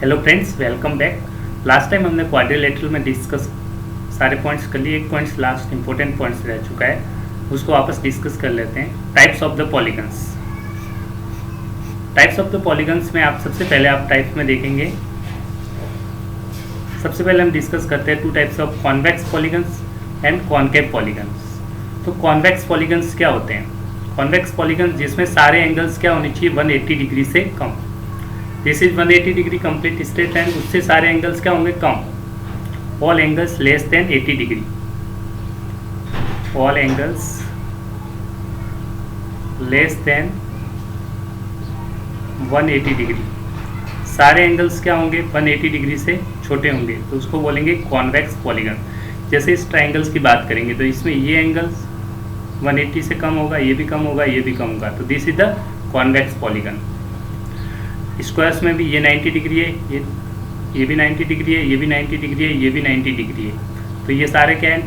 Hello friends, welcome back. Last time हमने quadrilateral में discuss सारे पॉइंट्स कर लिए। एक पॉइंट्स लास्ट इंपॉर्टेंट पॉइंट्स रह चुका है, उसको वापस डिस्कस कर लेते हैं। Types of the polygons. Types of the polygons में आप सबसे पहले आप टाइप्स में देखेंगे। सबसे पहले हम डिस्कस करते हैं two types of convex polygons and concave polygons. तो कॉन्वेक्स पॉलीगन्स क्या होते हैं? कॉन्वेक्स पॉलीगन्स जिसमें सारे एंगल्स क्या होने चाहिए, 180 डिग्री से कम। This is 180 degree complete straight line, उससे सारे एंगल्स क्या होंगे, कम। All angles less than 80 degree. All angles less than 180 degree. सारे एंगल्स क्या होंगे, 180 डिग्री से छोटे होंगे, तो उसको बोलेंगे कॉन्वेक्स पॉलीगन। जैसे इस ट्राइंगल्स की बात करेंगे तो इसमें ये एंगल्स 180 से कम होगा, ये भी कम होगा, ये भी कम होगा, तो this is the convex polygon. Squares में भी ये 90 डिग्री है, ये भी 90 डिग्री है, ये भी 90 डिग्री है, ये भी 90 डिग्री है, तो ये सारे क्या है,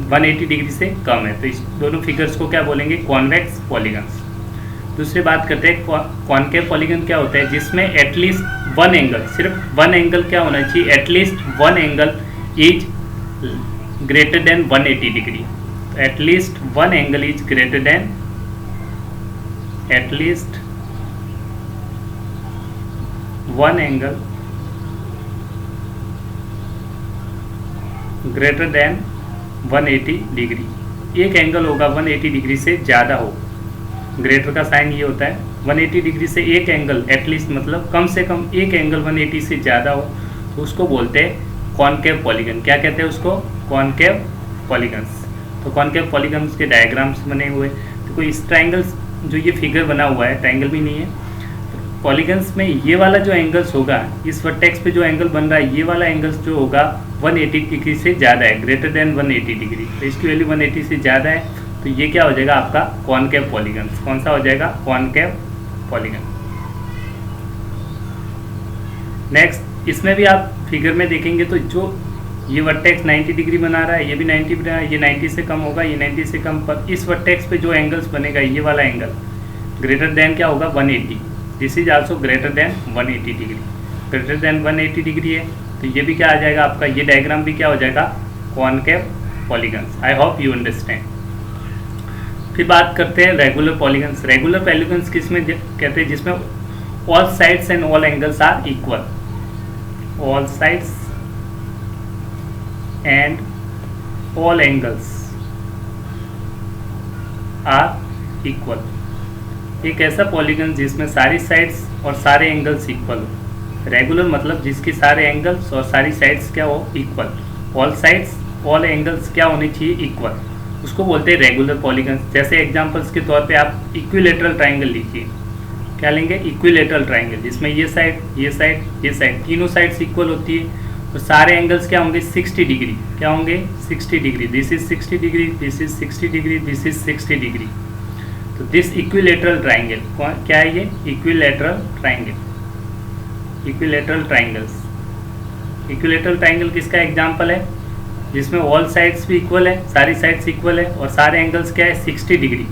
180 डिग्री से कम है, तो इस दोनों फिगर्स को क्या बोलेंगे, कॉन्वेक्स पॉलीगन्स। दूसरी बात करते हैं कॉनकेव पॉलीगन क्या होता है, जिसमें एटलीस्ट वन एंगल, सिर्फ वन एंगल क्या होना चाहिए, at least one angle is greater than 180 degree. At least one angle is greater than, at least one angle greater than 180 degree. एक एंगल होगा 180 डिग्री से ज़्यादा हो, ग्रेटर का साइन ये होता है, 180 डिग्री से एक एंगल एटलीस्ट, मतलब कम से कम एक एंगल 180 से ज़्यादा हो, तो उसको बोलते हैं कॉनकेव पॉलीगन। क्या कहते हैं उसको, कॉनकेव पॉलीगन्स। तो कॉनकेव पॉलीगन्स के डायग्राम्स बने हुए, तो कोई इस ट्राइंगल्स जो ये फिगर बना हुआ है, ट्राइंगल भी नहीं है, पॉलीगन्स में ये वाला जो एंगल्स होगा, इस वर्टेक्स पे जो एंगल बन रहा है, ये वाला एंगल्स जो होगा 180 डिग्री से ज़्यादा है, ग्रेटर देन 180 डिग्री, तो इसकी वैल्यू 180 से ज़्यादा है, तो ये क्या हो जाएगा आपका कॉनकेव पॉलीगन्स। कौन सा हो जाएगा, कॉनकेव पॉलीगन। नेक्स्ट, इसमें भी आप फिगर में देखेंगे तो जो ये वर्टेक्स 90 डिग्री बना रहा है, ये भी 90 बना रहा है, ये 90 से कम होगा, ये 90 से कम, पर इस वर्टेक्स पे जो एंगल्स बनेगा, ये वाला एंगल ग्रेटर देन क्या होगा, 180। This is also greater than 180 degree. Greater than 180 degree है, तो ये भी क्या आ जाएगा आपका, ये डायग्राम भी क्या हो जाएगा, concave polygons. I hope you understand. फिर बात करते हैं रेगुलर पॉलीगन्स। रेगुलर पॉलीगन्स किस में कहते हैं, जिसमें all sides and all angles are equal. All sides and all angles are equal. एक ऐसा पॉलीगन जिसमें सारी साइड्स और सारे एंगल्स इक्वल हो। रेगुलर मतलब जिसकी सारे एंगल्स और सारी साइड्स क्या हो, equal. All sides all angles क्या होने चाहिए, इक्वल, उसको बोलते हैं रेगुलर पॉलीगन। जैसे एग्जांपल्स के तौर पे आप इक्विलेटरल ट्राइंगल लीजिए। क्या लेंगे, इक्विलेटरल ट्राइंगल, जिसमें ये साइड, ये साइड, ये साइड, तीनों साइड्स इक्वल होती है, और सारे एंगल्स क्या होंगे, 60 डिग्री। क्या होंगे, 60 degree. This is 60 degree, this is 60 degree, this is 60 degree. तो दिस इक्विलेटरल ट्राइंगल क्या है, ये equilateral triangle. Equilateral triangles, equilateral triangle किसका एग्जांपल है, जिसमें ऑल साइड्स भी इक्वल है, सारी साइड्स इक्वल है, और सारे एंगल्स क्या है, 60 डिग्री,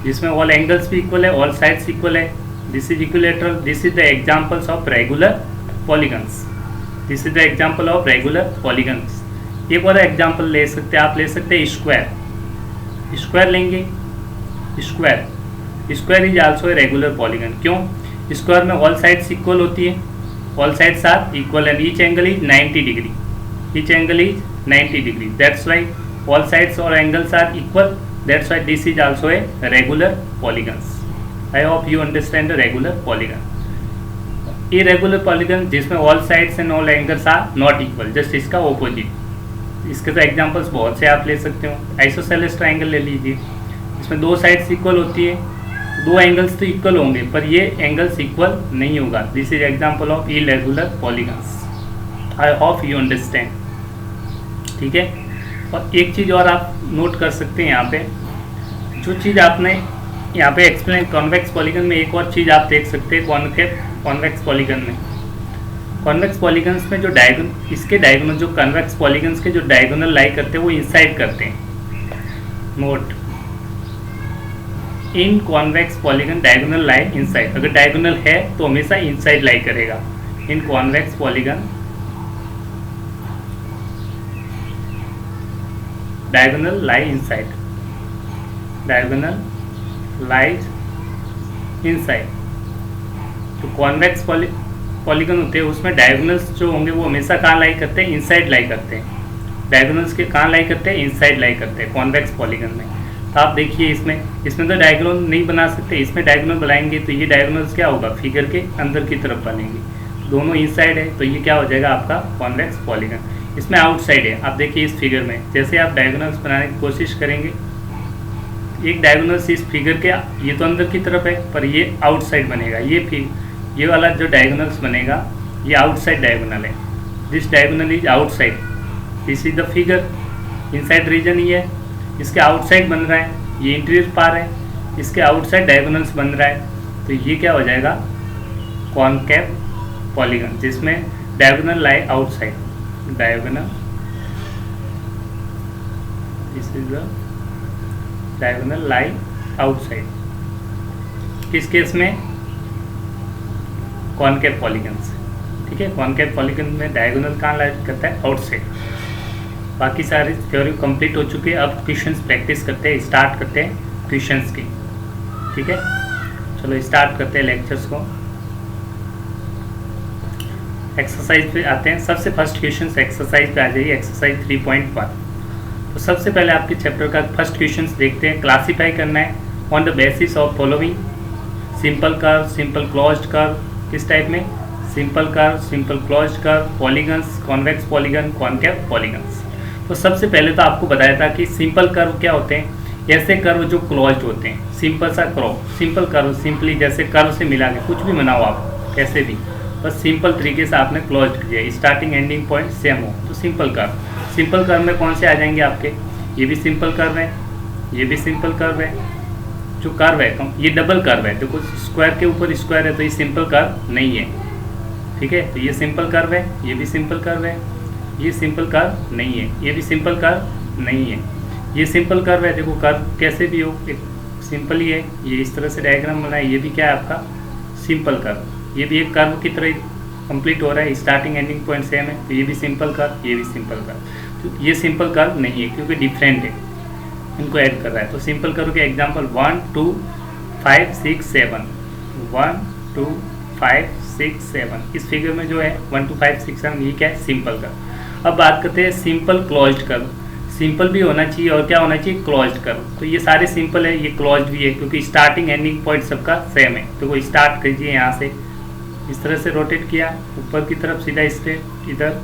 जिसमें ऑल एंगल्स भी इक्वल है, ऑल साइड्स इक्वल है। This is equilateral. This is the examples of regular polygons. This is the example of regular polygons. एक और एग्जांपल ले सकते हैं, आप ले सकते हैं स्क्वायर। स्क्वायर लेंगे, square is also a regular polygon. क्यों, स्क्वायर में ऑल साइड्स इक्वल होती है, all sides are equal and each angle is 90 degree, each angle is 90 degree, that's why all sides और angles are equal, that's why this is also a regular polygons. I hope you understand the regular polygon. Irregular polygon जिसमें all sides and all angles are not equal, just इसका opposite. इसके तो examples बहुत से आप ले सकते हो। आइसोसेलेस ट्राइंगल ले लीजिए, इसमें दो साइड्स इक्वल होती है, दो एंगल्स तो इक्वल होंगे, पर ये एंगल्स इक्वल नहीं होगा। This is example of irregular polygons. I hope you understand, ठीक है। और एक चीज़ और आप नोट कर सकते हैं यहाँ पे, जो चीज़ आपने यहाँ पे एक्सप्लेन, कॉन्वेक्स पॉलीगन में एक और चीज़ आप देख सकते हैं, कॉन्वेक्स पॉलीगन में, कॉन्वेक्स पॉलीगन्स में जो डायगोनल, इसके डायगोनल, जो कॉन्वेक्स पॉलीगन्स के जो डायगोनल लाई करते हैं वो इनसाइड करते हैं। Note, in convex polygon diagonal lie inside. अगर डायगोनल है तो हमेशा इनसाइड लाई करेगा, in convex polygon diagonal lie inside, diagonal lies inside. तो कॉन्वेक्स पॉलीगन होते हैं उसमें डायगोनल्स जो होंगे वो हमेशा कहाँ लाई करते हैं, इनसाइड लाई करते हैं। डायगोनल्स के कहाँ लाई करते हैं, इनसाइड लाई करते हैं कॉन्वेक्स पॉलीगन में। तो आप देखिए इसमें तो डायगोनल नहीं बना सकते, इसमें डायगोनल बनाएंगे तो ये डायगोनल्स क्या होगा, फिगर के अंदर की तरफ बनेंगे, दोनों इनसाइड है तो ये क्या हो जाएगा आपका कॉन्वेक्स पॉलीगन। इसमें आउटसाइड है, आप देखिए इस फिगर में जैसे आप डायगोनल्स बनाने की कोशिश करेंगे, एक डायगोनल्स इस फिगर के ये तो अंदर की तरफ है पर ये आउटसाइड बनेगा, ये वाला जो डायगोनल्स बनेगा ये आउटसाइड डायगोनल है। This diagonal is outside, this is the figure, inside region ये है, इसके आउटसाइड बन रहा है, ये इंटीरियर पार है, इसके आउटसाइड डायगोनल्स बन रहा है, तो ये क्या हो जाएगा कॉनकेव पॉलीगन, जिसमें diagonal lie outside, diagonal, this is the diagonal lie outside. किस केस में, कॉनकेव पॉलीगन से, ठीक है। कॉनकेव पॉलीगन में डायगोनल कहाँ लाई करता है, आउटसाइड। बाकी सारी थ्योरी कंप्लीट हो चुकी है, अब क्वेश्चंस प्रैक्टिस करते हैं, स्टार्ट करते हैं क्वेश्चंस की, ठीक है। चलो स्टार्ट करते हैं लेक्चर्स को। एक्सरसाइज पे आते हैं, सबसे फर्स्ट क्वेश्चन एक्सरसाइज पे आ जाइए, एक्सरसाइज 3.1। तो सबसे पहले आपके चैप्टर का फर्स्ट क्वेश्चन देखते हैं। क्लासीफाई करना है on the basis of following, simple curve, simple closed curve, किस टाइप में, simple curve, simple closed curve, polygons, convex polygon, concave polygons. तो सबसे पहले तो आपको बताया था कि सिंपल कर्व क्या होते हैं, ऐसे कर्व जो क्लोज्ड होते हैं, सिंपल सा कर्व, सिंपल कर्व, सिंपली जैसे कर्व से मिला के कुछ भी बनाओ आप कैसे भी, बस सिंपल तरीके से आपने क्लोज्ड किया, स्टार्टिंग एंडिंग पॉइंट सेम हो, तो सिंपल कर्व। सिंपल कर्व में कौन से आ जाएंगे आपके, ये भी सिंपल कर्व है, ये भी सिंपल कर्व है, जो कर्व है ये डबल कर्व है, देखो स्क्वायर के ऊपर स्क्वायर है तो ये सिंपल कर्व नहीं है, ठीक है। तो ये सिंपल कर्व है, ये भी सिंपल कर्व है, ये सिंपल कर्व नहीं है, ये भी सिंपल कर्व नहीं है, ये सिंपल कर्व है, देखो कर्व कैसे भी हो एक सिंपल ही है, ये इस तरह से डायग्राम बना है, ये भी क्या है आपका सिंपल कर्व, ये भी एक कर्व की तरह कंप्लीट हो रहा है, स्टार्टिंग एंडिंग पॉइंट सेम है, तो ये भी सिंपल कर्व, ये भी सिंपल कर्व। तो ये सिंपल कर्व नहीं है क्योंकि डिफरेंट है, इनको ऐड कर रहा है। तो सिंपल कर्व के एग्जांपल 1 2 5 6 7, 1 2 5 6 7, इस फिगर में जो है 1 2 5 6 7 ये क्या है सिंपल कर्व। अब बात करते हैं सिंपल क्लोज्ड कर्व, सिंपल भी होना चाहिए और क्या होना चाहिए क्लोज्ड कर्व। तो ये सारे सिंपल है, ये क्लोज्ड भी है क्योंकि स्टार्टिंग एंडिंग पॉइंट सबका सेम है। तो वो स्टार्ट कीजिए यहाँ से, इस तरह से रोटेट किया ऊपर की तरफ सीधा स्ट्रेट इधर,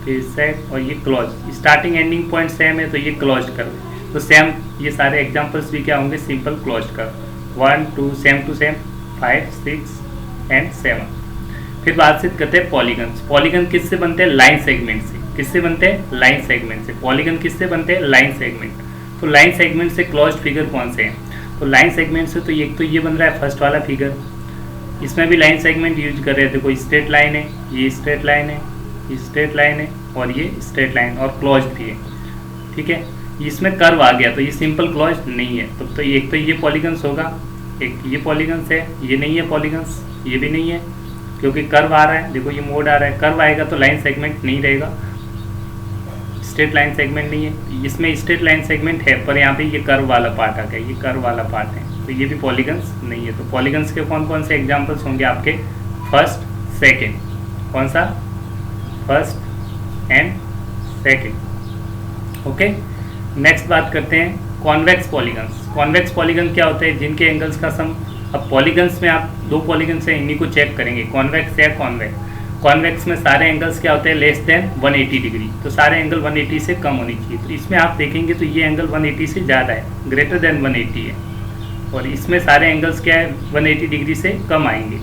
फिर साइड, और ये close, starting ending point same है तो ये क्लोज्ड कर्व। तो सेम ये सारे एग्जांपल्स भी क्या होंगे simple closed curve, 1 2 same to same, 5 6 and 7। फिर बातचीत करते हैं पॉलीगन्स। पॉलीगन किससे बनते हैं, लाइन सेगमेंट से। किससे बनते हैं, लाइन सेगमेंट से। पॉलीगन किससे बनते हैं, लाइन सेगमेंट। तो लाइन सेगमेंट से क्लोज्ड फिगर कौन से हैं, तो लाइन सेगमेंट से तो एक तो ये बन रहा है फर्स्ट वाला फिगर, इसमें भी लाइन सेगमेंट यूज कर रहे हैं, देखो स्ट्रेट लाइन है, ये स्ट्रेट लाइन है, ये स्ट्रेट लाइन है और ये स्ट्रेट लाइन और क्लोज्ड भी है, ठीक है। इसमें कर्व आ गया तो ये सिंपल क्लोज्ड नहीं है, तो एक तो ये पॉलीगन्स होगा, एक ये पॉलीगन्स है, ये नहीं है पॉलीगन्स, ये भी नहीं है क्योंकि कर्व आ रहा है, देखो ये मोड आ रहा है, कर्व आएगा तो लाइन सेगमेंट नहीं रहेगा, स्ट्रेट लाइन सेगमेंट नहीं है। इसमें स्ट्रेट लाइन सेगमेंट है पर यहाँ पे ये कर्व वाला पार्ट आ गया, ये कर्व वाला पार्ट है, तो ये भी पॉलीगन्स नहीं है। तो पॉलीगन्स के कौन कौन से एग्जांपल्स होंगे आपके, फर्स्ट सेकंड, कौन सा, first and second, okay. Next बात करते हैं कॉन्वेक्स पॉलीगन्स। कॉन्वेक्स पॉलीगन क्या होते हैं, जिनके एंगल्स का सम, अब पॉलीगन्स में आप दो पॉलीगन्स हैं इन्हीं को चेक करेंगे, कॉन्वेक्स या कॉन्वेक्स। कॉन्वेक्स में सारे एंगल्स क्या होते हैं, लेस देन 180 डिग्री, तो सारे एंगल 180 से कम होनी चाहिए। तो इसमें आप देखेंगे तो ये एंगल 180 से ज़्यादा है, ग्रेटर देन 180 है, और इसमें सारे एंगल्स क्या है 180 डिग्री से कम आएंगे,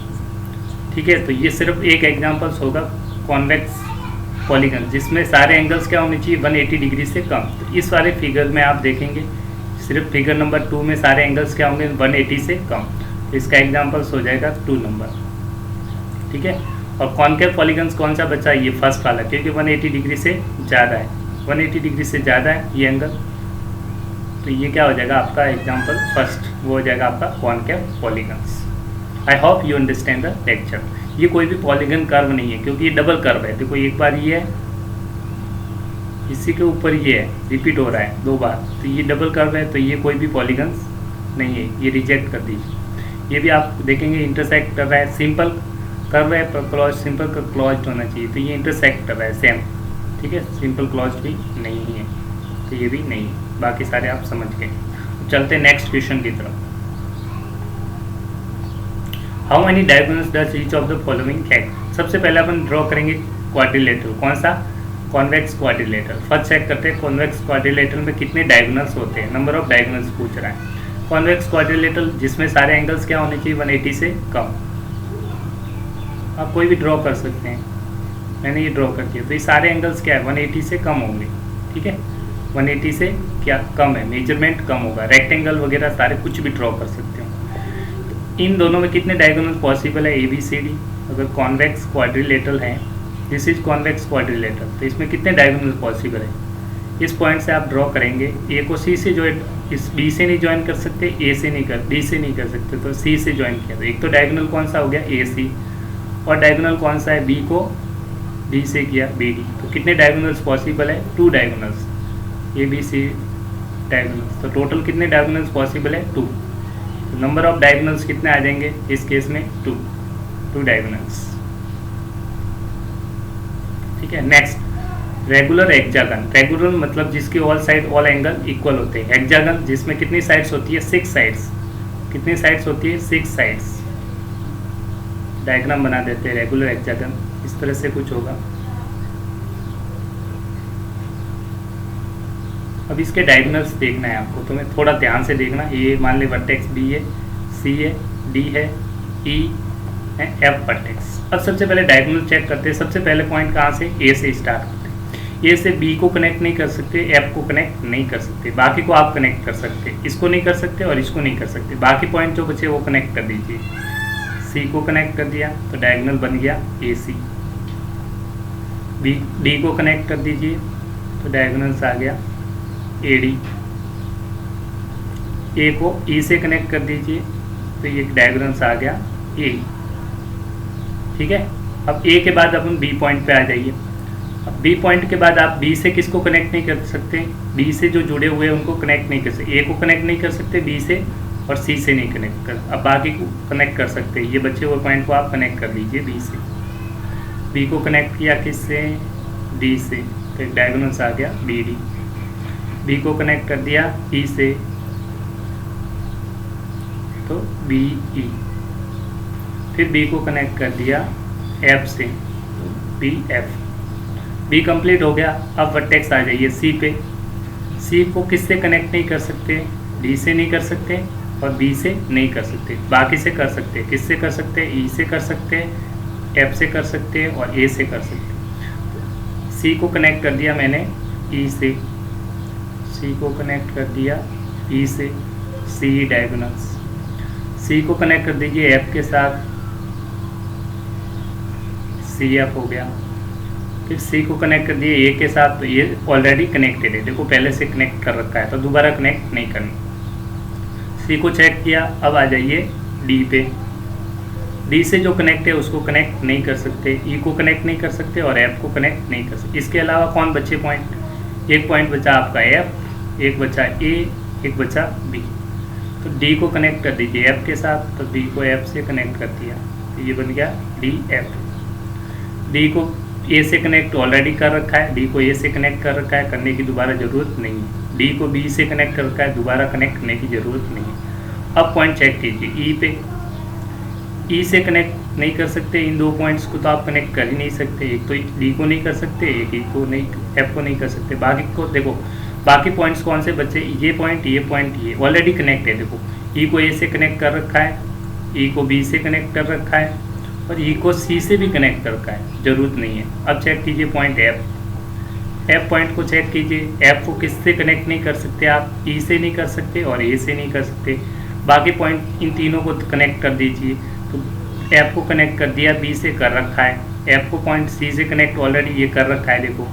ठीक है। तो ये सिर्फ एक एग्जाम्पल्स होगा कॉन्वेक्स पॉलीगन जिसमें सारे एंगल्स क्या होने चाहिए 180 डिग्री से कम। तो इस वाले फिगर में आप देखेंगे सिर्फ फिगर नंबर 2 में सारे एंगल्स क्या होंगे 180 से कम, तो इसका एग्जाम्पल्स हो जाएगा 2 नंबर, ठीक है। और कॉन्केव पॉलीगन्स कौन सा बचा, ये फर्स्ट वाला, क्योंकि 180 डिग्री से ज़्यादा है, 180 डिग्री से ज़्यादा है ये एंगल, तो ये क्या हो जाएगा आपका एग्जाम्पल फर्स्ट, वो हो जाएगा आपका concave polygons. I hope you understand the lecture. ये कोई भी पॉलीगन कर्व नहीं है, क्योंकि ये डबल कर्व है। देखो एक बार ये है, इसी के ऊपर ये है, रिपीट हो रहा है 2 बार, तो ये डबल कर्व है, तो ये कोई भी पॉलीगन नहीं है, ये रिजेक्ट कर दीजिए। ये भी आप देखेंगे इंटरसेक्ट कर रहा है, सिंपल कर्व है पर क्लॉज सिंपल का क्लॉज होना चाहिए, तो ये इंटरसेक्ट कर रहा है सेम, ठीक है, सिंपल क्लॉज भी नहीं है, तो ये भी नहीं है। बाकी सारे आप समझ गए। चलते हैं नेक्स्ट क्वेश्चन की तरफ। How many diagonals does each of the following have. सबसे पहले अपन ड्रॉ करेंगे क्वाड्रिलेटरल। कौन सा? Convex quadrilateral. फर्स्ट चेक करते हैं कॉन्वेक्स क्वाड्रिलेटरल में कितने डायगोनल्स होते हैं, नंबर ऑफ डायगोनल्स पूछ रहा है। कॉन्वेक्स क्वाड्रिलेटरल जिसमें सारे एंगल्स क्या होने चाहिए, 180 से कम। आप कोई भी ड्रॉ कर सकते हैं, मैंने ये ड्रॉ कर दिया, तो ये सारे एंगल्स क्या है, 180 से कम होंगे, ठीक है, 180 से क्या कम है, मेजरमेंट कम होगा। रेक्टेंगल वगैरह सारे कुछ भी ड्रॉ कर सकते हो। तो इन दोनों में कितने डायगोनल पॉसिबल है, ABCD। अगर कॉन्वेक्स क्वाड्रिलेटरल है, दिस इज कॉन्वेक्स क्वाड्रिलेटरल, तो इसमें कितने डायगोनल पॉसिबल है। इस पॉइंट से आप ड्रॉ करेंगे, ए को सी से ज्वाइन, इस बी से नहीं ज्वाइन कर सकते, ए से नहीं कर, डी से नहीं कर सकते, तो सी से ज्वाइन किया, तो एक तो डायगोनल कौन सा हो गया, AC, और डायगोनल कौन सा है, बी को बी से किया, BD। तो कितने डायगोनल्स पॉसिबल है, 2 डायगोनल्स, ABC डायगोनल्स। तो टोटल कितने डायगोनल्स पॉसिबल है, 2। तो नंबर ऑफ डायगोनल्स कितने आ जाएंगे इस केस में, 2 डायगोनल्स, ठीक है। Next, regular hexagon. रेगुलर मतलब जिसके all side all angle equal होते हैं। हेक्सागन जिसमें कितनी साइड्स होती है, 6 साइड्स। कितनी साइड्स होती है, 6 साइड्स। डायग्राम बना देते हैं रेगुलर हेक्सागन, इस तरह से कुछ होगा। अब इसके डायगोनल्स देखना है आपको, तो मैं थोड़ा ध्यान से देखना। ये मान ले वर्टेक्स B है, C है, D है, E है, F वर्टेक्स। अब सबसे पहले डायगोनल चेक करते हैं। सबसे पहले पॉइंट कहाँ से, A से स्टार्ट करते हैं। A से B को कनेक्ट नहीं कर सकते, F को कनेक्ट नहीं कर सकते, बाकी को आप कनेक्ट कर सकते, इसको नहीं कर सकते और इसको नहीं कर सकते। बाकी पॉइंट जो बचे वो कनेक्ट कर दीजिए। C को कनेक्ट कर दिया तो डायगोनल बन गया AC। D को कनेक्ट कर दीजिए तो डायगोनल्स आ गया AD। A को E से कनेक्ट कर दीजिए तो ये डायगोनल्स आ गया A, ठीक है। अब A के बाद अपन B पॉइंट पे आ जाइए। अब B पॉइंट के बाद आप B से किसको कनेक्ट नहीं कर सकते, B से जो जुड़े हुए हैं उनको कनेक्ट नहीं कर सकते। A को कनेक्ट नहीं कर सकते B से, और C से नहीं कनेक्ट कर, अब बाकी को कनेक्ट कर सकते हैं। ये बचे हुए पॉइंट को आप कनेक्ट कर लीजिए B से। B को कनेक्ट किया किससे, D से, तो एक डायगोनल्स आ गया BD। B को कनेक्ट कर दिया E से तो BE। फिर B को कनेक्ट कर दिया F से तो BF। B कंप्लीट हो गया। अब वर्टेक्स आ जाइए C पे। C को किससे कनेक्ट नहीं कर सकते, D से नहीं कर सकते और B से नहीं कर सकते, बाकी से कर सकते। किससे कर सकते, E से कर सकते, F से कर सकते और A से कर सकते। C को कनेक्ट कर दिया मैंने E से, C को कनेक्ट कर दिया E से, CE डायगोनल्स। C को कनेक्ट कर दीजिए F के साथ, CF हो गया। फिर C को कनेक्ट कर दिए A के साथ, तो ये ऑलरेडी कनेक्टेड है, देखो पहले से कनेक्ट कर रखा है तो दोबारा कनेक्ट नहीं करना। C को चेक किया। अब आ जाइए D पे। D से जो कनेक्ट है उसको कनेक्ट नहीं कर सकते, E को कनेक्ट नहीं कर सकते और F को कनेक्ट नहीं कर सकते। इसके अलावा कौन बचे पॉइंट, एक पॉइंट बचा आपका F, एक बचा A, एक बचा B। तो D को कनेक्ट कर दीजिए F के साथ, तो D को F से कनेक्ट कर दिया तो ये बन गया DF। D को A से कनेक्ट ऑलरेडी कर रखा है, D को A से कनेक्ट कर रखा है, करने की दोबारा ज़रूरत नहीं है। D को B से कनेक्ट कर रखा है, दोबारा कनेक्ट करने की ज़रूरत नहीं है। अब पॉइंट चेक कीजिए E पे। E से कनेक्ट नहीं कर सकते, इन 2 पॉइंट्स को तो आप कनेक्ट कर ही नहीं सकते। एक तो D को नहीं कर सकते, एक E को नहीं, F को नहीं कर सकते। बाकी को देखो, बाकी पॉइंट्स कौन से बचे, ये पॉइंट, ये ऑलरेडी कनेक्ट है। देखो E को A से कनेक्ट कर रखा है, E को B से कनेक्ट कर रखा है और E को C से भी कनेक्ट कर रखा है, ज़रूरत नहीं है। अब चेक कीजिए पॉइंट F पॉइंट को चेक कीजिए। F को किससे कनेक्ट नहीं कर सकते आप, E से नहीं कर सकते और A से नहीं कर सकते। बाकी पॉइंट इन तीनों को कनेक्ट कर दीजिए। तो F को कनेक्ट कर दिया, B से कर रखा है, F को पॉइंट C से कनेक्ट ऑलरेडी ये कर रखा है देखो,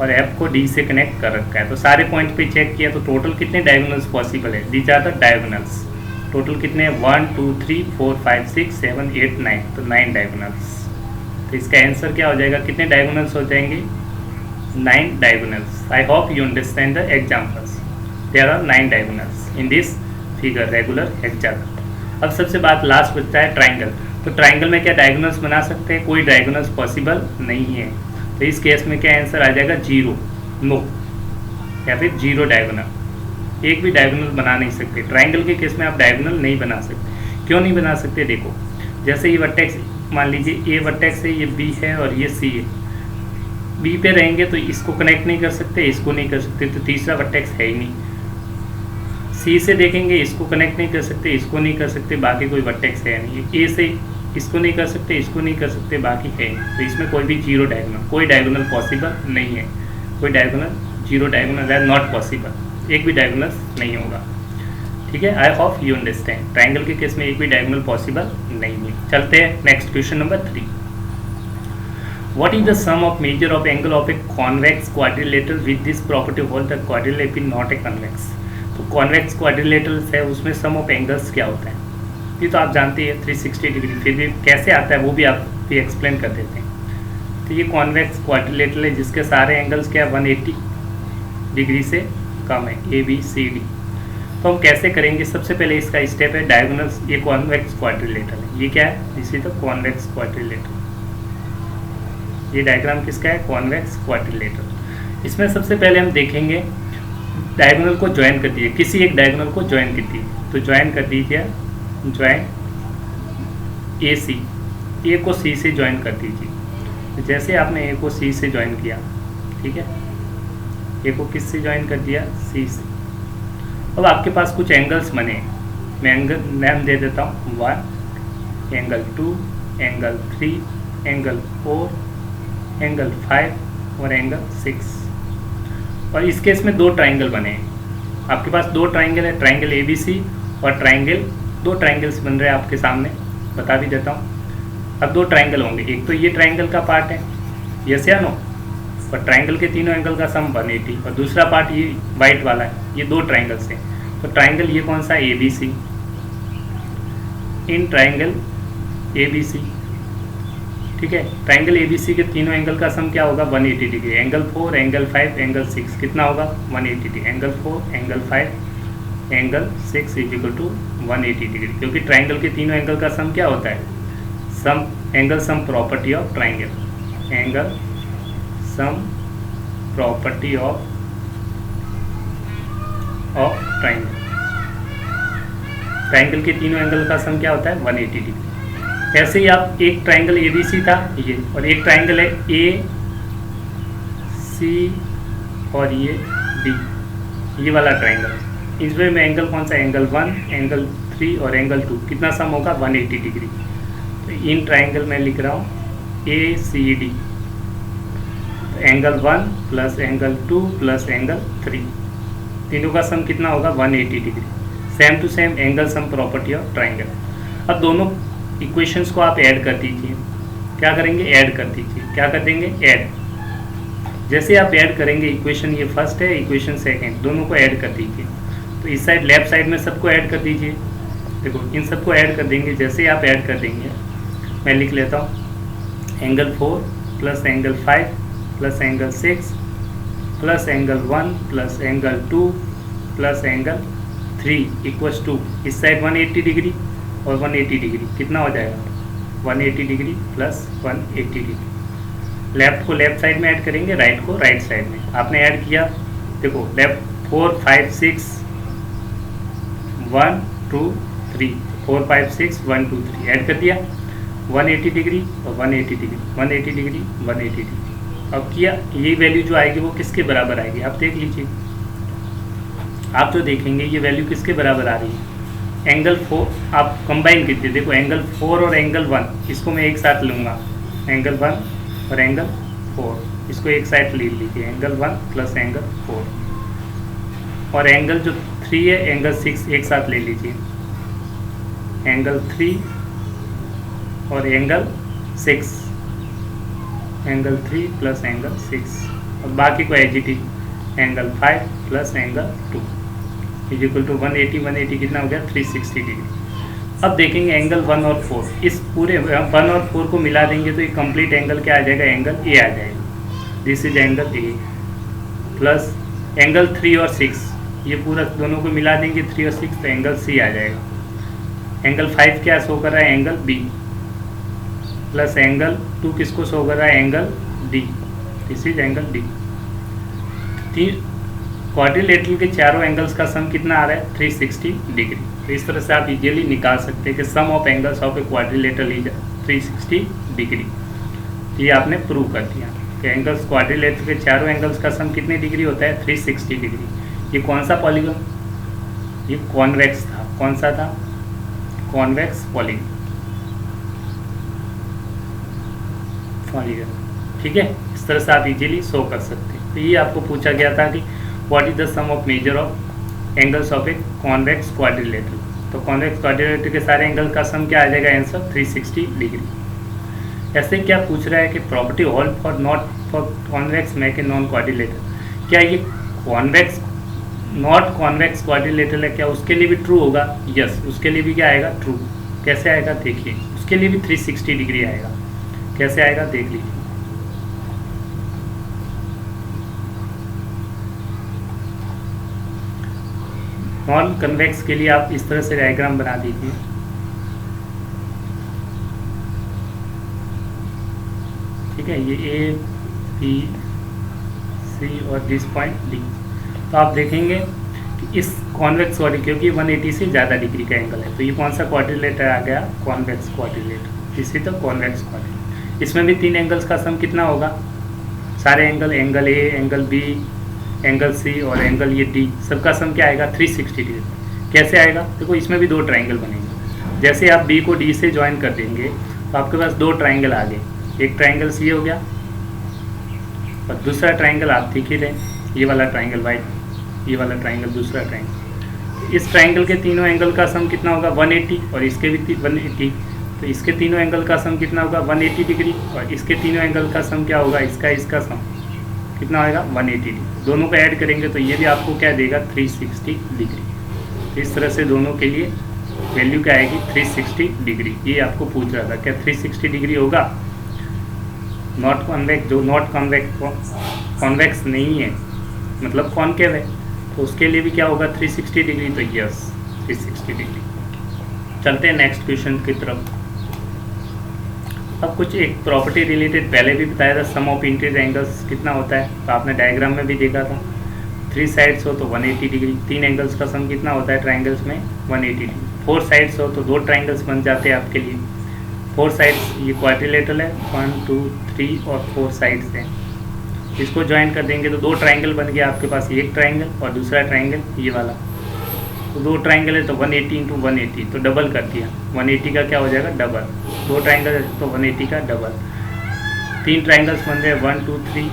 और F को D से कनेक्ट कर रखा है। तो सारे पॉइंट पे चेक किया तो टोटल कितने डायगोनल्स पॉसिबल है, these are the diagonals. Total कितने हैं 1 2 3 4 5 6 7 8 9, तो 9 डायगोनल्स। तो इसका आंसर क्या हो जाएगा, कितने डायगोनल्स हो जाएंगे 9 diagonals। I hope you understand the examples. There are 9 diagonals in this figure, regular hexagon। अब सबसे बात लास्ट बचता है ट्राइंगल। तो ट्राइंगल में क्या डायगोनल्स बना सकते हैं, कोई डायगोनल्स पॉसिबल नहीं है। तो इस केस में क्या आंसर आ जाएगा 0, नो, या फिर 0 डायगोनल। एक भी डायगोनल बना नहीं सकते। ट्राइंगल के केस में आप डायगोनल नहीं बना सकते। क्यों नहीं बना सकते, देखो जैसे ये वर्टेक्स मान लीजिए, ए वर्टेक्स है, ये बी है और ये सी है। बी पे रहेंगे तो इसको कनेक्ट नहीं कर सकते, इसको नहीं कर सकते, तो तीसरा वर्टेक्स है ही नहीं। सी से देखेंगे, इसको कनेक्ट नहीं कर सकते, इसको नहीं कर सकते, बाकी कोई वर्टेक्स है नहीं। ए से इसको नहीं कर सकते, इसको नहीं कर सकते, बाकी है नहीं। तो इसमें कोई भी 0 डायगोनल, कोई डायगोनल पॉसिबल नहीं है। कोई डायगोनल 0 डायगोनल है नॉट पॉसिबल, एक भी डायगोनल नहीं होगा। ठीक है, आई होप यू अंडरस्टैंड। ट्राइंगल के केस में एक भी डायगोनल पॉसिबल नहीं है। चलते हैं next question number 3। What is the sum of measure of angle of a convex quadrilateral with this property hold the quadrilateral is not a convex। तो convex quadrilateral है, उसमें sum of angles क्या होता है, ये तो आप जानते हैं 360 डिग्री। फिर भी कैसे आता है वो भी आप भी एक्सप्लेन कर देते हैं। तो ये convex quadrilateral है जिसके सारे एंगल्स क्या 180 डिग्री से कम है, ए बी सी डी। तो हम कैसे करेंगे, सबसे पहले इसका स्टेप है डायगोनल्स। ये कॉन्वेक्स क्वाड्रिलेटरल है, ये क्या है, this is the convex quadrilateral. ये डायग्राम किसका है, कॉन्वेक्स क्वाड्रिलेटरल। इसमें सबसे पहले हम देखेंगे डायगोनल को ज्वाइन कर दीजिए, किसी एक डायगोनल को ज्वाइन कर दीजिए। तो ज्वाइन कर दीजिए, ज्वाइन ए सी, ए को सी से ज्वाइन कर दीजिए। तो जैसे आपने ए को सी से ज्वाइन किया, ठीक है, ए को किस से ज्वाइन कर दिया, सी से। अब आपके पास कुछ एंगल्स बने, मैं एंगल नाम दे देता हूँ 1, एंगल 2, एंगल 3, एंगल 4, एंगल 5 और एंगल 6। और इस केस में 2 ट्राइंगल बने हैं। आपके पास 2 ट्राइंगल है, ट्राइंगल ए बी सी और ट्राइंगल, 2 ट्राइंगल्स बन रहे हैं आपके सामने, बता भी देता हूँ। अब 2 ट्राइंगल होंगे, एक तो ये ट्राइंगल का पार्ट है, यस या नो, और ट्राइंगल के तीनों एंगल का सम 180, और दूसरा पार्ट ये वाइट वाला है। ये 2 ट्राइंगल्स हैं। तो ट्राइंगल ये कौन सा, A B C. In triangle A B C, ठीक है, ट्राइंगल ए बी सी के तीनों एंगल का सम क्या होगा 180 डिग्री। एंगल 4, एंगल 5, एंगल 6 कितना होगा 180 degree. Angle 4, angle 5, angle 6 is equal to 180 degree. क्योंकto ट्राइंगल के तीनों एंगल का सम क्या होता है, sum angle sum property of triangle, angle sum property of triangle. Triangle के तीनों एंगल का सम क्या होता है 180 डिग्री। ऐसे ही आप एक ट्राइंगल ए बी सी था ये, और एक ट्राइंगल है ए सी और ये बी, ये वाला ट्राइंगल। इसमें में एंगल कौन सा, एंगल 1, एंगल 3 और एंगल 2 कितना सम होगा 180 डिग्री। तो इन ट्राइंगल में लिख रहा हूँ A C D, angle 1 plus angle 2 plus angle 3, तीनों का सम कितना होगा 180 degree. Same to same angle sum property of triangle. अब दोनों इक्वेशंस को आप ऐड कर दीजिए। क्या करेंगे, ऐड कर दीजिए। क्या कर देंगे, ऐड। जैसे आप ऐड करेंगे, इक्वेशन ये फर्स्ट है, इक्वेशन सेकंड, दोनों को ऐड कर दीजिए। तो इस साइड लेफ्ट साइड में सबको ऐड कर दीजिए। देखो इन सबको ऐड कर देंगे। जैसे आप ऐड कर देंगे, मैं लिख लेता हूँ angle 4 plus angle 5 plus angle 6 plus angle 1 plus angle 2 plus angle 3 equals to, इस साइड 180 डिग्री और 180 डिग्री कितना हो जाएगा 180 डिग्री प्लस 180 डिग्री। लेफ्ट को लेफ्ट साइड में ऐड करेंगे, राइट को राइट साइड में। आपने ऐड किया, देखो लेफ्ट 4 5 6 1 2 3, 4 5 6 1 2 3 ऐड कर दिया, 180 डिग्री और 180 डिग्री, 180 डिग्री 180 डिग्री। अब किया, ये वैल्यू जो आएगी वो किसके बराबर आएगी, आप देख लीजिए। आप जो देखेंगे ये वैल्यू किसके बराबर आ रही है, एंगल 4 आप कंबाइन कीजिए। देखो एंगल 4 और एंगल 1 इसको मैं एक साथ लूँगा, एंगल 1 और एंगल 4 इसको एक साथ ले लीजिए, एंगल 1 प्लस एंगल 4। और एंगल जो 3 है, एंगल 6 एक साथ ले लीजिए, एंगल 3 और एंगल 6, एंगल 3 प्लस एंगल 6। और बाकी को H D, angle 5 plus angle 2। Is equal to 180 कितना हो गया 360 डिग्री। अब देखेंगे एंगल 1 और 4, इस पूरे 1 और 4 को मिला देंगे तो ये कंप्लीट एंगल क्या आ जाएगा, एंगल ए आ जाएगा। This is angle A plus angle 3 और 6, ये पूरा दोनों को मिला देंगे 3 और 6 तो एंगल सी आ जाएगा। एंगल 5 क्या शो कर रहा है, एंगल बी प्लस एंगल 2 किसको शो कर रहा है, angle D. This is angle D. Quadrilateral के चारों एंगल्स का सम कितना आ रहा है 360 डिग्री। तो इस तरह से आप इजीली निकाल सकते हैं कि sum of angles of a quadrilateral is 360 degree. ये आपने प्रूव कर दिया कि एंगल्स क्वाड्रिलेटरल के चारों एंगल्स का सम कितनी डिग्री होता है 360 डिग्री। ये कौन सा पॉलीगन, ये कॉन्वेक्स था। कौन सा था, कॉन्वेक्स पॉलीगन। ठीक है, इस तरह से आप इजीली शो कर सकते हैं। तो ये आपको पूछा गया था कि what is the sum of measure of angles of a convex quadrilateral. तो कॉन्वेक्स क्वाड्रिलेटरल के सारे एंगल का सम क्या आ जाएगा, आंसर 360 डिग्री। ऐसे क्या पूछ रहा है कि property hold for not for convex make a non quadrilateral. क्या ये कॉन्वेक्स नॉट कॉन्वेक्स क्वाड्रिलेटरल है, क्या उसके लिए भी ट्रू होगा? यस, उसके लिए भी क्या आएगा, ट्रू। कैसे आएगा देखिए, उसके लिए भी 360 डिग्री आएगा। कैसे आएगा देख लीजिए। नॉन कन्वेक्स के लिए आप इस तरह से डायग्राम बना दीजिए। ठीक है, ये ए बी सी और दिस पॉइंट डी। तो आप देखेंगे कि इस कॉन्वेक्स क्वाड्रिलेटरल, क्योंकि 180 से ज़्यादा डिग्री का एंगल है, तो ये कौन सा क्वाड्रिलेटर आ गया, कॉन्वेक्स क्वाड्रिलेटर। इसी तो कॉन्वेक्स क्वाड्रिलेटर। इसमें भी 3 एंगल्स का सम कितना होगा, सारे angle, angle A, angle B, angle C और एंगल ये डी, सबका सम क्या आएगा 360 डिग्री। कैसे आएगा देखो, इसमें भी 2 ट्राइंगल बनेंगे। जैसे आप बी को डी से ज्वाइन कर देंगे तो आपके पास 2 ट्राइंगल आ गए। एक ट्राइंगल सी हो गया और दूसरा ट्राइंगल आप देख ही रहे, ये वाला ट्राइंगल वाइट, ये वाला ट्राइंगल, दूसरा ट्राइंगल। इस ट्राइंगल के तीनों एंगल का सम कितना होगा 180 और इसके भी 180। तो इसके तीनों एंगल का सम कितना होगा 180 डिग्री और इसके तीनों एंगल का सम क्या होगा, इसका सम कितना आएगा 180 डिग्री। दोनों को ऐड करेंगे तो ये भी आपको क्या देगा 360 डिग्री। तो इस तरह से दोनों के लिए वैल्यू क्या आएगी 360 डिग्री। ये आपको पूछ रहा था क्या 360 डिग्री होगा। नॉट कॉन्वेक्स, जो नॉट कॉन्वेक्स नहीं है मतलब कॉनकेव है, तो उसके लिए भी क्या होगा 360 डिग्री। तो यस 360 डिग्री। चलते हैं नेक्स्ट क्वेश्चन की तरफ। अब कुछ एक प्रॉपर्टी रिलेटेड पहले भी बताया था, सम ऑफ इंटीरियर एंगल्स कितना होता है, तो आपने डायग्राम में भी देखा था। 3 साइड्स हो तो 180 डिग्री, 3 एंगल्स का सम कितना होता है ट्राइंगल्स में 180 डिग्री। 4 साइड्स हो तो 2 ट्राइंगल्स बन जाते हैं आपके लिए। 4 साइड्स, ये क्वाड्रिलेटरल है, 1 2 3 और 4 साइड्स हैं। इसको ज्वाइन कर देंगे तो 2 ट्राइंगल बन गया आपके पास, एक ट्राइंगल और दूसरा ट्राइंगल ये वाला। तो 2 ट्राइंगल है तो 180 इंटू 180, तो डबल कर दिया, 180 का क्या हो जाएगा डबल। 2 ट्राइंगल है तो 180 का डबल। 3 ट्राइंगल्स बन रहे 1 2 3,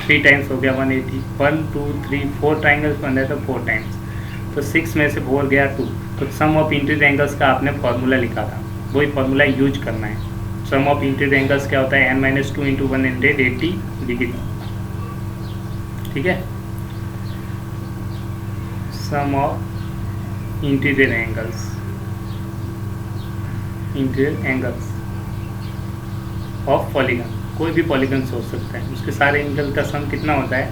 3 टाइम्स हो गया 180। 1 2 3 4 ट्राइंगल्स बन रहे तो 4 टाइम्स, तो 6 में से 4 गया 2। तो सम ऑफ इंटीरियर एंगल्स का आपने फॉर्मूला लिखा था, वही फॉर्मूला यूज करना है। सम ऑफ इंटीरियर एंगल्स क्या होता है n-2 इंटू 180 डिग्री। ठीक है, sum of interior angles of polygon, कोई भी पॉलीगन सोच सकता है, उसके सारे एंगल का सम कितना होता है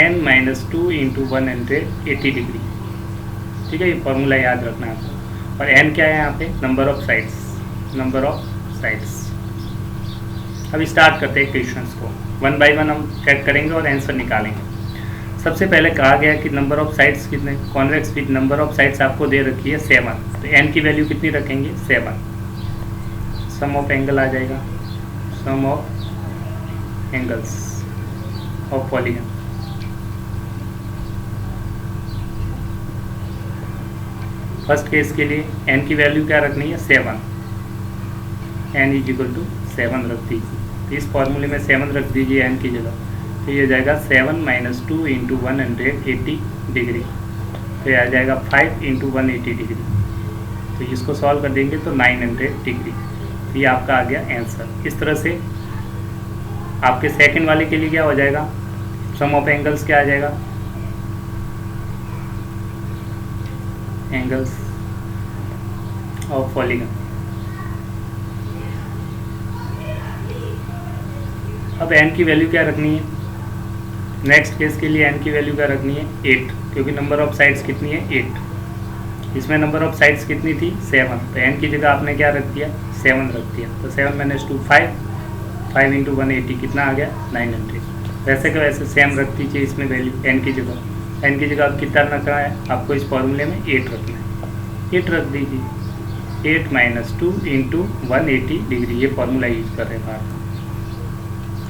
n-2 इंटू 180 डिग्री। ठीक है, ये फॉर्मूला याद रखना है आपको। और n क्या है यहाँ पे, नंबर ऑफ साइड्स। अब स्टार्ट करते हैं क्वेश्चंस को, 1 बाय 1 हम चेक करेंगे और आंसर निकालेंगे। सबसे पहले कहा गया कि नंबर ऑफ साइड्स कितने, convex with number of sides आपको दे रखी है 7, तो n की वैल्यू कितनी रखेंगे 7। सम ऑफ एंगल आ जाएगा, sum of angles of polygon. First case के लिए n की वैल्यू क्या रखनी है 7, n इज इक्वल टू 7 रख दीजिए। तो इस फॉर्मूले में 7 रख दीजिए n की जगह, तो ये जाएगा 7 - 2 इंटू 180 डिग्री, तो ये आ जाएगा 5 इंटू 180 डिग्री। तो इसको सॉल्व कर देंगे तो 900 डिग्री। तो ये आपका आ गया आंसर। इस तरह से आपके सेकंड वाले के लिए क्या हो जाएगा, सम ऑफ एंगल्स क्या आ जाएगा एंगल्स ऑफ पॉलीगन। अब n की वैल्यू क्या रखनी है? नेक्स्ट केस के लिए n की वैल्यू क्या रखनी है? 8, क्योंकि नंबर ऑफ साइड्स कितनी है? 8। इसमें नंबर ऑफ साइड्स कितनी थी? 7। तो n की जगह आपने क्या रख दिया? 7 रख दिया। तो 7 - 2 5, 5 × 180 कितना आ गया? 900। वैसे का वैसे सेम रख दीजिए इसमें वैल्यू n की जगह। n की जगह आप कितना रखना है? आपको इस फॉर्मूले में 8 रखना है। 8 रख दीजिए। 8 - 2 × 180 डिग्री, ये फॉर्मूला यूज कर रहे हैं बाहर,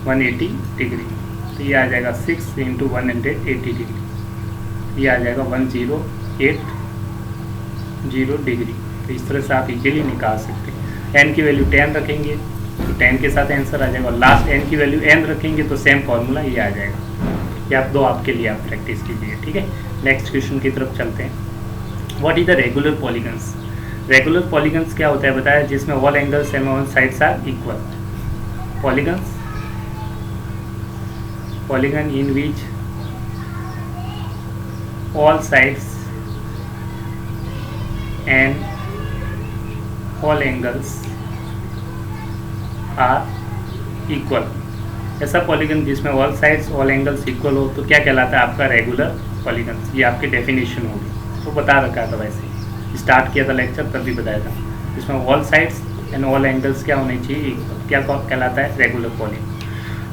180 डिग्री। तो ये आ जाएगा 6 × 180 डिग्री, ये आ जाएगा 1080 डिग्री। तो इस तरह से आप इजीली निकाल सकते हैं। n की वैल्यू 10 रखेंगे तो 10 के साथ आंसर आ जाएगा। लास्ट n की वैल्यू n रखेंगे तो सेम फॉर्मूला ये आ जाएगा। ये आप दो आपके लिए आप प्रैक्टिस कीजिए, ठीक है। नेक्स्ट क्वेश्चन की तरफ चलते हैं। What is the regular polygons? Regular polygons क्या होता है बताया? जिसमें all angles and all sides are equal. Polygons, polygon in which all sides and all angles are equal। ऐसा पॉलीगन जिसमें all sides all angles equal हो तो क्या कहलाता है? आपका रेगुलर पॉलीगन। ये आपकी डेफिनेशन होगी, तो बता रखा था, वैसे स्टार्ट किया था लेक्चर तभी बताया था। इसमें all sides and all angles क्या होने चाहिए? इक्वल। क्या कहलाता है? Regular polygon.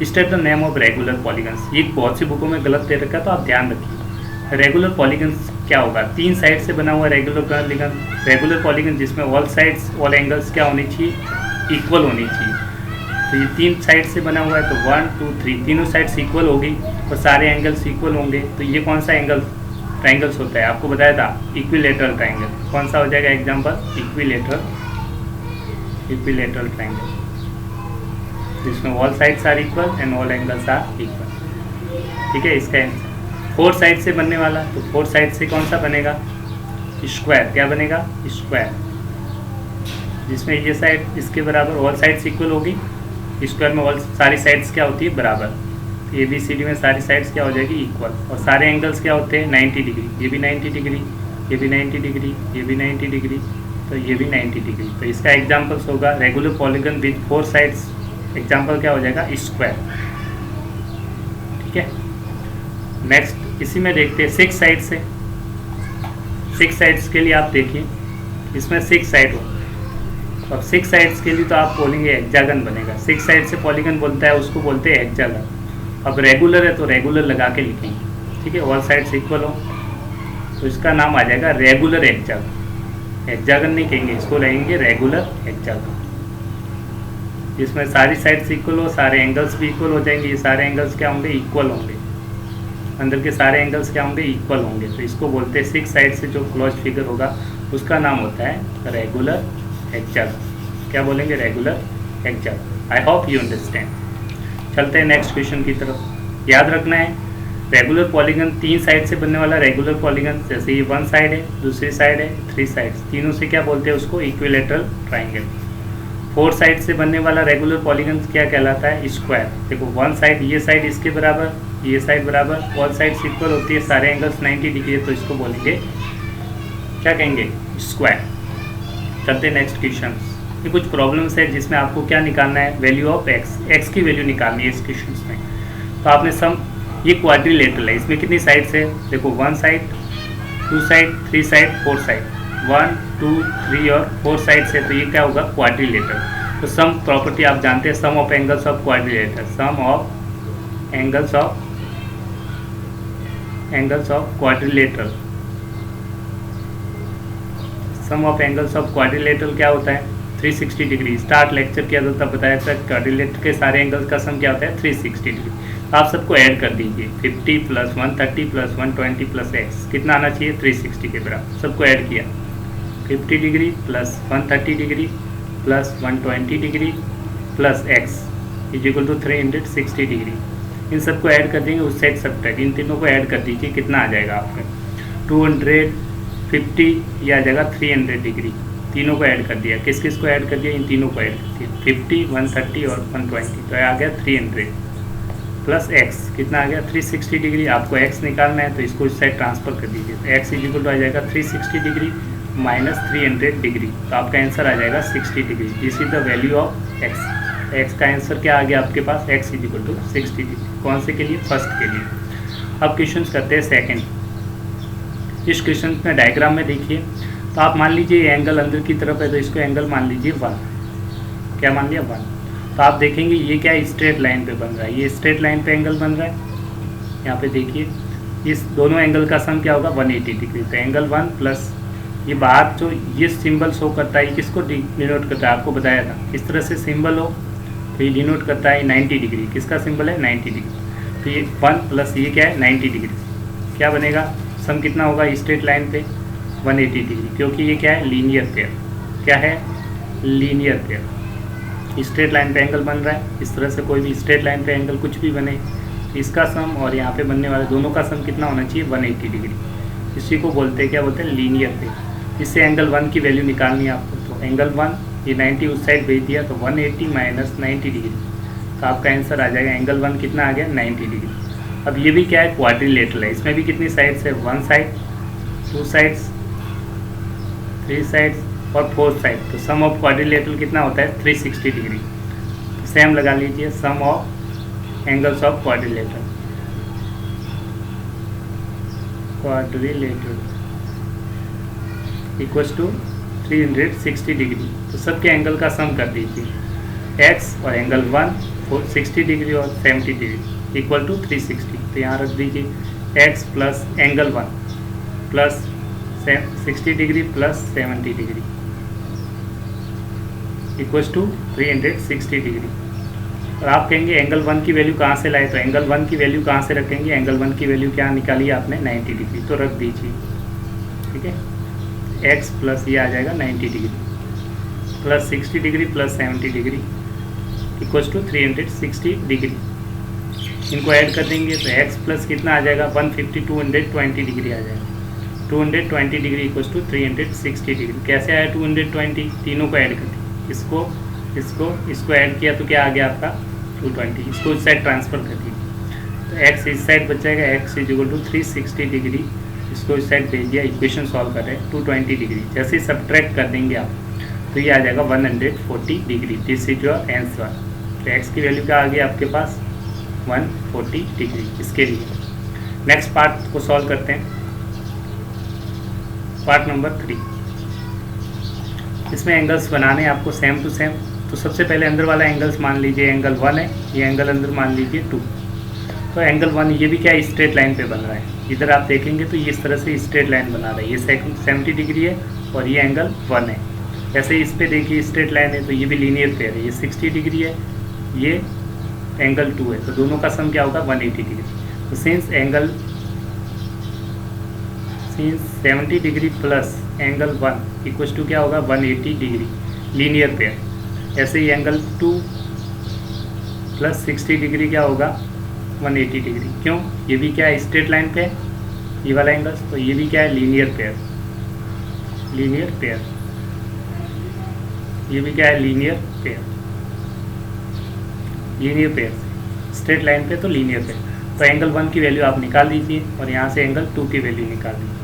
State the name of regular polygons. ये बहुत सी बुकों में गलत दे रखा है तो आप ध्यान रखिए। रेगुलर पॉलीगन्स क्या होगा? 3 साइड से बना हुआ रेगुलर पॉलीगन। रेगुलर पॉलीगन जिसमें ऑल साइड्स ऑल एंगल्स क्या होनी चाहिए? इक्वल होनी चाहिए। तो ये 3 साइड से बना हुआ है तो 1 2 3 तीनों साइड्स इक्वल होगी और सारे एंगल्स इक्वल होंगे। तो ये कौन सा एंगल ट्राइंगल्स होता है? आपको बताया था इक्विलेटरल ट्राइंगल। कौन सा हो जाएगा एग्जाम्पल? इक्विलेटरल ट्राइंगल जिसमें all sides are equal and all angles are equal, ठीक है। इसका आंसर 4 साइड से बनने वाला, तो 4 साइड से कौन सा बनेगा? स्क्वायर। क्या बनेगा? स्क्वायर, जिसमें ये साइड इसके बराबर ऑल साइड्स इक्वल होगी। स्क्वायर में ऑल सारी साइड्स क्या होती है? बराबर। ABCD में सारी साइड्स क्या हो जाएगी? इक्वल। और सारे एंगल्स क्या होते हैं? 90 डिग्री। ये भी 90 डिग्री, ये भी 90 डिग्री, ये भी 90 डिग्री, तो ये भी 90 डिग्री। तो इसका एग्जाम्पल्स होगा regular polygon with 4 sides. Example क्या हो जाएगा? स्क्वायर, ठीक है। नेक्स्ट इसी में देखते हैं 6 साइड से। 6 साइड्स के लिए आप देखिए, इसमें 6 साइड हो। अब 6 साइड्स के लिए तो आप बोलेंगे हेक्सागन बनेगा। 6 साइड से पॉलीगन बोलता है उसको बोलते हैं हेक्सागन। अब रेगुलर है तो रेगुलर लगा के लिखेंगे, ठीक है। ऑल साइड्स इक्वल हो तो इसका नाम आ जाएगा रेगुलर हेक्सागन। हेक्सागन नहीं कहेंगे इसको, रहेंगे रेगुलर हेक्सागन। जिसमें सारी साइड्स इक्वल हो, सारे एंगल्स भी इक्वल हो जाएंगे। ये सारे एंगल्स क्या होंगे? इक्वल होंगे। अंदर के सारे एंगल्स क्या होंगे? इक्वल होंगे। तो इसको बोलते हैं 6 साइड से जो क्लोज फिगर होगा उसका नाम होता है रेगुलर हेक्सागन। क्या बोलेंगे? Regular hexagon. I hope you understand. चलते हैं नेक्स्ट क्वेश्चन की तरफ। याद रखना है रेगुलर पॉलीगन 3 साइड से बनने वाला रेगुलर पॉलीगन, जैसे ये 1 साइड है, दूसरी साइड है, 3 साइड्स, तीनों से क्या बोलते हैं? उसको इक्विलेटरल ट्राइंगल। 4 साइड से बनने वाला रेगुलर पॉलीगन क्या कहलाता है? स्क्वायर। देखो 1 साइड, ये साइड इसके बराबर, ये साइड बराबर, ऑल साइड्स इक्वल होती है, सारे एंगल्स 90 डिग्री है, तो इसको बोलेंगे क्या कहेंगे? स्क्वायर। चलते नेक्स्ट क्वेश्चन। ये कुछ प्रॉब्लम्स है जिसमें आपको क्या निकालना है? वैल्यू ऑफ एक्स की वैल्यू निकालनी है इस क्वेश्चन में। तो आपने सम, ये क्वाड्रिलेटरल है, इसमें कितनी साइड्स है? देखो 1 साइड, 2 साइड, 3 साइड, 4 साइड, 1 2 3 और 4 साइड से, तो ये क्या होगा? क्वाड्रिलेटरल। तो सम प्रॉपर्टी आप जानते हैं, sum of angles of quadrilateral, sum of angles of quadrilateral. Sum of angles of quadrilateral क्या होता है? 360 डिग्री। स्टार्ट लेक्चर किया था तब बताया था क्वाड्रिलेटरल के सारे एंगल्स का सम क्या होता है? 360 डिग्री। आप सबको ऐड कर दीजिए, 50 + 130 + 120 + x कितना आना चाहिए? 360 के बराबर। सबको ऐड किया, 50 degree + 130 degree + 120 degree + x = 360 degree. इन सबको ऐड कर देंगे, उस साइड सब्ट्रैक्ट, इन तीनों को ऐड कर दीजिए, कितना आ जाएगा आपका? 250, ये आ जाएगा 300 डिग्री। तीनों को ऐड कर दिया, किस किस को ऐड कर दिया? इन तीनों को ऐड कर दिया, 50 130 और 120, तो आ गया 300। तो प्लस एक्स कितना आ गया 360 डिग्री। आपको एक्स निकालना है तो इसको इस साइड ट्रांसफर कर दीजिए, तो एक्स इज इक्वल टू आ जाएगा 360 डिग्री माइनस 300 डिग्री, तो आपका आंसर आ जाएगा 60 degree. This is the value of x. X का आंसर क्या आ गया आपके पास, x is equal to 60 degree. कौन से के लिए, फर्स्ट के लिए। अब क्वेश्चन करते हैं सेकेंड। इस क्वेश्चन में डायग्राम में देखिए, तो आप मान लीजिए ये एंगल अंदर की तरफ है, तो इसको एंगल मान लीजिए 1, क्या मान लिया 1। तो आप देखेंगे ये क्या स्ट्रेट लाइन पे बन रहा है, ये स्ट्रेट लाइन पे एंगल बन रहा है। यहाँ पे देखिए इस दोनों एंगल का सम क्या होगा 180 डिग्री। तो एंगल 1 प्लस ये बाहर जो ये सिंबल शो करता है, किसको डिनोट करता है, आपको बताया था इस तरह से सिंबल हो तो ये डिनोट करता है 90 डिग्री। किसका सिंबल है 90 डिग्री। तो ये 1 प्लस ये क्या है 90 डिग्री, क्या बनेगा सम कितना होगा स्ट्रेट लाइन पे 180 डिग्री, क्योंकि ये क्या है लीनियर पेयर। क्या है लीनियर पेयर। स्ट्रेट लाइन पे एंगल बन रहा है, इस तरह से कोई भी स्ट्रेट लाइन पे एंगल कुछ भी बने, इसका सम और यहाँ पे बनने वाले दोनों का सम कितना होना चाहिए 180 डिग्री। इसी को बोलते हैं क्या बोलते हैं लीनियर पेयर। इससे एंगल 1 की वैल्यू निकालनी है आपको, तो एंगल 1 ये 90 उस साइड भेज दिया, तो 180 माइनस 90 डिग्री, तो आपका आंसर आ जाएगा एंगल 1 कितना आ गया 90 डिग्री। अब ये भी क्या है क्वाड्रिलेटरल है, इसमें भी कितनी साइड्स है 1 साइड 2 साइड्स 3 साइड्स और 4 साइड। तो सम ऑफ क्वाड्रिलेटरल कितना होता है 360 डिग्री। तो सेम लगा लीजिए sum of angles of quadrilateral equals to 360 degree. तो सबके एंगल का सम कर दीजिए, एक्स और एंगल 1 60 डिग्री और 70 डिग्री इक्वल टू 360। तो यहाँ रख दीजिए x plus angle 1 plus 60 degree plus 70 degree equals to 360 degree. और आप कहेंगे एंगल 1 की वैल्यू कहाँ से लाए, तो एंगल 1 की वैल्यू कहाँ से रखेंगे, एंगल 1 की वैल्यू क्या निकाली आपने 90 डिग्री, तो रख दीजिए। ठीक है एक्स प्लस ये आ जाएगा 90 degree plus 60 degree plus 70 degree equals to 360 degree. इनको ऐड कर देंगे तो एक्स प्लस कितना आ जाएगा 150 220 डिग्री आ जाएगा। 220 डिग्री इक्वल्स टू 360 डिग्री। कैसे आया 220, तीनों को ऐड कर दिया, इसको ऐड किया तो क्या आ गया आपका 220, इसको इस साइड ट्रांसफ़र कर दीजिए, तो एक्स इस साइड बच जाएगा x is equal to 360 degree, इसको इस साइड भेज दिया, इक्वेशन सॉल्व कर रहे हैं 220 डिग्री। जैसे ही सब्ट्रैक्ट कर देंगे आप तो ये आ जाएगा 140 degree. This is your answer. तो एक्स की वैल्यू क्या आ गई आपके पास 140 डिग्री इसके लिए। नेक्स्ट पार्ट को सॉल्व करते हैं, पार्ट नंबर 3। इसमें एंगल्स बनाने हैं आपको सेम टू सेम। तो सबसे पहले अंदर वाला एंगल्स मान लीजिए एंगल 1 है, ये एंगल अंदर मान लीजिए 2। तो एंगल 1 ये भी क्या है स्ट्रेट लाइन पे बन रहा है, इधर आप देखेंगे तो ये इस तरह से स्ट्रेट लाइन बना रहा है, ये 70 डिग्री है और ये एंगल 1 है। ऐसे इस पर देखिए स्ट्रेट लाइन है तो ये भी लीनियर पेयर है, ये 60 डिग्री है, ये एंगल 2 है, तो दोनों का सम क्या होगा 180 डिग्री। तो since 70 degree plus angle 1 equals to क्या होगा 180 डिग्री लीनियर पेयर। ऐसे ही एंगल 2 प्लस 60 डिग्री क्या होगा 180 डिग्री। क्यों, ये भी क्या है स्ट्रेट लाइन पे ये वाला एंगल, तो ये भी क्या है लीनियर पेयर, ये भी क्या है लीनियर पेयर स्ट्रेट लाइन पे, तो लीनियर पेयर। तो एंगल 1 की वैल्यू आप निकाल दीजिए और यहाँ से एंगल 2 की वैल्यू निकाल दीजिए।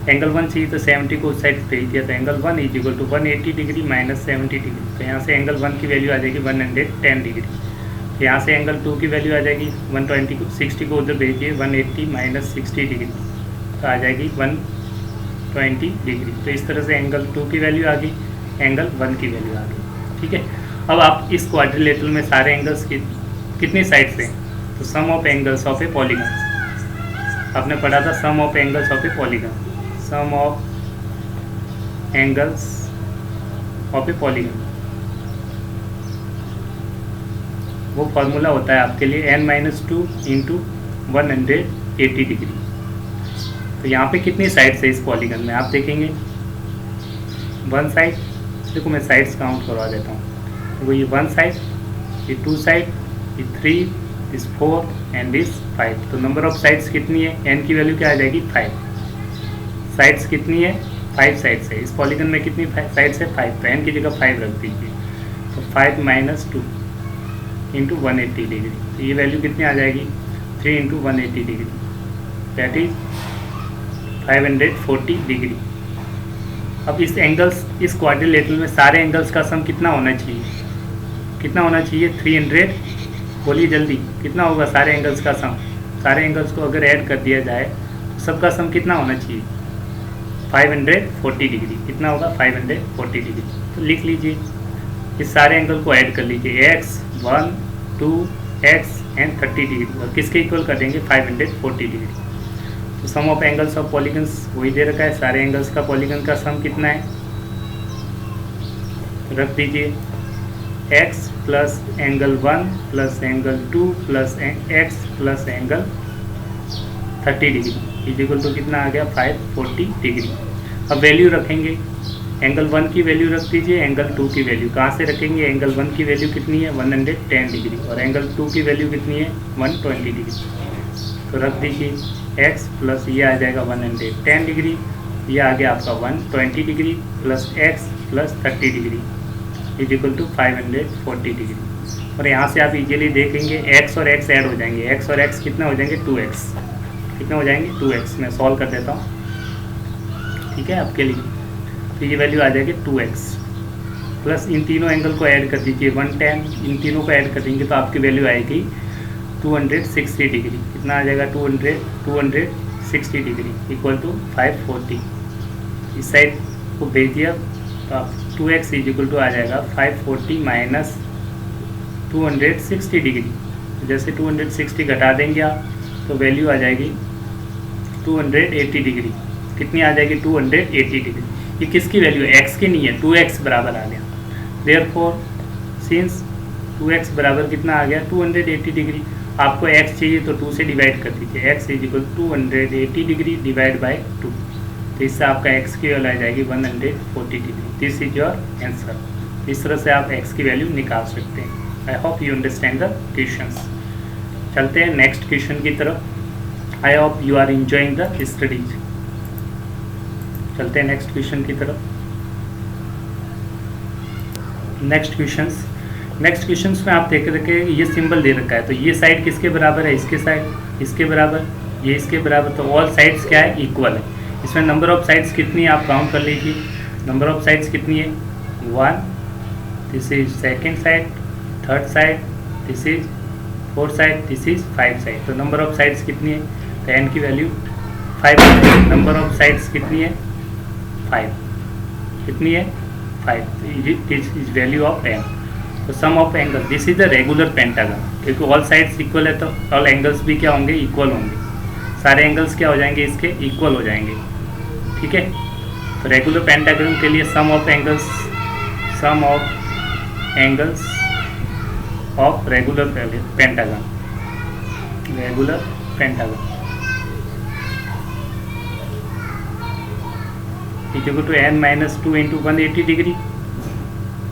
एंगल 1 चाहिए तो 70 को उस साइड भेज दिया, तो angle 1 is equal to 180 degree minus 70 degree. तो यहाँ से एंगल 1 की वैल्यू आ जाएगी 110 डिग्री। तो यहाँ से एंगल 2 की वैल्यू आ जाएगी 120 को 60 को उधर भेजिए 180 माइनस 60 डिग्री, तो आ जाएगी 120 डिग्री। तो इस तरह से एंगल 2 की वैल्यू आ गई, एंगल 1 की वैल्यू आ गई। ठीक है, अब आप इस क्वाड्रिलेटरल में सारे एंगल्स की कितनी साइड्स हैं, तो sum of angles of a polygon आपने पढ़ा था, sum of angles of a polygon, sum of angles of a polygon, वो फॉर्मूला होता है आपके लिए n-2 इंटू 180 डिग्री। तो यहाँ पे कितनी साइड्स है इस पॉलीगन में आप देखेंगे, 1 साइड, देखो मैं साइड्स काउंट करवा देता हूँ। देखो ये 1 साइड, ये 2 साइड, ये 3, दिस 4 एंड दिस 5। तो नंबर ऑफ साइड्स कितनी है, n की वैल्यू क्या आ जाएगी 5। साइड्स कितनी है 5 साइड्स है, इस पॉलीगन में कितनी साइड्स है 5, तो n की जगह 5 रख दीजिए। तो 5 माइनस 2 इंटू 180 डिग्री। तो ये वैल्यू कितनी आ जाएगी 3 into 180 degree, that is 540 degree. अब इस एंगल्स, इस क्वाड्रिलेटरल में सारे एंगल्स का सम कितना होना चाहिए, कितना होना चाहिए 300, बोलिए जल्दी कितना होगा सारे एंगल्स का सम। सारे एंगल्स को अगर ऐड कर दिया जाए तो सबका सम कितना होना चाहिए 540 डिग्री। कितना होगा 540 डिग्री। तो लिख लीजिए, इस सारे एंगल को ऐड कर लीजिए, x 1 2 x एंड 30 डिग्री, और किसके इक्वल कर देंगे 540 डिग्री। तो sum of angles of polygons वही दे रखा है, सारे एंगल्स का पॉलीगन का सम कितना है, रख दीजिए x plus angle 1 plus angle 2 plus x plus angle 30 degree is equal to कितना आ गया 540 डिग्री। अब वैल्यू रखेंगे, एंगल 1 की वैल्यू रख दीजिए, एंगल 2 की वैल्यू कहाँ से रखेंगे, एंगल 1 की वैल्यू कितनी है 110 डिग्री और एंगल 2 की वैल्यू कितनी है 120 डिग्री। तो रख दीजिए x प्लस ये आ जाएगा 110 डिग्री, ये आ गया आपका 120 degree plus x plus 30 degree is equal to 540 degree. और यहाँ से आप इजीली देखेंगे x और x ऐड हो जाएंगे, x और x कितना हो जाएंगे 2x, कितने हो जाएंगे 2x। मैं सॉल्व कर देता हूँ, ठीक है आपके लिए। तो ये वैल्यू आ जाएगी 2x प्लस इन तीनों एंगल को ऐड कर दीजिए 110, इन तीनों को ऐड कर देंगे तो आपकी वैल्यू आएगी 260 डिग्री। कितना आ जाएगा 260 डिग्री इक्वल टू 540। इस साइड को भेज दिया तो आप 2x इज इक्वल टू आ जाएगा 540 माइनस 260 डिग्री। जैसे 260 घटा देंगे आप तो वैल्यू आ जाएगी 280 डिग्री। कितनी आ जाएगी 280 डिग्री। ये किसकी वैल्यू है x की नहीं है, 2x बराबर आ गया। देयरफॉर सिंस 2x बराबर कितना आ गया 280 डिग्री, आपको x चाहिए तो 2 से डिवाइड कर दीजिए, x is equal 280 degree divide by 2। तो इससे आपका x की वैल्यू आ जाएगी 140 degree. This is your answer. इस तरह से आप x की वैल्यू निकाल सकते हैं। I hope you understand the questions. चलते हैं नेक्स्ट क्वेश्चन की तरफ। I hope you are enjoying the studies. चलते हैं नेक्स्ट क्वेश्चन की तरफ। नेक्स्ट क्वेश्चंस में आप देख रखे ये सिंबल दे रखा है, तो ये साइड किसके बराबर है, इसके साइड इसके बराबर, ये इसके बराबर, तो ऑल साइड्स क्या है इक्वल है। इसमें नंबर ऑफ साइड्स कितनी है आप काउंट कर लीजिए। नंबर ऑफ साइड्स कितनी है 1, this is second side, third side, this is fourth side, this is 5 side. तो नंबर ऑफ साइड्स कितनी है, तो n की वैल्यू 5 है। नंबर ऑफ साइड्स कितनी है 5, कितनी है 5, this is value of n। तो sum of angle, this is the regular pentagon, क्योंकि ऑल साइड्स इक्वल है तो ऑल एंगल्स भी क्या होंगे इक्वल होंगे। सारे एंगल्स क्या हो जाएंगे इसके इक्वल हो जाएंगे, ठीक है। तो रेगुलर पेंटागन के लिए sum of angles of regular pentagon equal to n minus 2 into 180 degree,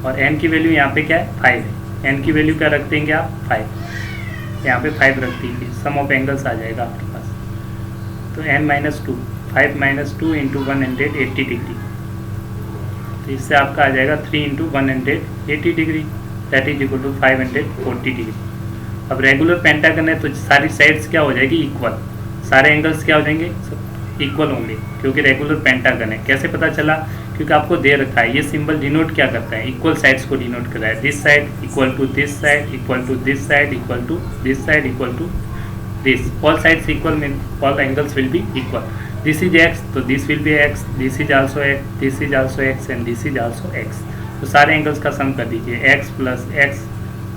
और n की वैल्यू यहाँ पे क्या है 5 है। n की वैल्यू क्या रख देंगे आप 5, यहाँ पे 5 रख दीजिए, सम ऑफ एंगल्स आ जाएगा आपके पास। तो n minus 2, 5 minus 2 into 180 degree, तो इससे आपका आ जाएगा 3 into 180 degree, that is equal to 540 degree. अब रेगुलर पेंटागन है तो सारी साइड्स क्या हो जाएगी इक्वल, सारे एंगल्स क्या हो जाएंगे इक्वल होंगे, क्योंकि रेगुलर पेंटागन है। कैसे पता चला, क्योंकि आपको दे रखा है, ये सिंबल डिनोट क्या करता है इक्वल साइड्स को डिनोट कर रहा है। This side equal to this side equal to this side equal to this side equal to this, all sides equal mean all angles will be equal. This is x तो this will be x, this is also x, this is also x and this is also x। तो सारे angles का sum कर दीजिए, x plus x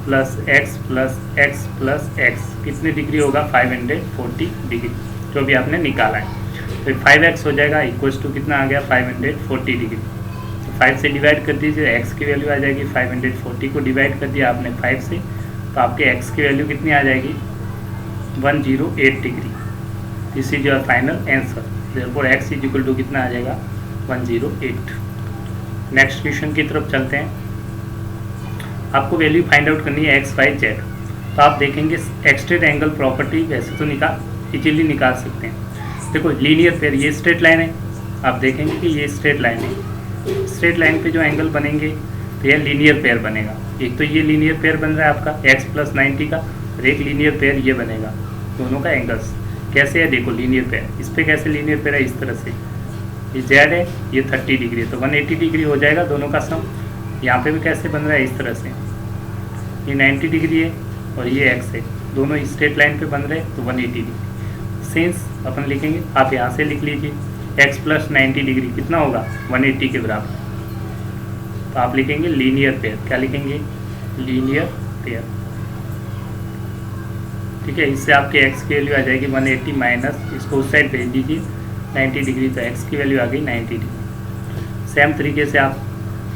plus x plus x plus x कितने degree होगा 540 degree, जो भी आपने निकाला है। तो 5x हो जाएगा इक्वल्स टू कितना आ गया 540 डिग्री। तो 5 से डिवाइड कर दीजिए, x की वैल्यू आ जाएगी 540 को डिवाइड कर दिया आपने 5 से, तो आपके x की वैल्यू कितनी आ जाएगी 108 degree. This is your final answer. Therefore x is equal to कितना आ जाएगा 108। नेक्स्ट क्वेश्चन की तरफ चलते हैं। आपको वैल्यू फाइंड आउट करनी है x, y, z। तो आप देखेंगे एक्सट्रेट एंगल प्रॉपर्टी वैसे तो इजीली निकाल सकते हैं। देखो लीनियर पेयर, ये स्ट्रेट लाइन है, आप देखेंगे कि ये स्ट्रेट लाइन है, स्ट्रेट लाइन पे जो एंगल बनेंगे तो यह लीनियर पेयर बनेगा। एक तो ये लीनियर पेयर बन रहा है आपका x प्लस 90 का, और एक लीनियर पेयर ये बनेगा दोनों का एंगल्स। कैसे है देखो लीनियर पेयर, इस पर कैसे लीनियर पेयर है, इस तरह से ये z है, ये 30 डिग्री है तो 180 डिग्री हो जाएगा दोनों का सम। यहाँ पे भी कैसे बन रहा है, इस तरह से ये 90 डिग्री है और ये x है, दोनों स्ट्रेट लाइन पे बन रहे हैं तो 180 डिग्री। सेंस अपन लिखेंगे, आप यहाँ से लिख लीजिए x प्लस 90 डिग्री कितना होगा 180 के बराबर, तो आप लिखेंगे लीनियर पेयर। क्या लिखेंगे, लीनियर पेयर। ठीक है, इससे आपके x की वैल्यू आ जाएगी 180 माइनस, इसको उस साइड भेज दीजिए 90 डिग्री, तो x की वैल्यू आ गई 90 डिग्री। सेम तरीके से आप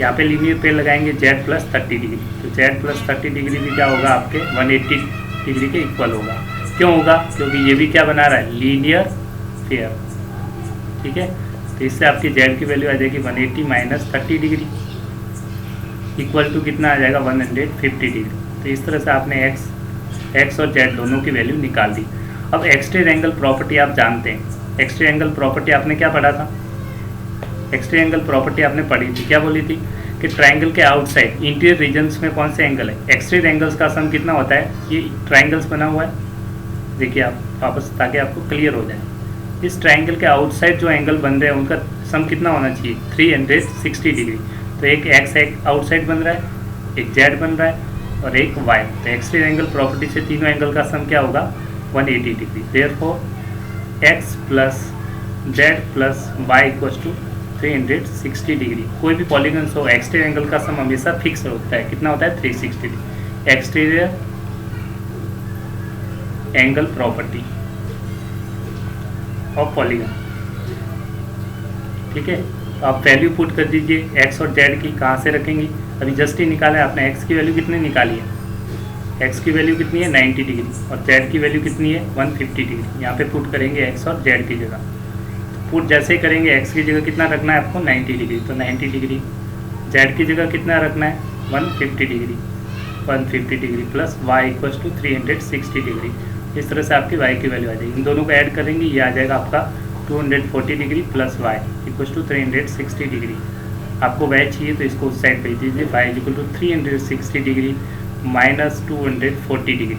यहाँ पे लीनियर पेयर लगाएंगे z प्लस 30 डिग्री, तो z प्लस 30 डिग्री भी क्या होगा आपके 180 डिग्री के इक्वल होगा। क्यों होगा, क्योंकि ये भी क्या बना रहा है, लीनियर पेयर। ठीक है, तो इससे आपकी z की वैल्यू आ जाएगी 180 माइनस 30 डिग्री इक्वल टू कितना आ जाएगा 150 डिग्री। तो इस तरह से आपने x और z दोनों की वैल्यू निकाल दी। अब एक्सट्रीम एंगल प्रॉपर्टी आप जानते हैं, एक्सट्रीम एंगल प्रॉपर्टी आपने क्या पढ़ा था, एक्सट्रीम एंगल प्रॉपर्टी आपने पढ़ी थी, क्या बोली थी कि ट्राइंगल के आउटसाइड इंटीरियर रीजन्स में कौन से एंगल है, एक्सट्रीम एंगल्स का सम कितना होता है। ये ट्राइंगल्स बना हुआ है, देखिए आप वापस, ताकि आपको क्लियर हो जाए। इस ट्राइंगल के आउटसाइड जो एंगल बन रहे हैं उनका सम कितना होना चाहिए 360 डिग्री। तो एक x एक आउटसाइड बन रहा है, एक z बन रहा है और एक y। तो एक्सट्रीम एंगल प्रॉपर्टी से तीनों एंगल का सम क्या होगा 180 degree. Therefore x plus z plus y equals to 360 degree. कोई भी पॉलीगन हो, एक्सट्रीम एंगल का सम हमेशा फिक्स होता है, कितना होता है 360 degree. Exterior angle property of polygon. ठीक है, तो आप वैल्यू पुट कर दीजिए x और z की। कहाँ से रखेंगे, अभी जस्ट ही निकाला है आपने, x की वैल्यू कितनी निकाली है, x की वैल्यू कितनी है 90 डिग्री और z की वैल्यू कितनी है 150 डिग्री। यहाँ पे पुट करेंगे x और z की जगह। पुट जैसे ही करेंगे x की जगह कितना रखना है आपको 90 डिग्री, तो 90 डिग्री। z की जगह कितना रखना है 150 degree, 150 degree plus y equals to 360 degree. इस तरह से आपकी y की वैल्यू आ जाएगी। इन दोनों को ऐड करेंगे, ये आ जाएगा आपका 240 degree plus y equals to 360 degree. आपको y चाहिए तो इसको उस साइड भेज दीजिए, y equal to 360 degree minus 240 degree.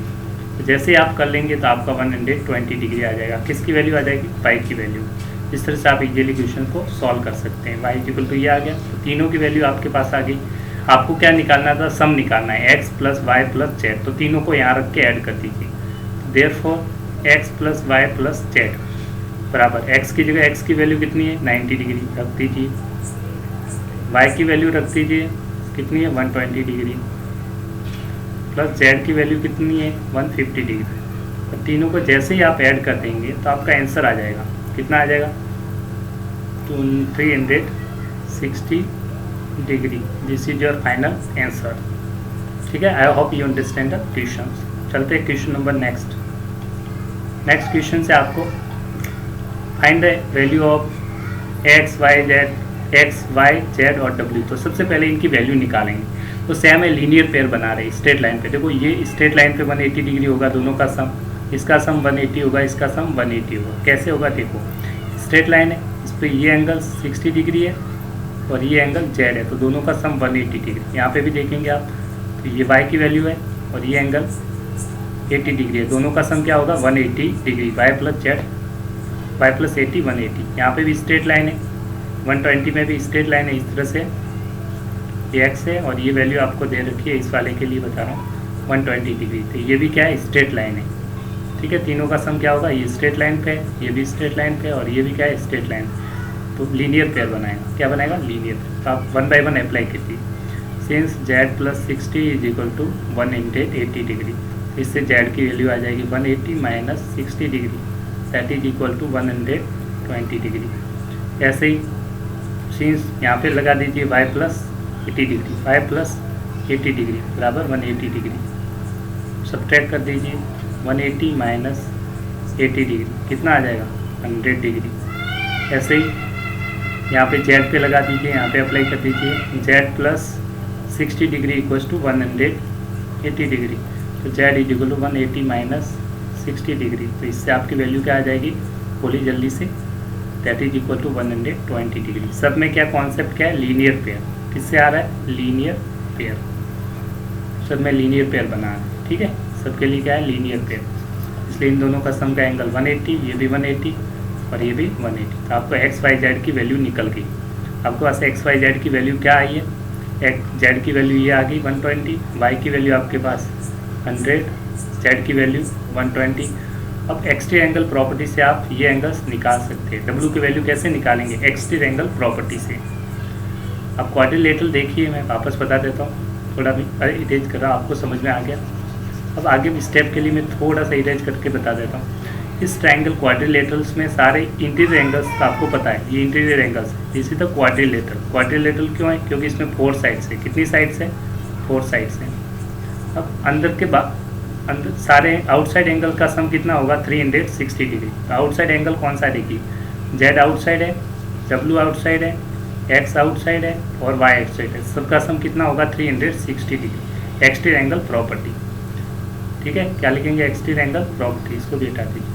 तो जैसे आप कर लेंगे तो आपका 120 डिग्री आ जाएगा। किसकी वैल्यू आ जाएगी, y की वैल्यू। इस तरह से आप इजीली क्वेश्चन को सॉल्व कर सकते हैं। y इक्वल टू ये आ गया, तो तीनों की वैल्यू आपके पास आ गई। आपको क्या निकालना था, सम निकालना है x plus Y plus z. तो तीनों को यहाँ रख के ऐड कर दीजिए। देयरफॉर x plus Y plus z बराबर x की जगह x की वैल्यू कितनी है 90 डिग्री रख दीजिए, y की वैल्यू रख दीजिए कितनी है 120 डिग्री प्लस z की वैल्यू कितनी है 150 डिग्री। तो तीनों को जैसे ही आप ऐड कर देंगे तो आपका आंसर आ जाएगा, कितना आ जाएगा 360 degree. This is your final answer. ठीक है, आई hope you understand the question. चलते हैं क्वेश्चन नंबर नेक्स्ट क्वेश्चन से आपको find the value of x y z और w। तो सबसे पहले इनकी वैल्यू निकालेंगे। तो सेम है, लीनियर पेयर बना रहे हैं स्ट्रेट लाइन पे। देखो ये स्ट्रेट लाइन पे 180 डिग्री होगा दोनों का सम, इसका सम 180 होगा, इसका सम 180 होगा। कैसे होगा देखो, स्ट्रेट लाइन है, इस पर ये एंगल 60 डिग्री है और ये एंगल z है, तो दोनों का सम 180 डिग्री। यहाँ पे भी देखेंगे आप, तो ये y की वैल्यू है और ये एंगल 80 डिग्री है, दोनों का सम क्या होगा 180 degree. y plus z, y plus 80 180। यहाँ पे भी स्ट्रेट लाइन है, 120 में भी स्ट्रेट लाइन है। इस तरह से ये x है और ये वैल्यू आपको दे रखी है, इस वाले के लिए बता रहा हूँ 120 डिग्री। तो ये भी क्या है, स्ट्रेट लाइन है। ठीक है, तीनों का सम क्या होगा, ये स्ट्रेट लाइन पे है, ये भी स्ट्रेट लाइन पे है और ये भी क्या है, स्ट्रेट लाइन। तो लीनियर पेयर बनाएगा, क्या बनाएगा, लीनियर पेयर। तो आप 1 बाय 1 अप्लाई कीजिए। Since z plus 60 is equal to 180 degree, इससे z की वैल्यू आ जाएगी 180 minus 60 degree, that is equal to 120 degree. ऐसे ही सिंस यहाँ पे लगा दीजिए y plus 80 degree, y plus 80 degree बराबर 180 डिग्री। सब्ट्रैक्ट कर दीजिए 180 माइनस 80 डिग्री, कितना आ जाएगा 100 डिग्री। ऐसे ही यहाँ पे z पे लगा दीजिए, यहाँ पे अप्लाई कर दीजिए z plus 60 degree equals to 180 degree. तो z is equal to 180 minus 60 degree. तो इससे आपकी वैल्यू क्या आ जाएगी, बोली जल्दी से, that is equal to 120 degree. सब में क्या कॉन्सेप्ट क्या है, लीनियर पेयर। किससे आ रहा है, लीनियर पेयर। सब में लीनियर पेयर बना है, ठीक है, सबके लिए क्या है लीनियर पेयर, इसलिए इन दोनों का सम का एंगल 180, ये भी 180 और ये भी 180। तो आपको एक्स वाई जेड की वैल्यू निकल गई। आपके पास एक्स वाई जेड की वैल्यू क्या आई है, एक्स जेड की वैल्यू ये आ गई 120, वाई की वैल्यू आपके पास 100, जेड की वैल्यू 120। अब एक्सट्रीम एंगल प्रॉपर्टी से आप ये एंगल्स निकाल सकते हैं। डब्ल्यू की वैल्यू कैसे निकालेंगे, एक्सट्रीम एंगल प्रॉपर्टी से। अब क्वाड्रिलेटरल देखिए, मैं वापस बता देता हूँ, थोड़ा भी अरे इरेज कर रहा हूँ, आपको समझ में आ गया। अब आगे भी स्टेप के लिए मैं थोड़ा सा इरेज करके बता देता हूँ। इस ट्रायंगल क्वाड्रिलेटरल्स में सारे इंटीरियर एंगल्स आपको पता है, ये इंटीरियर एंगल्स है, this is the quadrilateral. Quadrilateral क्यों है, क्योंकि इसमें 4 साइड्स है। कितनी साइड्स है, 4 साइड्स हैं। अब अंदर के बाद अंदर सारे आउटसाइड एंगल का सम कितना होगा, 360 डिग्री। तो आउटसाइड एंगल कौन सा देखिए, जेड आउटसाइड है, डब्ल्यू आउटसाइड है, एक्स आउटसाइड है और वाई आउटसाइड है, सबका सम कितना होगा 360 डिग्री। एक्सट्रीम एंगल प्रॉपर्टी, ठीक है, क्या लिखेंगे, एक्सट्रीम एंगल प्रॉपर्टी, इसको भी हटा दीजिए।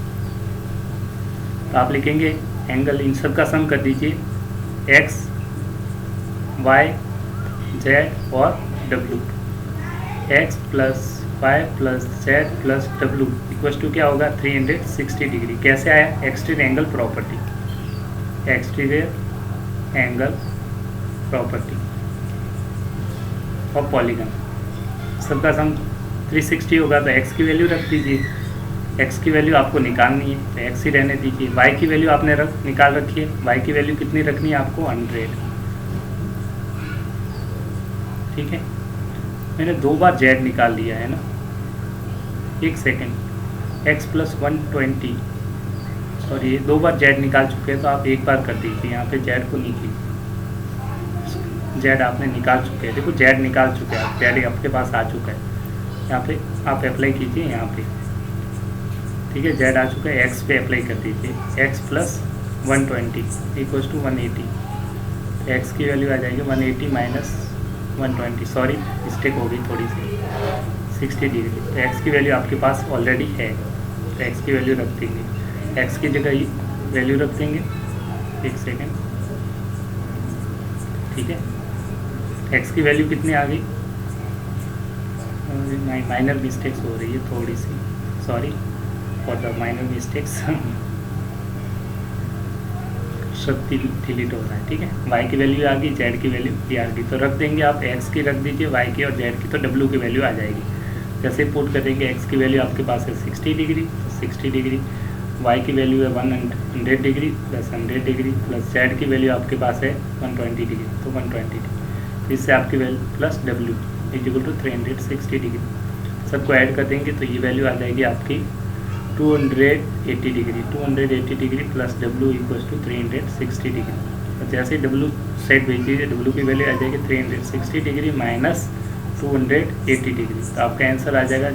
तो आप लिखेंगे एंगल, इन सब का सम कर दीजिए, एक्स वाई जेड और W, X plus Y plus Z plus W equal to क्या होगा 360 डिग्री। कैसे आया, extreme angle property, exterior angle property और पॉलीगन, सबका सम 360 होगा। तो एक्स की वैल्यू रख दीजिए, एक्स की वैल्यू आपको निकालनी है तो एक्स ही रहने दीजिए। वाई की वैल्यू आपने निकाल रखी है, वाई की वैल्यू कितनी रखनी है आपको 100, ठीक है। मैंने 2 बार जेड निकाल लिया है ना, एक सेकेंड, एक्स प्लस 120 और ये 2 बार जेड निकाल चुके हैं, तो आप एक बार कर दीजिए, यहाँ पे जेड को नीचे, जेड आपने निकाल चुके हैं, देखो जेड निकाल चुके हैं आप, जेड आपके पास आ चुका है, यहाँ पे आप अप्लाई कीजिए यहाँ पे, ठीक है, जेड आ चुका है, एक्स पे अप्लाई कर दीजिए, एक्स प्लस 120 इक्वल्स टू 180, एक्स की वैल्यू आ जाएगी 180 माइनस 120, सॉरी मिस्टेक हो गई थोड़ी सी, 60 डिग्री। तो एक्स की वैल्यू आपके पास ऑलरेडी है, तो एक्स की वैल्यू रख देंगे, एक्स की जगह वैल्यू रख देंगे, एक सेकेंड, ठीक है। एक्स की वैल्यू कितनी आ गई, माइनर मिस्टेक्स हो रही है थोड़ी सी, sorry for the minor mistakes, सब डिलीट हो रहा है, ठीक है। वाई की वैल्यू आ गई, जेड की वैल्यू भी आ गई, तो रख देंगे आप, एक्स की रख दीजिए, वाई की और जेड की, तो डब्ल्यू की वैल्यू आ जाएगी। जैसे पुट करेंगे, एक्स की वैल्यू आपके पास है 60 डिग्री, 60 डिग्री, वाई की वैल्यू है 100 degree plus 100 degree plus Z की वैल्यू आपके पास है 120 डिग्री, तो 120 डिग्री, तो इससे आपकी वैल्यू प्लस डब्ल्यू इज इक्वल टू 360 डिग्री, सबको ऐड कर देंगे तो ये वैल्यू आ जाएगी आपकी 280 डिग्री, 280 डिग्री प्लस डब्ल्यू इक्वल्स टू 360 डिग्री। और जैसे डब्ल्यू सेट भेज दीजिए, डब्ल्यू की वैल्यू आ जाएगी 360 डिग्री माइनस 280 डिग्री, तो आपका आंसर आ जाएगा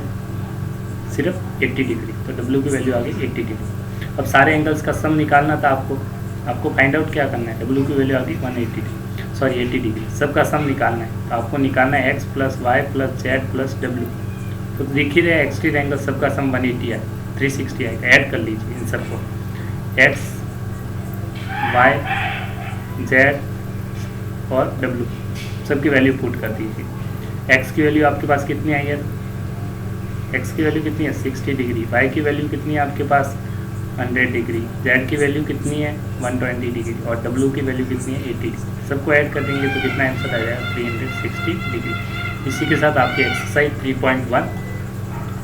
सिर्फ 80 डिग्री, तो डब्ल्यू की वैल्यू आ गई 80 डिग्री। अब सारे एंगल्स का सम निकालना था आपको फाइंड आउट क्या करना है, डब्ल्यू की वैल्यू आ गई 80 डिग्री, सबका सम निकालना है, तो आपको निकालना है x plus Y plus Z plus डब्ल्यू। तो दिख ही रहे एक्सट्रीम एंगल सबका सम 180 है, 360 आएगा, ऐड कर लीजिए इन सबको, एक्स वाई जेड और डब्ल्यू सबकी वैल्यू पुट कर दीजिए। एक्स की वैल्यू आपके पास कितनी आई है, एक्स की वैल्यू कितनी है 60 डिग्री, वाई की वैल्यू कितनी है आपके पास 100 डिग्री, जेड की वैल्यू कितनी है 120 डिग्री और डब्ल्यू की वैल्यू कितनी है 80 डिग्री, सबको ऐड कर देंगे तो कितना आंसर आ जाएगा 360 डिग्री। इसी के साथ आपकी एक्सरसाइज 3.1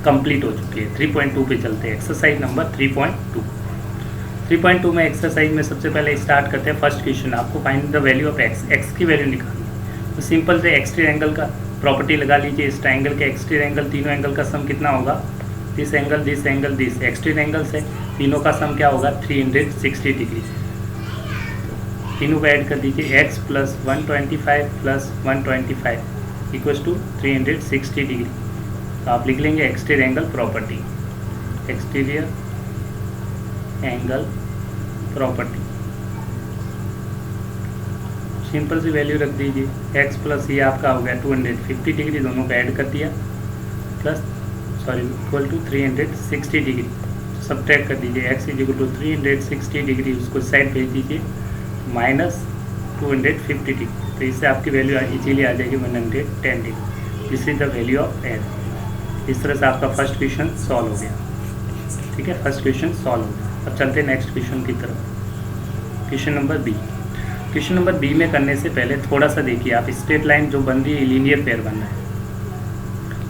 कंप्लीट हो चुकी है। 3.2 पे चलते हैं, एक्सरसाइज नंबर 3.2। 3.2 में एक्सरसाइज में सबसे पहले स्टार्ट करते हैं फर्स्ट क्वेश्चन, आपको find the value of x, x की वैल्यू निकालनी है। तो सिंपल से एक्सट्रीम एंगल का प्रॉपर्टी लगा लीजिए, इस ट्रायंगल के एक्सट्रीम एंगल, तीनों एंगल का सम कितना होगा, this angle this angle this, extreme angle से तीनों का सम क्या होगा 360 डिग्री, तीनों को ऐड कर दीजिए, x plus 125 plus 125 equals to 360 degree. तो आप लिख लेंगे exterior angle property, exterior angle property, simple सी वैल्यू रख दीजिए, एक्स प्लस ये आपका हो गया 250 डिग्री, दोनों का ऐड कर दिया, plus equal to 360 degree, subtract कर दीजिए, x is equal to 360 degree, उसको साइड भेज दीजिए माइनस 250 डिग्री, तो इससे आपकी वैल्यू इजीली आ जाएगी 110 degree. This is the value of n. इस तरह से आपका फर्स्ट क्वेश्चन सॉल्व हो गया। ठीक है, फर्स्ट क्वेश्चन सॉल्व हो गया। अब चलते हैं नेक्स्ट क्वेश्चन की तरफ। Question number B. Question number B में करने से पहले थोड़ा सा देखिए, आप स्ट्रेट लाइन जो बन रही है लीनियर पेयर बन रहा है,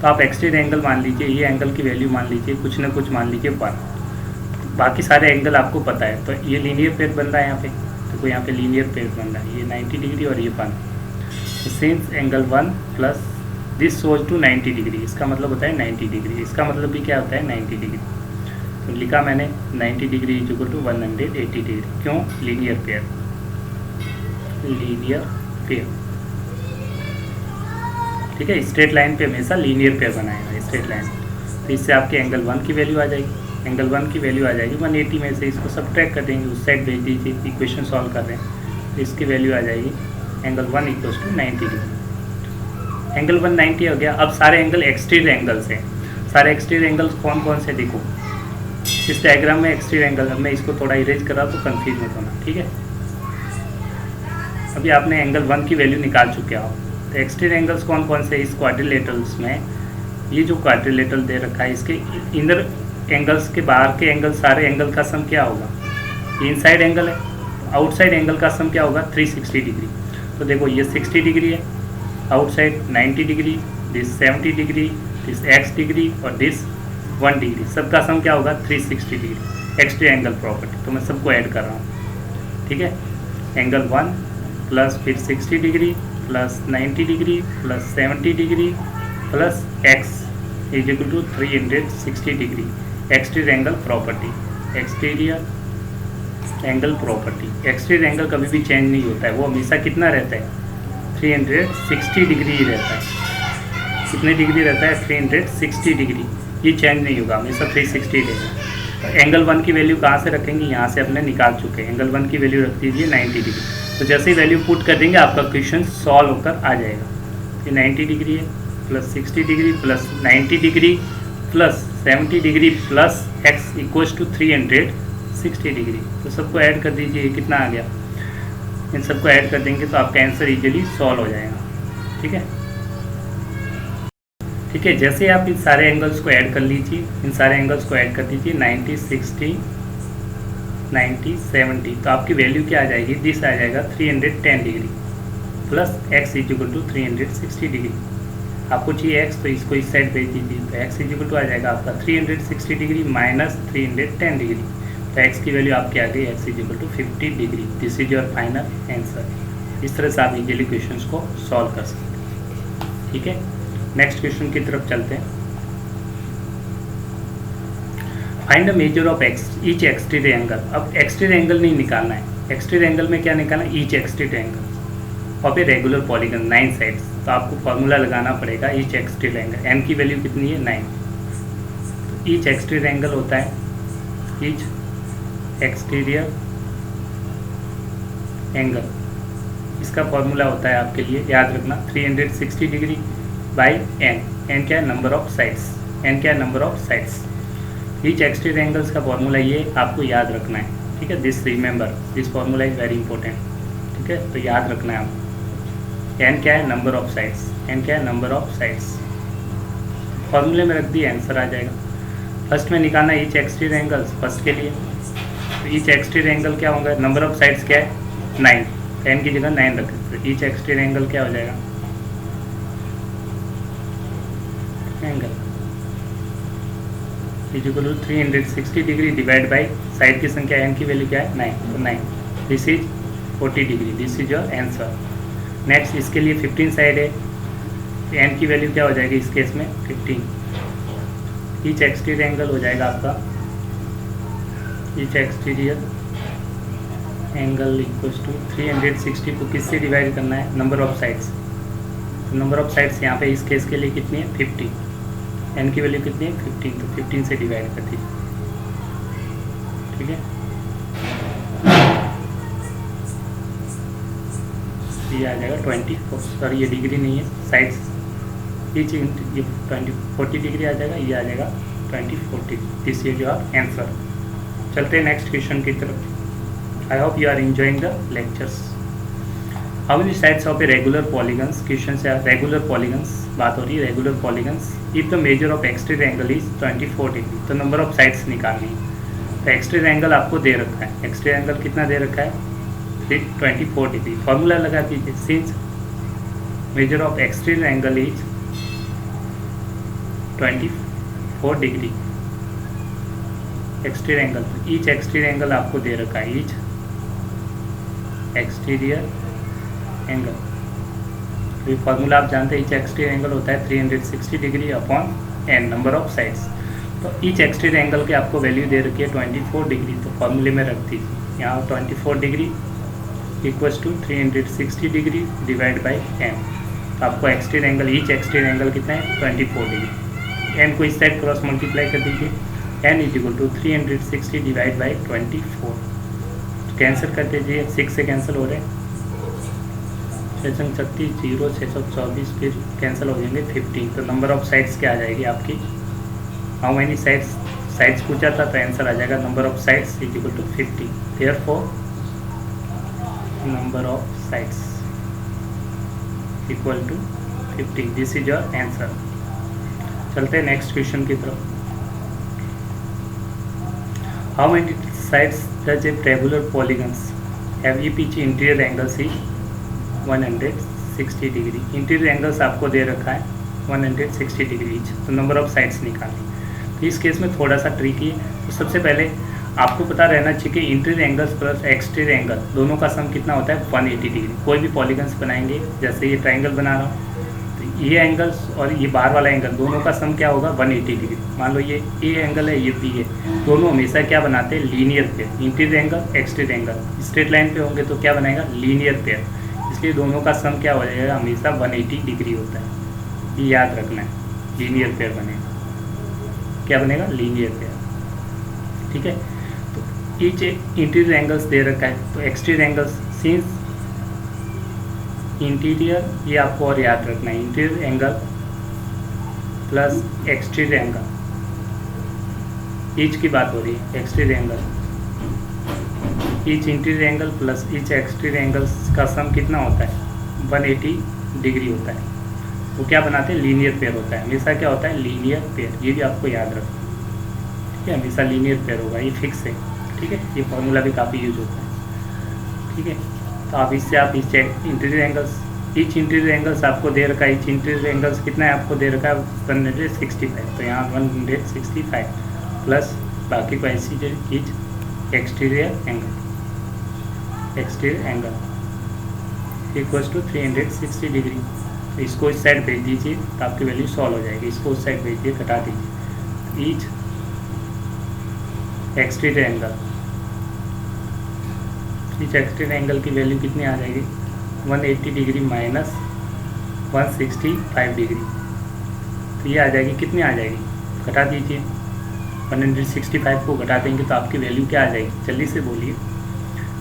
तो आप एक्सट्रीट एंगल मान लीजिए, ये एंगल की वैल्यू मान लीजिए कुछ ना कुछ मान लीजिए 1, बाकी सारे एंगल आपको पता है। तो ये लीनियर पेयर बन रहा है यहाँ पे, तो कोई यहाँ पे लीनियर पेयर बन रहा है, ये 90 डिग्री और ये 1। तो सिंस एंगल 1 प्लस दिस सोज टू 90 डिग्री, इसका मतलब होता है 90 डिग्री। इसका मतलब भी क्या होता है 90 डिग्री। तो लिखा मैंने 90 degree is equal to 180 degree. क्यों? Linear pair, linear pair. ठीक है, स्ट्रेट लाइन पे हमेशा लीनियर पेयर बनाएगा स्ट्रेट लाइन। तो इससे आपके एंगल 1 की वैल्यू आ जाएगी, एंगल 1 की वैल्यू आ जाएगी 180 में से, इसको सब्ट्रैक्ट कर देंगे, उस साइड भेज दीजिए, इक्वेशन सॉल्व कर रहे हैं। तो इसकी वैल्यू आ जाएगी angle 1 equals to 90 degree. Angle 1 90 हो गया। अब सारे एंगल एक्सट्रीट एंगल्स हैं। सारे एक्सट्रीट एंगल्स कौन कौन से देखो इस डायग्राम में एक्सट्रीट एंगल। अब मैं इसको थोड़ा इरेज कर रहा हूँ तो कन्फ्यूज मत होना। ठीक है, अभी आपने एंगल 1 की वैल्यू निकाल चुके हो। तो एक्सट्रीट एंगल्स कौन कौन से इस क्वाड्रिलेटरल्स में, ये जो क्वाड्रिलेटरल दे रखा है इसके इनर एंगल्स के बाहर के एंगल, सारे एंगल का सम क्या होगा? इनसाइड एंगल है, आउटसाइड एंगल का सम क्या होगा? 360 डिग्री। तो देखो ये 60 डिग्री है, outside 90 degree, this 70 degree, this x degree और दिस 1 डिग्री, सबका सम क्या होगा? 360 डिग्री। एक्सट्रीट एंगल प्रॉपर्टी, तो मैं सबको ऐड कर रहा हूँ। ठीक है, एंगल 1 प्लस फिर 60 degree plus 90 degree plus 70 degree plus x is equal to 360 degree. Exterior angle property, exterior angle property. Exterior angle कभी भी चेंज नहीं होता है, वो हमेशा कितना रहता है? 360 डिग्री ही रहता है। कितने डिग्री रहता है? 360 डिग्री। ये चेंज नहीं होगा, हमेशा 360 डिग्री। तो एंगल 1 की वैल्यू कहाँ से रखेंगे? यहाँ से अपने निकाल चुके हैं। एंगल 1 की वैल्यू रख दीजिए 90 डिग्री। तो जैसे ही वैल्यू पुट कर देंगे आपका क्वेश्चन सॉल्व होकर आ जाएगा। ये 90 डिग्री है plus 60 degree plus 90 degree plus 70 degree plus x equals to 360 degree. तो सबको ऐड कर दीजिए, कितना आ गया? इन सबको ऐड कर देंगे तो आपका आंसर इजीली सॉल्व हो जाएगा। ठीक है, ठीक है। जैसे आप इन सारे एंगल्स को ऐड कर लीजिए, इन सारे एंगल्स को ऐड कर दीजिए 90 60 90 70, तो आपकी वैल्यू क्या आ जाएगी? दिस आ जाएगा 310 degree plus x is equal to 360 degree. आपको चाहिए x, तो इसको इस साइड भेज दीजिए। तो x इज इक्वल टू आ जाएगा आपका 360 डिग्री माइनस 310 डिग्री। तो x की वैल्यू आपकी आ गई x is equal to 50 degree. This is your final answer. इस तरह से आप इजीली क्वेश्चंस को सॉल्व कर सकते हैं। ठीक है, नेक्स्ट क्वेश्चन की तरफ चलते हैं। Find the measure of each exterior angle. अब एक्सट्रीट एंगल नहीं निकालना है, एक्सट्रीट एंगल में क्या निकालना है? Each exterior angle of a regular polygon 9 sides. तो आपको फॉर्मूला लगाना पड़ेगा ईच एक्सट्रीट एंगल। एन की वैल्यू कितनी है? 9। तो ईच एक्सट्रीट एंगल होता है ईच एक्सटीरियर एंगल, इसका फॉर्मूला होता है आपके लिए याद रखना 360 डिग्री बाई एन। एन क्या है? Number of sides. एन क्या है? Number of sides. Each exterior angles का फॉर्मूला ये आपको याद रखना है। ठीक है, this remember, this formula is very important. ठीक है, तो याद रखना है आपको। एन क्या है? Number of sides. एन क्या है? Number of sides. फॉर्मूले में रख दिए, आंसर आ जाएगा। फर्स्ट में निकालना ईच एक्सट्रीट एंगल्स फर्स्ट के लिए। तो ईच एक्सट्रीट एंगल क्या होगा? नंबर ऑफ साइड्स क्या है? 9। एन की जगह 9 रख सकते। ईच एक्सट्रीट एंगल क्या हो जाएगा? Angle is equal to 360 degree divide by side की संख्या एन की वैल्यू क्या है? 9। तो 9 this is 40 degree. This is your answer. Next इसके लिए 15 साइड है, तो एन की वैल्यू क्या हो जाएगी इस केस में? 15। ईच एक्सटीरियर एंगल हो जाएगा आपका each exterior angle equals to 360 को किससे डिवाइड करना है? Number of sides. तो नंबर ऑफ साइड्स यहाँ पे इस केस के लिए कितनी है? 50। एन की वैल्यू कितनी है? 15। तो 15 से डिवाइड कर दीजिए। ठीक है, ये आ जाएगा 20। सॉरी ये डिग्री नहीं है, साइड्स ईच ये 40 डिग्री आ जाएगा, ये आ जाएगा 40। This is your answer. चलते हैं नेक्स्ट क्वेश्चन की तरफ। I hope you are enjoying the lectures. How many sides of a regular polygons, question से रेगुलर पॉलीगन्स बात हो रही है, regular polygons if the measure of exterior angle is 24 degree, तो नंबर ऑफ साइड्स निकालनी है। तो एक्सटीरियर एंगल आपको दे रखा है, एक्सटीरियर एंगल कितना दे रखा है 24 डिग्री। फॉर्मूला लगा दीजिए, since measure of exterior angle is 24 degree, exterior angle, each exterior angle आपको दे रखा है, ईच एक्सटीरियर एंगल, तो फॉर्मूला आप जानते हैं, ईच एक्सटीरियर एंगल होता है 360 degree upon n number of sides. तो ईच एक्सटीरियर एंगल के आपको वैल्यू दे रखी है 24 डिग्री, तो फॉर्मूले में रख दीजिए यहाँ 24 degree equals to 360 degree divide by n. तो आपको exterior angle, each exterior angle कितना है 24 डिग्री, एन को इस साइड क्रॉस मल्टीप्लाई कर दीजिए, n is equal to 360 divide by 24। Cancel कर दीजिए, 6 से कैंसिल हो रहे हैं, 636 0 624 फिर कैंसिल हो जाएंगे 15। तो नंबर ऑफ साइड्स क्या आ जाएगी आपकी, हाउ मैनी साइड्स पूछा था, तो आंसर आ जाएगा number of sides is equal to 50। Therefore number of sides equal to 50, this is your answer. चलते हैं नेक्स्ट क्वेश्चन की तरफ। How many sides does a regular polygons have each interior angles is 160 degree. Interior angles आपको दे रखा है 160 degree each, तो number of sides निकालनी। तो इस केस में थोड़ा सा ट्रिकी है, तो सबसे पहले आपको पता रहना चाहिए कि interior angles plus exterior angle दोनों का सम कितना होता है 180 डिग्री। कोई भी पॉलीगन्स बनाएंगे, जैसे ये ट्राइंगल बना रहा हूँ, तो ये एंगल्स और ये बाहर वाला एंगल दोनों का सम क्या होगा 180 डिग्री। मान लो ये ए एंगल है, ये बी है, दोनों हमेशा क्या बनाते हैं linear pair, interior angle exterior angle straight line पे होंगे तो क्या बनेगा लीनियर पेयर, इसलिए दोनों का सम क्या हो जाएगा हमेशा 180 डिग्री होता है, ये याद रखना है, लीनियर पेयर बनेगा, क्या बनेगा लीनियर पेयर, ठीक है। तो ईच इंटीरियर एंगल्स दे रखा है, तो एक्सटीरियर एंगल्स सिंस इंटीरियर, ये आपको और याद रखना है, interior angle plus exterior angle, each की बात हो रही है, exterior angle, each interior angle plus each exterior angles का सम कितना होता है 180 डिग्री होता है। वो क्या बनाते हैं लीनियर पेयर होता है, हमेशा क्या होता है लीनियर पेयर, ये भी आपको याद रखना, ठीक है, हमेशा लीनियर पेयर होगा, ये फिक्स है, ठीक है। ये फॉर्मूला भी काफ़ी यूज होता है, ठीक है। तो आप इससे आप इस interior angles, each interior angles आपको दे रखा है, ईच इंटीरियर एंगल्स कितना है आपको दे रखा है 165, तो यहाँ 165 प्लस बाकी को ऐसी each exterior angle equals to 360 degree. तो इसको इस साइड भेज दीजिए तो आपकी वैल्यू सॉल्व हो जाएगी, इसको उस साइड भेज दिए, घटा दीजिए, each exterior angle, each exterior angle की वैल्यू कितनी आ जाएगी 180 डिग्री माइनस 165 डिग्री, तो ये आ जाएगी, कितनी आ जाएगी घटा दीजिए, 165 को घटा देंगे तो आपकी वैल्यू क्या आ जाएगी, जल्दी से बोलिए,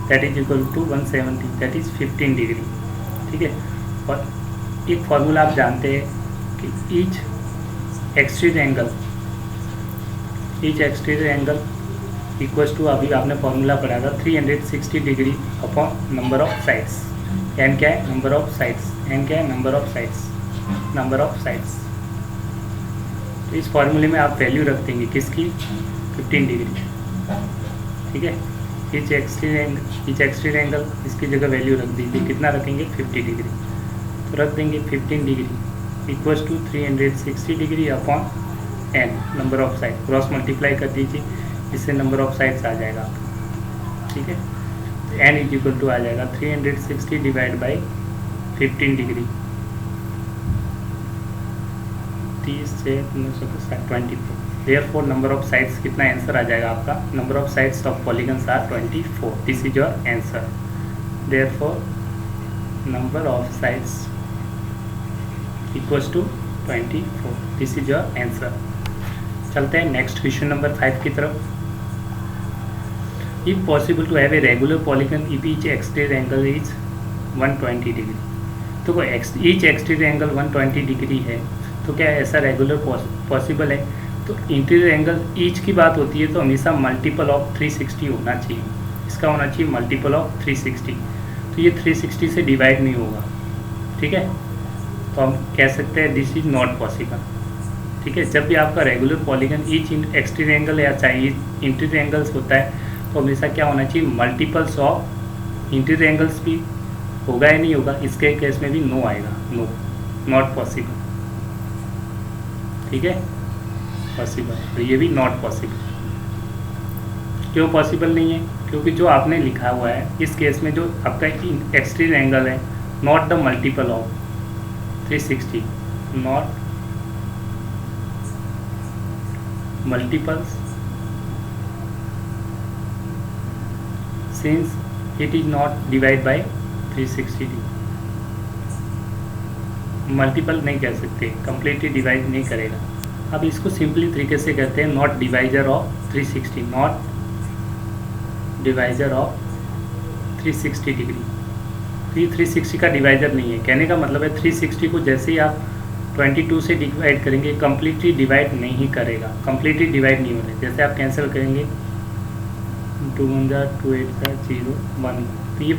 that is equal to 170, that is 15 degree, ठीक है। और एक फॉर्मूला आप जानते हैं कि each exterior angle equals to, अभी आपने फॉर्मूला पढ़ा था 360 degree upon number of sides, n क्या है नंबर ऑफ साइड्स, एन क्या है नंबर ऑफ साइड्स। तो इस फॉर्मूले में आप वैल्यू रख देंगे किसकी 15 डिग्री, ठीक है। ईच एक्सटीरियर एंगल इसकी जगह वैल्यू रख दीजिए, कितना रखेंगे 50 डिग्री, तो रख देंगे 15 degree equals to 360 degree upon n number of side, cross multiply कर दीजिए, इससे नंबर ऑफ साइड्स आ जाएगा, ठीक है। तो एन इज इक्वल टू आ जाएगा 360 डिवाइड बाई 15 डिग्री, 30 से 24। देयरफॉर नंबर ऑफ साइड्स कितना आंसर आ जाएगा आपका, number of sides of polygons are 24, this is your answer. Therefore number of sides equals to 24, this is your answer. चलते हैं next question number 5 की तरफ। If possible to have a regular polygon if each exterior angle is 120 degree, तो कोई each exterior angle 120 degree है, तो क्या ऐसा रेगुलर पॉसिबल है? तो इंटीरियर एंगल ईच की बात होती है तो हमेशा मल्टीपल ऑफ 360 होना चाहिए, इसका होना चाहिए मल्टीपल ऑफ 360। तो तो ये 360 से डिवाइड नहीं होगा, ठीक है। तो हम कह सकते हैं दिस इज नॉट पॉसिबल, ठीक है। जब भी आपका regular polygon each exterior angle या चाहे इंटीरियर एंगल्स होता है तो हमेशा क्या होना चाहिए, मल्टीपल्स ऑफ इंटीरियर एंगल्स भी होगा या नहीं होगा, इसके केस में भी नो आएगा, नो, नॉट पॉसिबल, ठीक है। पॉसिबल, तो ये भी नॉट पॉसिबल। क्यों पॉसिबल नहीं है, क्योंकि जो आपने लिखा हुआ है इस केस में जो आपका एक्सटीरियर एंगल है not the multiple of 360, not multiples since it is not divide by 360 multiple नहीं कह सकते, कंप्लीटली डिवाइड नहीं करेगा। अब इसको सिंपली तरीके से कहते हैं not divisor of 360, not divisor of 360 degree. तो ये 360 का डिवाइजर नहीं है, कहने का मतलब है 360 को जैसे ही आप 22 से डिवाइड करेंगे कंप्लीटली डिवाइड नहीं करेगा, कंप्लीटली डिवाइड नहीं होगा। जैसे आप कैंसिल करेंगे 2 2 8 0 1, तो ये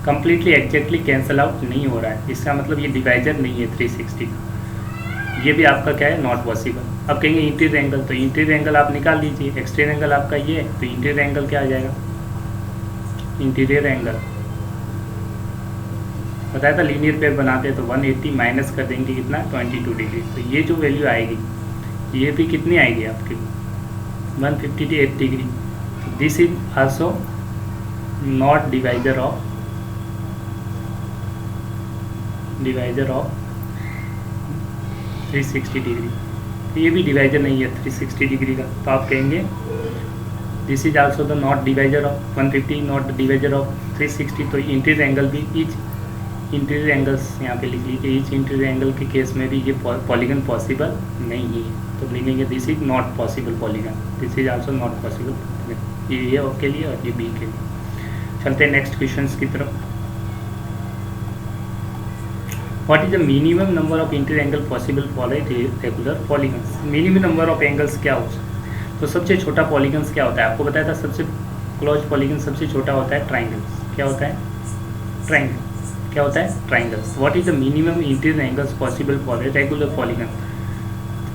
कंप्लीटली एग्जैक्टली कैंसिल आउट नहीं हो रहा है, इसका मतलब ये डिवाइजर नहीं है 360 का। ये भी आपका क्या है, नॉट पॉसिबल। अब कहेंगे इंटीरियर एंगल, तो इंटीरियर एंगल आप निकाल लीजिए, एक्सटीरियर एंगल आपका ये है, तो इंटीरियर एंगल क्या आ जाएगा, इंटीरियर एंगल बताया था लीनियर पेयर बनाते तो 180 माइनस कर देंगे कितना, 22 डिग्री। तो ये जो वैल्यू आएगी ये भी कितनी आएगी आपकी 158 degree. This is also not divisor of 360 degree. तो ये भी डिवाइजर नहीं है 360 डिग्री का, तो आप कहेंगे this is also the not divisor of 150, not divisor of 360। तो इंटीरियर एंगल भी ईच इंटीरियर एंगल्स यहाँ पे लिख लीजिए, ईच इंटीरियर एंगल के केस में भी ये पॉलीगन पॉसिबल नहीं है, तो लिखेंगे this is not possible polygon, this is also not possible. ये के लिए और ये बी के लिए। चलते हैं नेक्स्ट क्वेश्चंस की तरफ। What is the minimum number of interior angle possible for a regular polygons. Minimum number of angles क्या होता है, तो सबसे छोटा पॉलीगन्स क्या होता है, आपको बताया था सबसे क्लोज पॉलीगन सबसे छोटा होता है ट्राइंगल्स। क्या होता है, ट्राइंगल। क्या होता है, triangles. What is the minimum interior angles possible for a regular polygon.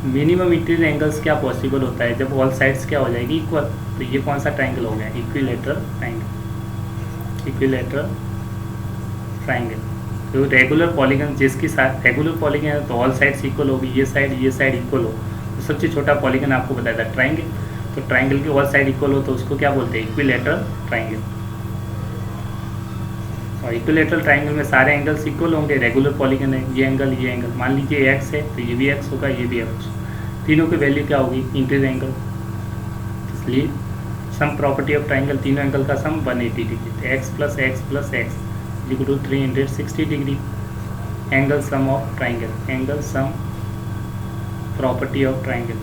Minimum interior angles क्या पॉसिबल होता है, जब ऑल साइड्स क्या हो जाएगी इक्वल। तो ये कौन सा ट्राइंगल हो गया, इक्विलेटरल ट्राइंगल, इक्विलेटरल ट्राइंगल। तो रेगुलर पॉलीगन जिसकी साथ रेगुलर पॉलीगन है तो ऑल साइड्स इक्वल होगी, ये साइड इक्वल हो, तो सबसे छोटा पॉलीगन आपको बताया था ट्राइंगल। तो ट्राइंगल के ऑल साइड इक्वल हो तो उसको क्या बोलते हैं, इक्विलेटरल ट्राइंगल। और इक्विलेटरल ट्राइंगल में सारे एंगल्स इक्वल होंगे, रेगुलर पॉलीगन है, ये एंगल मान लीजिए एक्स है तो ये भी एक्स होगा, ये भी एक्स, तीनों की वैल्यू क्या होगी, इंटीरियर एंगल। इसलिए सम प्रॉपर्टी ऑफ ट्राइंगल, तीनों एंगल का सम 180 डिग्री, तो x plus x equal to 360 degree. Angle sum of triangle, angle sum property of triangle.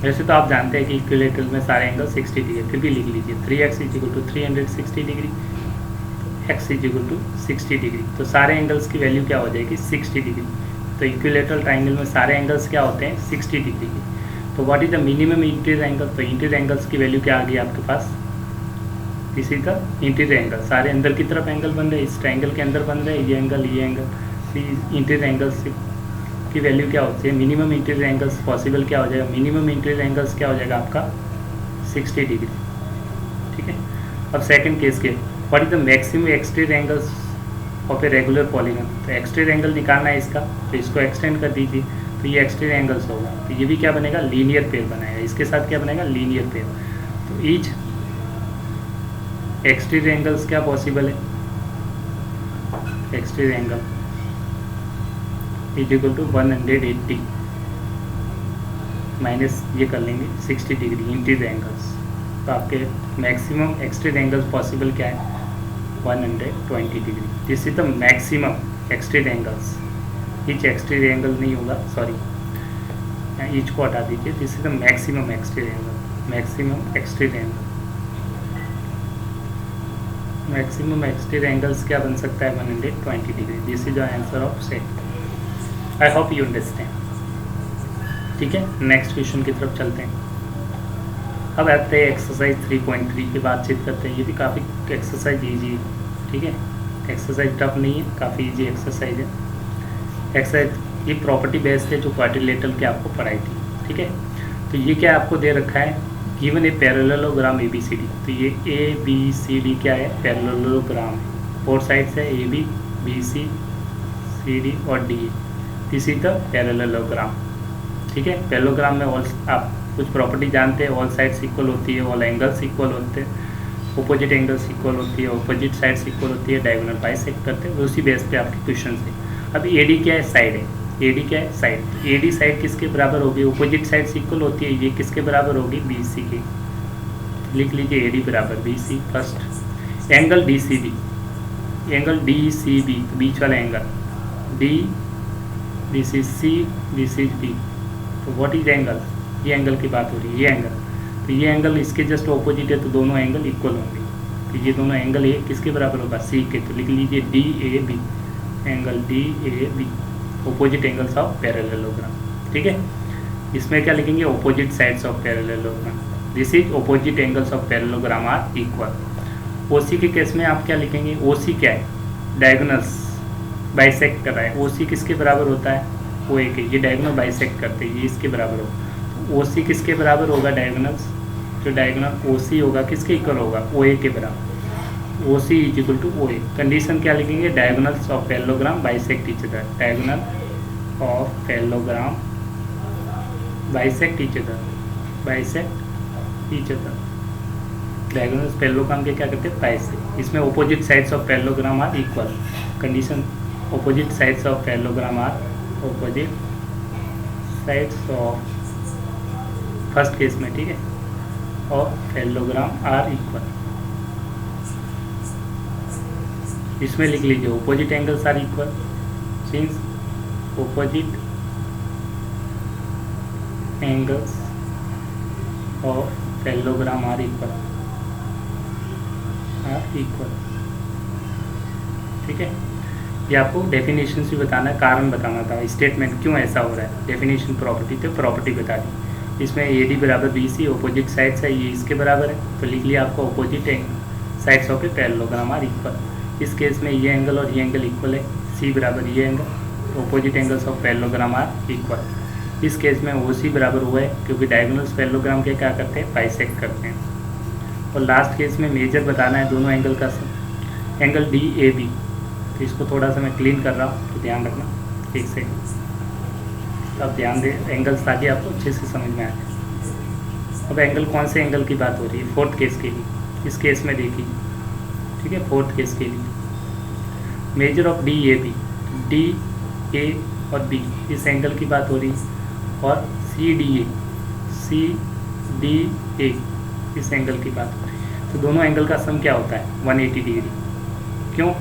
वैसे तो आप जानते हैं कि इक्विलेटरल में सारे एंगल 60 डिग्री, फिर भी लिख लीजिए 3x equal to 360 degree, x equal to 60 degree. तो सारे एंगल्स की वैल्यू क्या हो जाएगी, 60 डिग्री। तो इक्विलेटरल ट्राइंगल में सारे एंगल्स क्या होते हैं, 60 डिग्री की। तो what is the minimum interior angle, तो इंटीरियर एंगल्स की वैल्यू क्या आ गई आपके पास, इसी का इंटीरियर एंगल, सारे अंदर की तरफ एंगल बन रहे, इस ट्राइंगल के अंदर बन रहे, ये एंगल इंटीरियर एंगल्स की वैल्यू क्या होती है, मिनिमम इंटीरियर एंगल्स पॉसिबल क्या हो जाएगा, मिनिमम इंटीरियर एंगल्स क्या हो जाएगा आपका 60 डिग्री, ठीक है। अब सेकंड केस के what is the maximum exterior angles of a regular polygon. तो एक्सटीरियर एंगल निकालना है इसका, तो इसको एक्सटेंड कर दीजिए, तो ये एक्सटीरियर एंगल्स होगा, तो ये भी क्या बनेगा, लीनियर पेयर बनाएगा, इसके साथ क्या बनेगा, लीनियर पेयर। तो ईच एक्सटीरियर एंगल्स क्या पॉसिबल है, exterior angle is equal to 180 minus ये कर लेंगे 60 डिग्री इंटीरियर एंगल्स। तो आपके मैक्सिमम एक्सटीरियर एंगल्स पॉसिबल क्या है, 120 degree. This is the maximum exterior angles, each exterior angle नहीं होगा, सॉरी ईच को हटा दीजिए, this is the maximum exterior angle, maximum exterior angle. Maximum exterior angles क्या बन सकता है, 120 degree. This is the answer of set. I hope you understand, ठीक है। नेक्स्ट क्वेश्चन की तरफ चलते हैं। अब आते हैं एक्सरसाइज 3.3 की बातचीत करते हैं। ये भी काफ़ी एक्सरसाइज ईजी है, ठीक है, एक्सरसाइज टफ नहीं है, काफ़ी ईजी एक्सरसाइज है। एक्सरसाइज ये प्रॉपर्टी बेस्ड है जो क्वाड्रिलेटरल की आपको पढ़ाई थी, ठीक है। तो ये क्या आपको दे रखा है, given a parallelogram A B C D. तो ये ए बी सी डी क्या है, पैरेललोग्राम है, फोर साइड्स है, A B B C D और D, this is the parallelogram, ठीक है। पैरेललोग्राम में ऑल आप कुछ प्रॉपर्टी जानते हैं, ऑल साइड्स इक्वल होती है, ऑल एंगल्स इक्वल होते हैं, अपोजिट एंगल्स इक्वल होती है, अपोजिट साइड्स इक्वल होती है, डायगोनल बाइसेक्ट करते हैं, उसी बेस पे आपके क्वेश्चन है। अब ए डी क्या है, साइड है, ए डी क्या है, साइड। ए डी साइड किसके बराबर होगी, अपोजिट साइड्स इक्वल होती है, ये किसके बराबर होगी, बी सी की। लिख लीजिए ए डी बराबर B C. First angle D C B, angle D C B, बीच वाला angle D, this is C, this is B. तो व्हाट इज एंगल, ये एंगल की बात हो रही है, ये एंगल। तो ये एंगल इसके जस्ट ऑपोजिट है, तो दोनों एंगल इक्वल होंगे। तो ये दोनों एंगल ये किसके बराबर होगा, सी के। तो लिख लीजिए D A B, angle D A B, opposite angles of parallelogram, ठीक है। इसमें क्या लिखेंगे, opposite sides of parallelogram, this is opposite angles of parallelogram are equal. OC के केस में आप क्या लिखेंगे, ओसी क्या है, डायगोनल्स बाइसेक्ट कर रहा है, ओसी किसके बराबर होता है, ओ ए के। ये डायगोनल बाइसेक्ट करते हैं, ये इसके बराबर होगा। तो ओसी किसके बराबर होगा, डायगोनल्स, जो डायगोनल ओसी होगा किसके इक्वल होगा, ओ ए के बराबर। OC is equal to O A. Condition क्या लिखेंगे, diagonals of parallelogram bisect each other, diagonal of parallelogram bisect each other, bisect each other. Diagonals parallelogram के क्या करते हैं, बाइसेक्ट। इसमें opposite sides of parallelogram are equal. Condition opposite sides of parallelogram are, opposite sides of first case में, ठीक है, और parallelogram are equal. इसमें लिख लीजिए opposite angles are equal, since opposite angles of parallelogram are equal, ठीक है। ये आपको डेफिनेशन भी बताना है, कारण बताना था, स्टेटमेंट क्यों ऐसा हो रहा है। डेफिनेशन प्रॉपर्टी तो प्रॉपर्टी बता दी। इसमें ए डी बराबर बी सी, ऑपोजिट साइड्स है, ये इसके बराबर है, तो लिख लिया आपको opposite sides of a parallelogram are equal. इस केस में ये एंगल और ये एंगल इक्वल है, सी बराबर ये एंगल, तो opposite angles of parallelogram are equal. इस केस में ओ सी बराबर हुआ है, क्योंकि डायगोनल्स पैरेललोग्राम के क्या करते हैं, बाइसेक्ट करते हैं। और लास्ट केस में मेजर बताना है दोनों एंगल का, एंगल डी ए बी। तो इसको थोड़ा सा मैं क्लीन कर रहा हूँ, तो ध्यान रखना, एक सेकंड। अब ध्यान दे एंगल्स, ताकि आपको अच्छे से समझ में आ जाए। अब एंगल कौन से एंगल की बात हो रही है, फोर्थ केस के लिए। इस केस में देखिए, ठीक है, फोर्थ केस के लिए measure of D A B, D A और बी, इस एंगल की बात हो रही है। और सी डी ए, इस एंगल की बात हो रही है। तो दोनों एंगल का सम क्या होता है, 180 डिग्री। क्यों,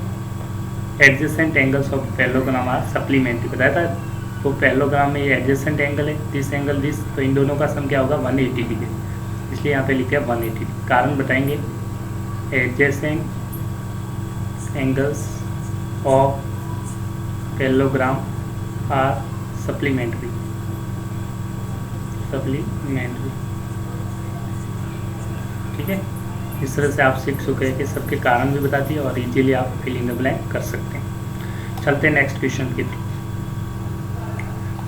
adjacent angles of parallelogram are supplementary बताया था। तो पैरेललोग्राम में ये एडजेसेंट एंगल है, दिस एंगल दिस, तो इन दोनों का सम क्या होगा, 180 डिग्री। इसलिए यहाँ पे लिखे 180 डिग्री। कारण बताएंगे, adjacent angles of parallelogram are supplementary, ठीक है। इस तरह से आप सीख चुके हैं कि सबके कारण भी बता दिए और इजीली आप फिल इन द ब्लैंक कर सकते हैं। चलते हैं नेक्स्ट क्वेश्चन की तरफ।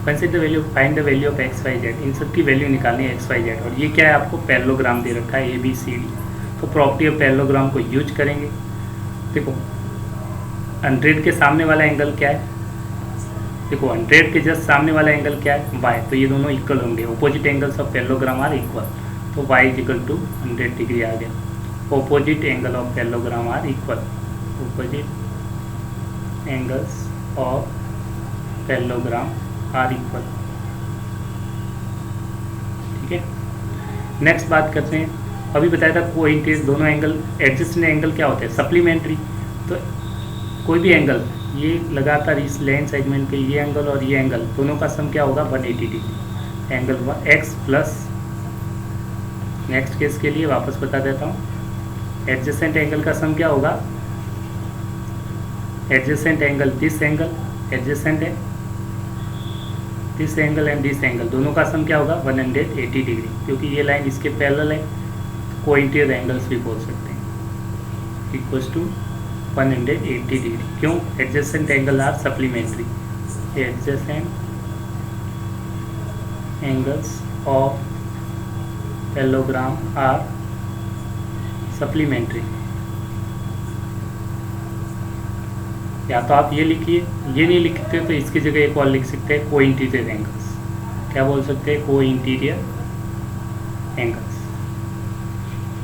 Consider value, find the value of x Y z. इन सब की वैल्यू निकालनी है एक्स वाई जेड। और ये क्या है, आपको पैरेललोग्राम दे रखा है ए बी सी डी। तो प्रॉपर्टी ऑफ पैरेललोग्राम को यूज करेंगे। देखो 100 के सामने वाला एंगल क्या है, देखो 100 के जस्ट सामने वाला एंगल क्या है, वाई। तो ये दोनों इक्वल होंगे, opposite angles of parallelogram are equal. तो y is equal to 100 degree आ गया। Opposite angle of parallelogram are equal, opposite angles of parallelogram are equal, ठीक है। नेक्स्ट बात करते हैं, अभी बताया था कोइंटेज, दोनों एंगल एडजस्टेंट एंगल क्या होते हैं, सप्लीमेंट्री। तो कोई भी एंगल, ये लगातार इस लाइन सेगमेंट पे ये एंगल और ये एंगल दोनों का सम क्या होगा, 180 degree. Angle x plus, next case के लिए वापस बता देता हूँ, एडजेसेंट एंगल का सम क्या होगा, adjacent angle this angle adjacent है, this angle and this angle दोनों का सम क्या होगा 180 डिग्री, क्योंकि ये लाइन इसके पैरेलल है, कोइंटियर एंगल्स भी बोल सकते हैं, इक्वल्स टू 180 डिग्री। क्यों? Adjacent angle are supplementary, adjacent angles of parallelogram are supplementary. या तो आप ये लिखिए, ये नहीं लिखते तो इसकी जगह एक और लिख सकते हैं को इंटीरियर एंगल्स। क्या बोल सकते हैं? को इंटीरियर एंगल्स।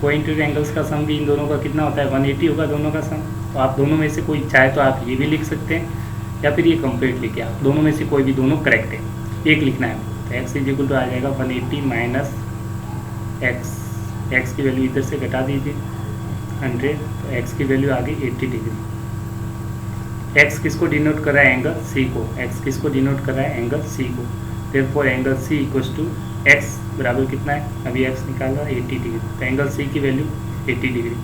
को इंटीरियर एंगल्स का सम भी इन दोनों का कितना होता है? 180 होगा दोनों का सम। तो आप दोनों में से कोई चाहे तो आप ये भी लिख सकते हैं, या फिर ये कंप्लीट लिखे आप, दोनों में से कोई भी, दोनों करेक्ट है, एक लिखना है। तो एक्स इज इक्वल टू आ जाएगा 180 माइनस एक्स, एक्स की वैल्यू इधर से घटा दीजिए 100, तो एक्स की वैल्यू आ गई 80 डिग्री। एक्स किसको डिनोट कर रहा है? एंगल सी को। एक्स किसको डिनोट कर रहा है? एंगल सी को। Therefore angle C equals to x बराबर कितना है? अभी एक्स निकाला 80 डिग्री, तो एंगल सी की वैल्यू 80 डिग्री।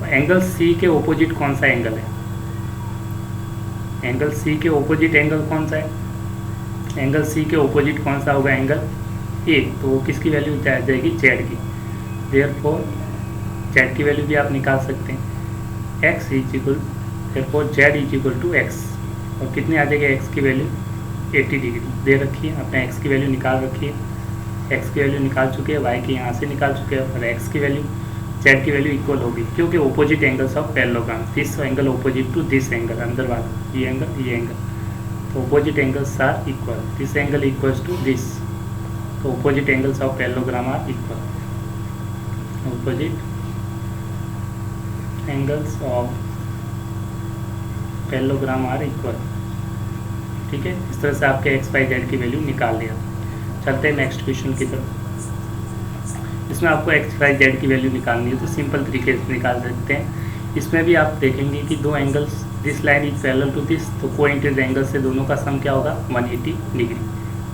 एंगल सी के ओपोजिट कौन सा एंगल है? एंगल सी के ओपोजिट एंगल कौन सा है? एंगल सी के ओपोजिट कौन सा होगा? Angle A. तो वो किसकी वैल्यू आ जाएगी? जेड की। देयरफॉर जेड की वैल्यू भी आप निकाल सकते हैं, x is equal, therefore z is equal to x. और कितनी आ जाएगी एक्स की वैल्यू? 80 डिग्री दे रखी है, आपने एक्स की वैल्यू निकाल रखी है, एक्स की वैल्यू निकाल चुके हैं, वाई की यहाँ से निकाल चुके हैं, और एक्स की वैल्यू, जेड की वैल्यू इक्वल होगी, क्योंकि opposite angles of parallelogram, this angle opposite to this angle, अंदर वाला ये एंगल, तो opposite angles are equal, this angle equals to this, तो opposite angles of parallelogram are equal, opposite angles of parallelogram are equal. ठीक है, इस तरह से आपके एक्स वाई जेड की वैल्यू निकाल लिया। चलते हैं नेक्स्ट क्वेश्चन की तरफ। इसमें आपको एक्स वाई जेड की वैल्यू निकालनी है तो सिंपल तरीके से निकाल सकते हैं। इसमें भी आप देखेंगे कि दो angles, this line is parallel to this, तो कोइंसिडेंट एंगल से दोनों का सम क्या होगा? 180 डिग्री।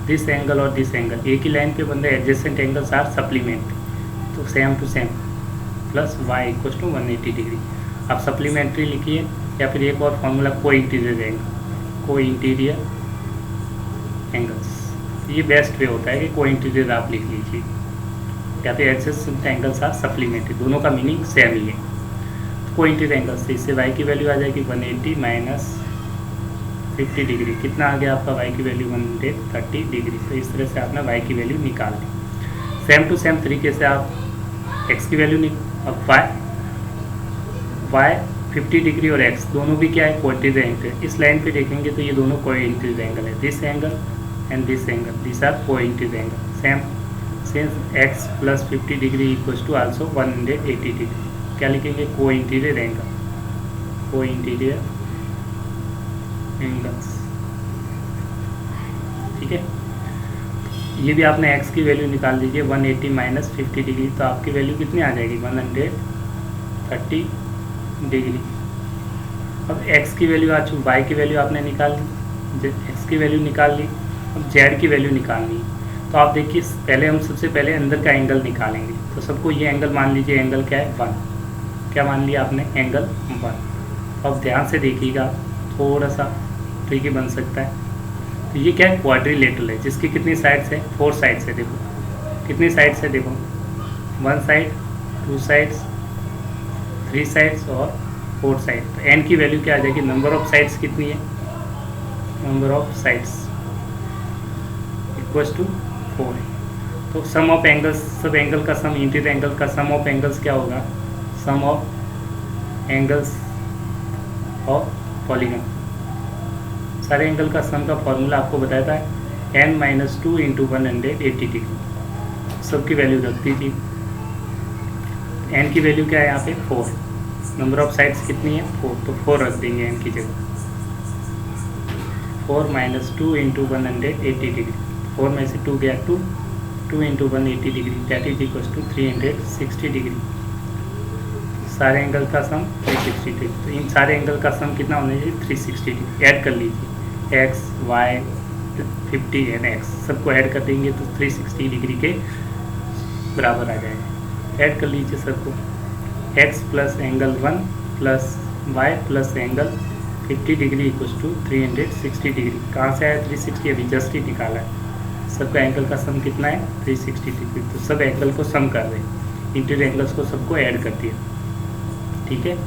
दिस एंगल और दिस एंगल एक ही लाइन पे बन रहे, एडजेसेंट एंगल्स आर सप्लीमेंट्री, तो same to same plus y equals to 180 degree. आप सप्लीमेंट्री लिखिए, या फिर एक और formula co-interior angle, co-interior angles, ये बेस्ट वे होता है कि को इंटीरियर आप लिख लीजिए, या फिर एडजेसेंट एंगल्स आर सप्लीमेंट्री, दोनों का मीनिंग सेम ही है। तो को इंटीरियर एंगल्स से इससे वाई की वैल्यू आ जाएगी 180 माइनस 50 डिग्री, कितना आ गया आपका वाई की वैल्यू? 130 डिग्री। तो इस तरह से आपने वाई की वैल्यू निकाल ली। सेम टू सेम तरीके से आप एक्स की वैल्यू अब वाई 50 डिग्री और एक्स दोनों भी क्या है? Coincident angle. इस लाइन पे देखेंगे तो ये दोनों कोइंसिडेंट एंगल है, this angle and this angle, this are coincident angle. Same since x plus 50 degree equals to also 180 degree, क्या लिखेंगे? Coincident angle, coincident angles. ठीक है, ये भी आपने x की वैल्यू निकाल लीजिए 180 माइनस 50 डिग्री, तो आपकी वैल्यू कितनी आ जाएगी? 130 डिग्री। अब x की वैल्यू आ चुकी, y की वैल्यू आपने निकाल ली, x की वैल्यू निकाल ली, अब z की वैल्यू निकालनी है। तो आप देखिए, पहले हम सबसे पहले अंदर का एंगल निकालेंगे, तो सबको ये एंगल मान लीजिए, एंगल क्या है? 1। क्या मान लिया आपने? एंगल 1। अब ध्यान से देखिएगा, थोड़ा सा ट्रिकी बन सकता है। तो ये क्या है? क्वाड्रिलेटरल है, जिसकी कितनी साइड्स है? 4 साइड्स है। देखो कितनी साइड्स है, देखो 1 साइड, 2 साइड्स, 3 साइड्स और 4 साइड। तो n की वैल्यू क्या आ जाएगी? नंबर ऑफ साइड्स कितनी है? Number of sides equals to 4 है। तो सम ऑफ एंगल्स, सब एंगल का सम, इंटीरियर एंगल का सम ऑफ एंगल्स क्या होगा? सम ऑफ एंगल्स ऑफ पॉलीगन, सारे एंगल का सम का फॉर्मूला आपको बताया था n-2 इंटू 180 डिग्री। सबकी वैल्यू रख दीजिए। n की वैल्यू क्या है यहाँ पे? 4 है। नंबर ऑफ साइड्स कितनी है? 4, तो 4 रख देंगे n की जगह। 4 - 2 इंटू 180 डिग्री, 4 में से 2 गया 2, 2 into 180 degree, that is equals to 360 degree. सारे एंगल का सम 360 डिग्री, तो इन सारे एंगल का सम कितना होना चाहिए? 360 डिग्री। ऐड कर लीजिए, x, y, 50 एंड x सबको ऐड कर देंगे तो 360 डिग्री के बराबर आ जाएगा। ऐड कर लीजिए सबको, x plus angle 1 plus y plus angle 50 degree equals to 360 degree. कहाँ से आया 360? अभी जस्ट ही निकाला है। सबका एंगल का सम कितना है 360 डिग्री। तो सब एंगल को सम कर रहे हैं, इंटीरियर एंगल्स को सबको ऐड कर दिया, ठीक है।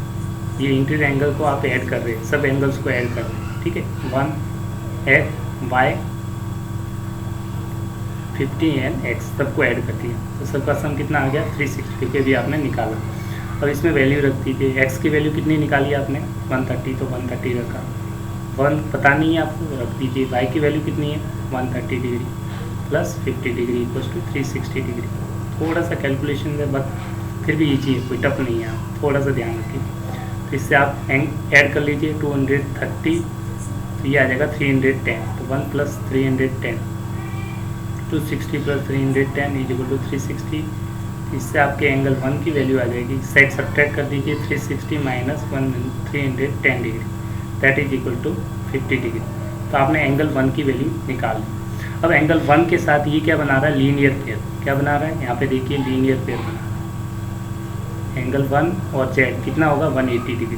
ये इंटीरियर एंगल को आप ऐड कर रहे हैं, सब एंगल्स को ऐड कर रहे हैं, ठीक है। 1 एक्स वाई 50 एंड एक्स सबको ऐड कर दिया, तो सबका सम कितना आ गया 360, क्योंकि अभी आपने निकाला। अब इसमें वैल्यू रख दीजिए, एक्स की वैल्यू कितनी निकाली आपने 130, तो 130 रखा, 1 पता नहीं है आपको, रख दीजिए। वाई की वैल्यू कितनी है 130 degree plus 50 degree equals to 360 degree. थोड़ा सा कैलकुलेशन में बट फिर भी ईजी है, कोई टफ नहीं है, आप थोड़ा सा ध्यान रखिए। तो इससे आप ऐड कर लीजिए 230, तो ये आ जाएगा 310, तो 1 plus 310 260 plus 310 is equal to 360। इससे आपके एंगल 1 की वैल्यू आ जाएगी, साइड सब्ट्रैक्ट कर दीजिए 360 minus 310 degree, that is equal to 50 degree. तो आपने एंगल 1 की वैल्यू निकाल ली। अब एंगल 1 के साथ ये क्या बना रहा है, लीनियर पेयर। क्या बना रहा है यहाँ पे देखिए, लीनियर पेयर बना रहा है। एंगल 1 और जेड कितना होगा 180 डिग्री।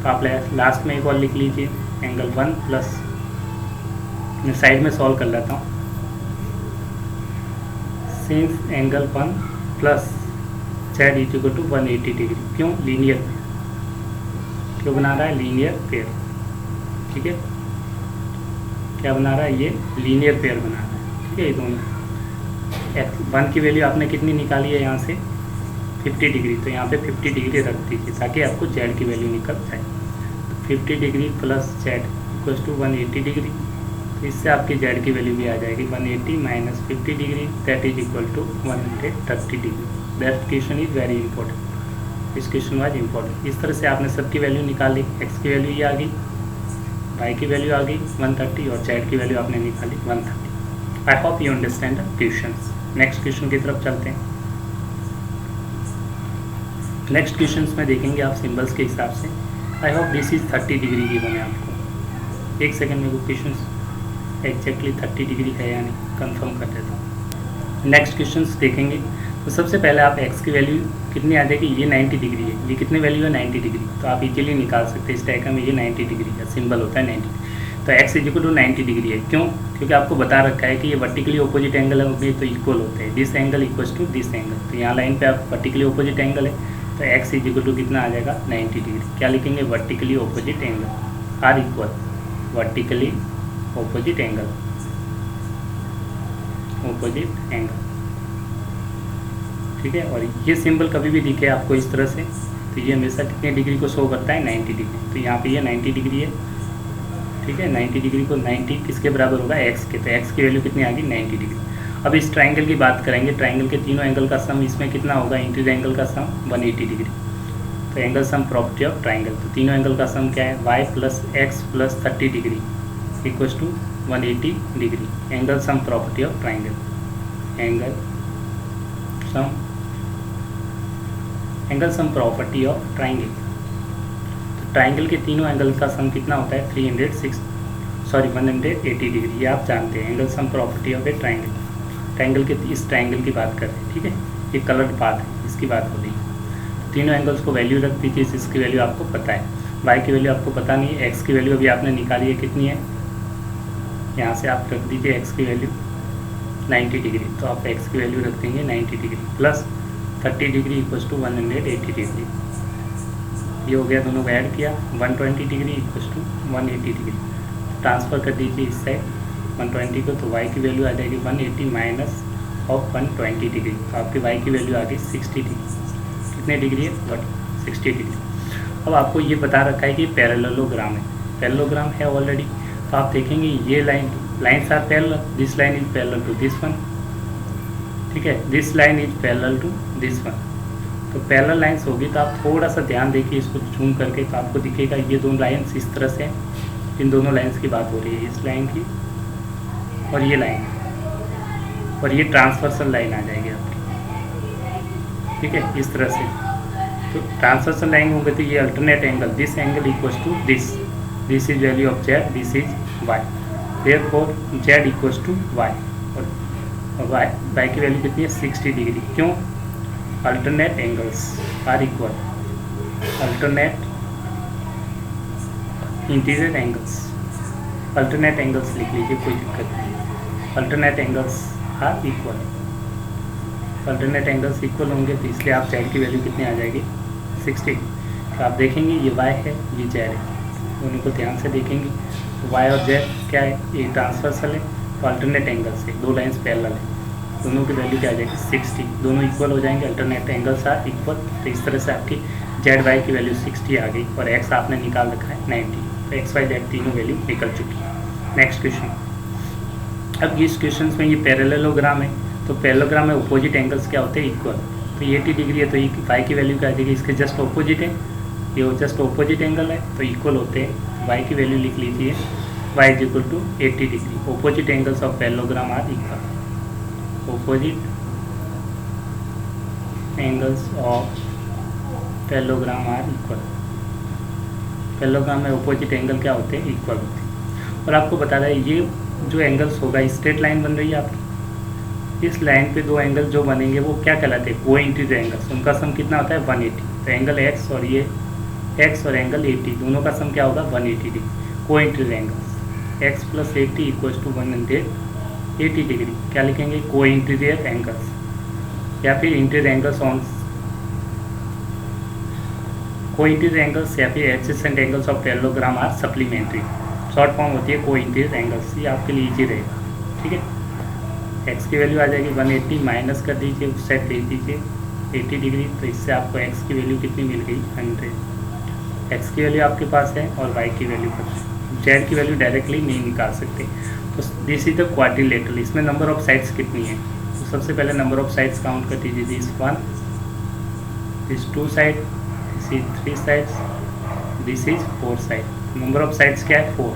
तो आप लास्ट में एक और लिख लीजिए, एंगल 1 प्लस, मैं साइड में सॉल्व कर लेता हूँ। Since angle 1 plus z is equal to 180 degree, क्यों लीनियर पेयर, क्यों बना रहा है लीनियर पेयर, ठीक है। क्या बना रहा है ये लीनियर पेयर बना रहा है, ठीक है। ये दोनों 1 की वैल्यू आपने कितनी निकाली है यहाँ से 50 डिग्री, तो यहाँ पे 50 डिग्री रख दीजिए ताकि आपको जेड की वैल्यू निकल जाए। तो 50 degree plus z equals to 180 degree, तो इससे आपकी जेड की वैल्यू भी आ जाएगी 180 minus 50 degree, that is equal to 130 degree. That question is very important, this question was important. इस तरह से आपने सबकी वैल्यू निकाली, एक्स की वैल्यू ये आ गई, वाई की वैल्यू आ गई 130 और जेड की वैल्यू आपने निकाली 130। आई hope you understand the questions. Next question की तरफ चलते हैं। नेक्स्ट क्वेश्चंस में देखेंगे आप सिंबल्स के हिसाब से। I hope this is 30 degree की बने आपको। एक सेकंड में वो क्वेश्चंस एग्जैक्टली 30 डिग्री है या नहीं कंफर्म कर देता हूँ। नेक्स्ट क्वेश्चंस देखेंगे। तो सबसे पहले आप x की वैल्यू कितनी आ जाएगी, ये 90 डिग्री है, ये कितनी वैल्यू है 90 डिग्री, तो आप इजीली निकाल सकते हैं। इस डायग्राम में ये 90 डिग्री का सिंबल होता है 90, तो x is equal to 90 degree है। क्यों, क्योंकि आपको बता रखा है कि ये वर्टिकली ऑपोजिट एंगल है तो इक्वल होते हैं, this angle equals to this angle. तो यहाँ लाइन पे आप वर्टिकली ऑपोजिट एंगल है, तो x इज इक्वल टू कितना आ जाएगा 90 डिग्री। क्या लिखेंगे, vertically opposite angle are equal vertically opposite angle, opposite angle, ठीक है। और ये सिंबल कभी भी दिखे आपको इस तरह से, तो ये हमेशा कितने डिग्री को शो करता है 90 डिग्री। तो यहाँ पे ये 90 डिग्री है, ठीक है। 90 डिग्री को 90 किसके बराबर होगा, x के, तो x की वैल्यू कितनी आ गई 90 डिग्री। अब इस ट्राइंगल की बात करेंगे, ट्राइंगल के तीनों एंगल का सम इसमें कितना होगा, इंटीरियर एंगल का सम 180 डिग्री। तो angle sum property of triangle, तो तीनों एंगल का सम क्या है, y plus x plus 30 degree equals to 180 degree. Angle sum property of triangle, angle sum property of triangle. तो ट्राइंगल के तीनों एंगल का सम कितना होता है 180 डिग्री, ये आप जानते हैं। Angle sum property of A triangle, triangle के इस ट्राइंगल की बात कर रहे हैं, ठीक है। ये कलर्ड पार्ट है, इसकी बात हो रही है। तीनों एंगल्स को वैल्यू रख दीजिए, इसकी वैल्यू आपको पता है, y की वैल्यू आपको पता नहीं है, x की वैल्यू अभी आपने निकाली है कितनी है, यहाँ से आप रख दीजिए x की वैल्यू 90 डिग्री, तो आप x की वैल्यू रख देंगे 90 degree plus 30 degree equals to 180 degree. ये हो गया, दोनों को ऐड किया 120 degree equals to 180 degree. Transfer कर दीजिए इस साइड 120 को, तो y की वैल्यू आ जाएगी 180 माइनस ऑफ 120 डिग्री, तो आपकी y की वैल्यू आ गई 60 डिग्री। कितने डिग्री है, 60 डिग्री। अब आपको ये बता रखा है कि पैरेललोग्राम है, पैरेललोग्राम है ऑलरेडी। तो आप देखेंगे ये lines are parallel, this line is parallel to this one, ठीक है, this line is parallel to this one. तो पैरेलल लाइन्स होगी, तो आप थोड़ा सा ध्यान देखिए इसको जूम करके, तो आपको दिखेगा ये दोनों लाइन्स इस तरह से, इन दोनों लाइन्स की बात हो रही है, इस लाइन की और ये लाइन, और ये ट्रांसवर्सल लाइन आ जाएगी आपकी, ठीक है, इस तरह से। तो ट्रांसवर्सल लाइन होंगे तो ये alternate angle, this angle equals to this is value of z, this is y, therefore z equals to y, और वाई की वैल्यू कितनी है 60 डिग्री। क्यों, alternate angles are equal alternate interior angles, alternate angles लिख लीजिए, कोई दिक्कत नहीं। Alternate angles are equal. Alternate angles equal होंगे तो इसलिए आप जेड की वैल्यू कितनी आ जाएगी 60। तो आप देखेंगे ये वाई है ये जेड है, दोनों को ध्यान से देखेंगे। तो वाई और जेड क्या है, ये ट्रांसवर्सल है, तो अल्टरनेट एंगल्स है, दो लाइन्स पैरेलल है, दोनों की वैल्यू क्या आ जाएगी 60। दोनों इक्वल हो जाएंगे, अल्टरनेट एंगल्स आर इक्वल। तो इस तरह से आपकी जेड वाई की वैल्यू 60 आ गई और एक्स आपने निकाल रखा है 90। तो एक्स वाई जेड तीनों वैल्यू निकल चुकी है। Next question. अब इस क्वेश्चन में ये पैरेललोग्राम है, तो पैरेललोग्राम में अपोजिट एंगल्स क्या होते हैं इक्वल। तो ये 80 डिग्री है तो ये वाई की वैल्यू क्या आ जाएगी, इसके जस्ट ऑपोजिट है, ये जस्ट ऑपोजिट एंगल है तो इक्वल होते हैं। वाई की वैल्यू लिख लीजिए, y is equal to 80 degree. Opposite angles of parallelogram are equal. Opposite angles of parallelogram are equal. Parallelogram में ऑपोजिट एंगल क्या होते हैं इक्वल होते हैं। और आपको बता रहा है ये जो एंगल्स होगा, स्ट्रेट लाइन बन रही है आपकी, इस लाइन पे दो एंगल जो बनेंगे वो क्या कहलाते हैं, कोइंसिडेंट एंगल्स। उनका सम कितना होता है 180। तो एंगल एक्स और ये एक्स और एंगल 80 दोनों का सम क्या होगा 180 degree. Coincident angles x plus 80 equals to 180 degree. क्या लिखेंगे, कोइंसिडेंट एंगल्स या फिर interior angles on coincident angles या फिर adjacent angles of parallelogram are supplementary. Short form होती है कोइंसिडेंट एंगल्स, ये आपके लिए इजी रहेगा। ठीक है, एक्स की वैल्यू आ जाएगी 180, माइनस कर दीजिए, उस साइड भेज दीजिए 80 डिग्री। तो इससे आपको एक्स की वैल्यू कितनी मिल गई 100। एक्स की वैल्यू आपके पास है और वाई की वैल्यू पर है। जेड की वैल्यू डायरेक्टली नहीं निकाल सकते। तो दिस इज द क्वाड्रिलेटरल। इसमें नंबर ऑफ साइड्स कितनी है, तो सबसे पहले नंबर ऑफ साइड्स काउंट कर दीजिए। This 1, this 2 side, this is 3 sides, this is 4 side. Number of sides क्या है 4।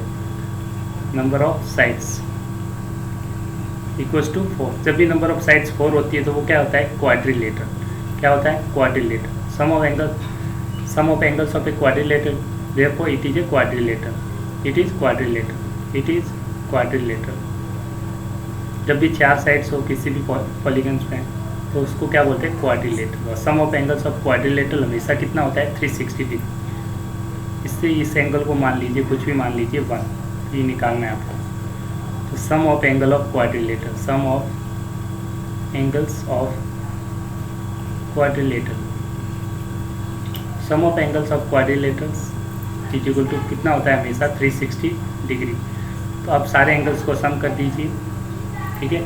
Number of sides equals to 4। जब भी नंबर ऑफ साइड्स 4 होती है तो वो क्या होता है क्वाड्रिलेटरल। क्या होता है quadrilateral. Sum of angles of a quadrilateral, therefore it is a quadrilateral. It is quadrilateral. It is quadrilateral. जब भी 4 साइड्स हो किसी भी पॉलीगन्स में तो उसको क्या बोलते हैं क्वाड्रिलेटरल। और सम ऑफ एंगल्स ऑफ क्वाड्रिलेटरल हमेशा कितना होता है 360 डिग्री। इससे इस एंगल को मान लीजिए, कुछ भी मान लीजिए 1, ये निकालना है आपको। तो sum of angle of quadrilateral, sum of angles of quadrilateral, sum of angles of quadrilaterals is equal to कितना होता है हमेशा 360 डिग्री। तो आप सारे एंगल्स को सम कर दीजिए। ठीक है,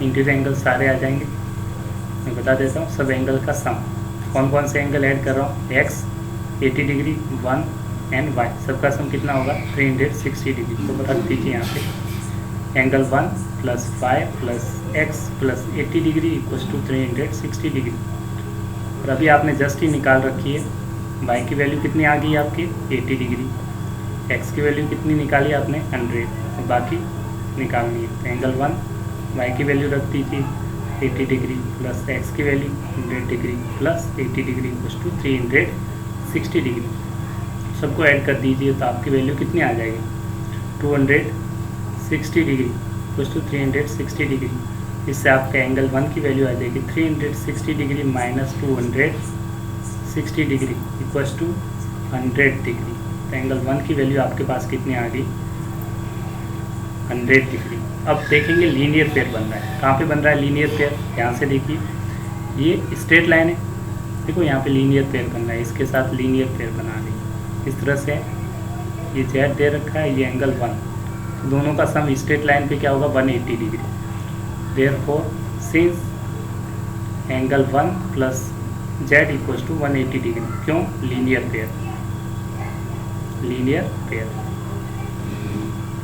इंटीरियर एंगल्स सारे आ जाएंगे। मैं बता देता हूँ सब एंगल का सम। कौन कौन से एंगल ऐड कर रहा हूँ, एक्स 80 डिग्री, 1 एंड वाई, सबका सम कितना होगा 360 डिग्री। तो रख दीजिए यहाँ पे angle 1 plus 5 plus x plus 80 degree equals to 360 degree. और अभी आपने जस्ट ही निकाल रखी है, वाई की वैल्यू कितनी आ गई आपकी 80 डिग्री, एक्स की वैल्यू कितनी निकाली आपने 100 और बाकी निकालनी है। तो एंगल 1 वाई की वैल्यू रख दीजिए 80 डिग्री प्लस एक्स की value 100 degree plus 80 degree equals to 360 degree. सबको ऐड कर दीजिए तो आपकी वैल्यू कितनी आ जाएगी 260 डिग्री इक्वल्स टू 360 डिग्री। इससे आपका एंगल 1 की वैल्यू आ जाएगी 360 degree minus 260 degree equals to 100 degree. तो एंगल 1 की वैल्यू आपके पास कितनी आ गई 100 डिग्री। अब देखेंगे लीनियर पेयर बन रहा है। कहाँ पे बन रहा है लीनियर पेयर, यहाँ से देखिए ये स्ट्रेट लाइन है, देखो यहाँ पे लीनियर पेयर बन रहा है, इसके साथ लीनियर पेयर बना ली इस तरह से। ये जेड दे रखा है, ये एंगल 1, दोनों का सम स्ट्रेट लाइन पे क्या होगा 180 degree. Therefore since angle 1 plus z equals to 180 degree. क्यों, लीनियर पेयर, लीनियर पेयर।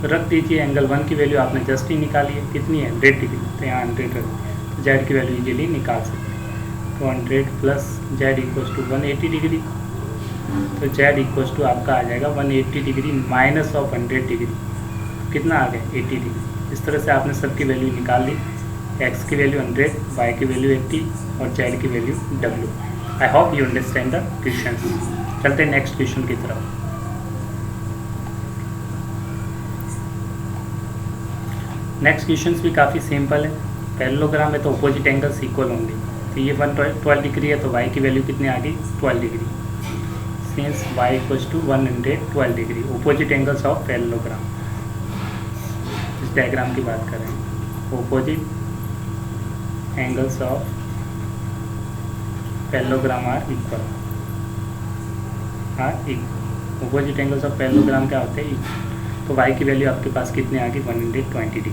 रख दीजिए एंगल 1 की वैल्यू आपने जस्ट ही निकाली है, कितनी है 100 डिग्री। तो यहाँ 100 रख, तो जेड की वैल्यू इजीली निकाल सकते हैं। तो 100 plus z equals to 180 degree. तो जेड इक्वल्स टू आपका आ जाएगा 180 डिग्री माइनस ऑफ 100 डिग्री, कितना आ गया 80 डिग्री। इस तरह से आपने सबकी वैल्यू निकाल ली, एक्स की वैल्यू 100, वाई की वैल्यू 80 और जेड की value W। I hope you understand the question. चलते हैं नेक्स्ट क्वेश्चन की तरफ। नेक्स्ट क्वेश्चन भी काफ़ी सिंपल है। पैरेललोग्राम में तो अपोजिट एंगल्स इक्वल होंगे। तो ये 112 डिग्री है तो वाई की वैल्यू कितनी आ गई 12 degree. Since y equals to 112 degree, opposite angles of parallelogram. इस डायग्राम की बात करें opposite angles of parallelogram are equal। opposite angles of parallelogram क्या होते हैं? तो y की वैल्यू आपके पास कितने आ गई? 120 डिग्री,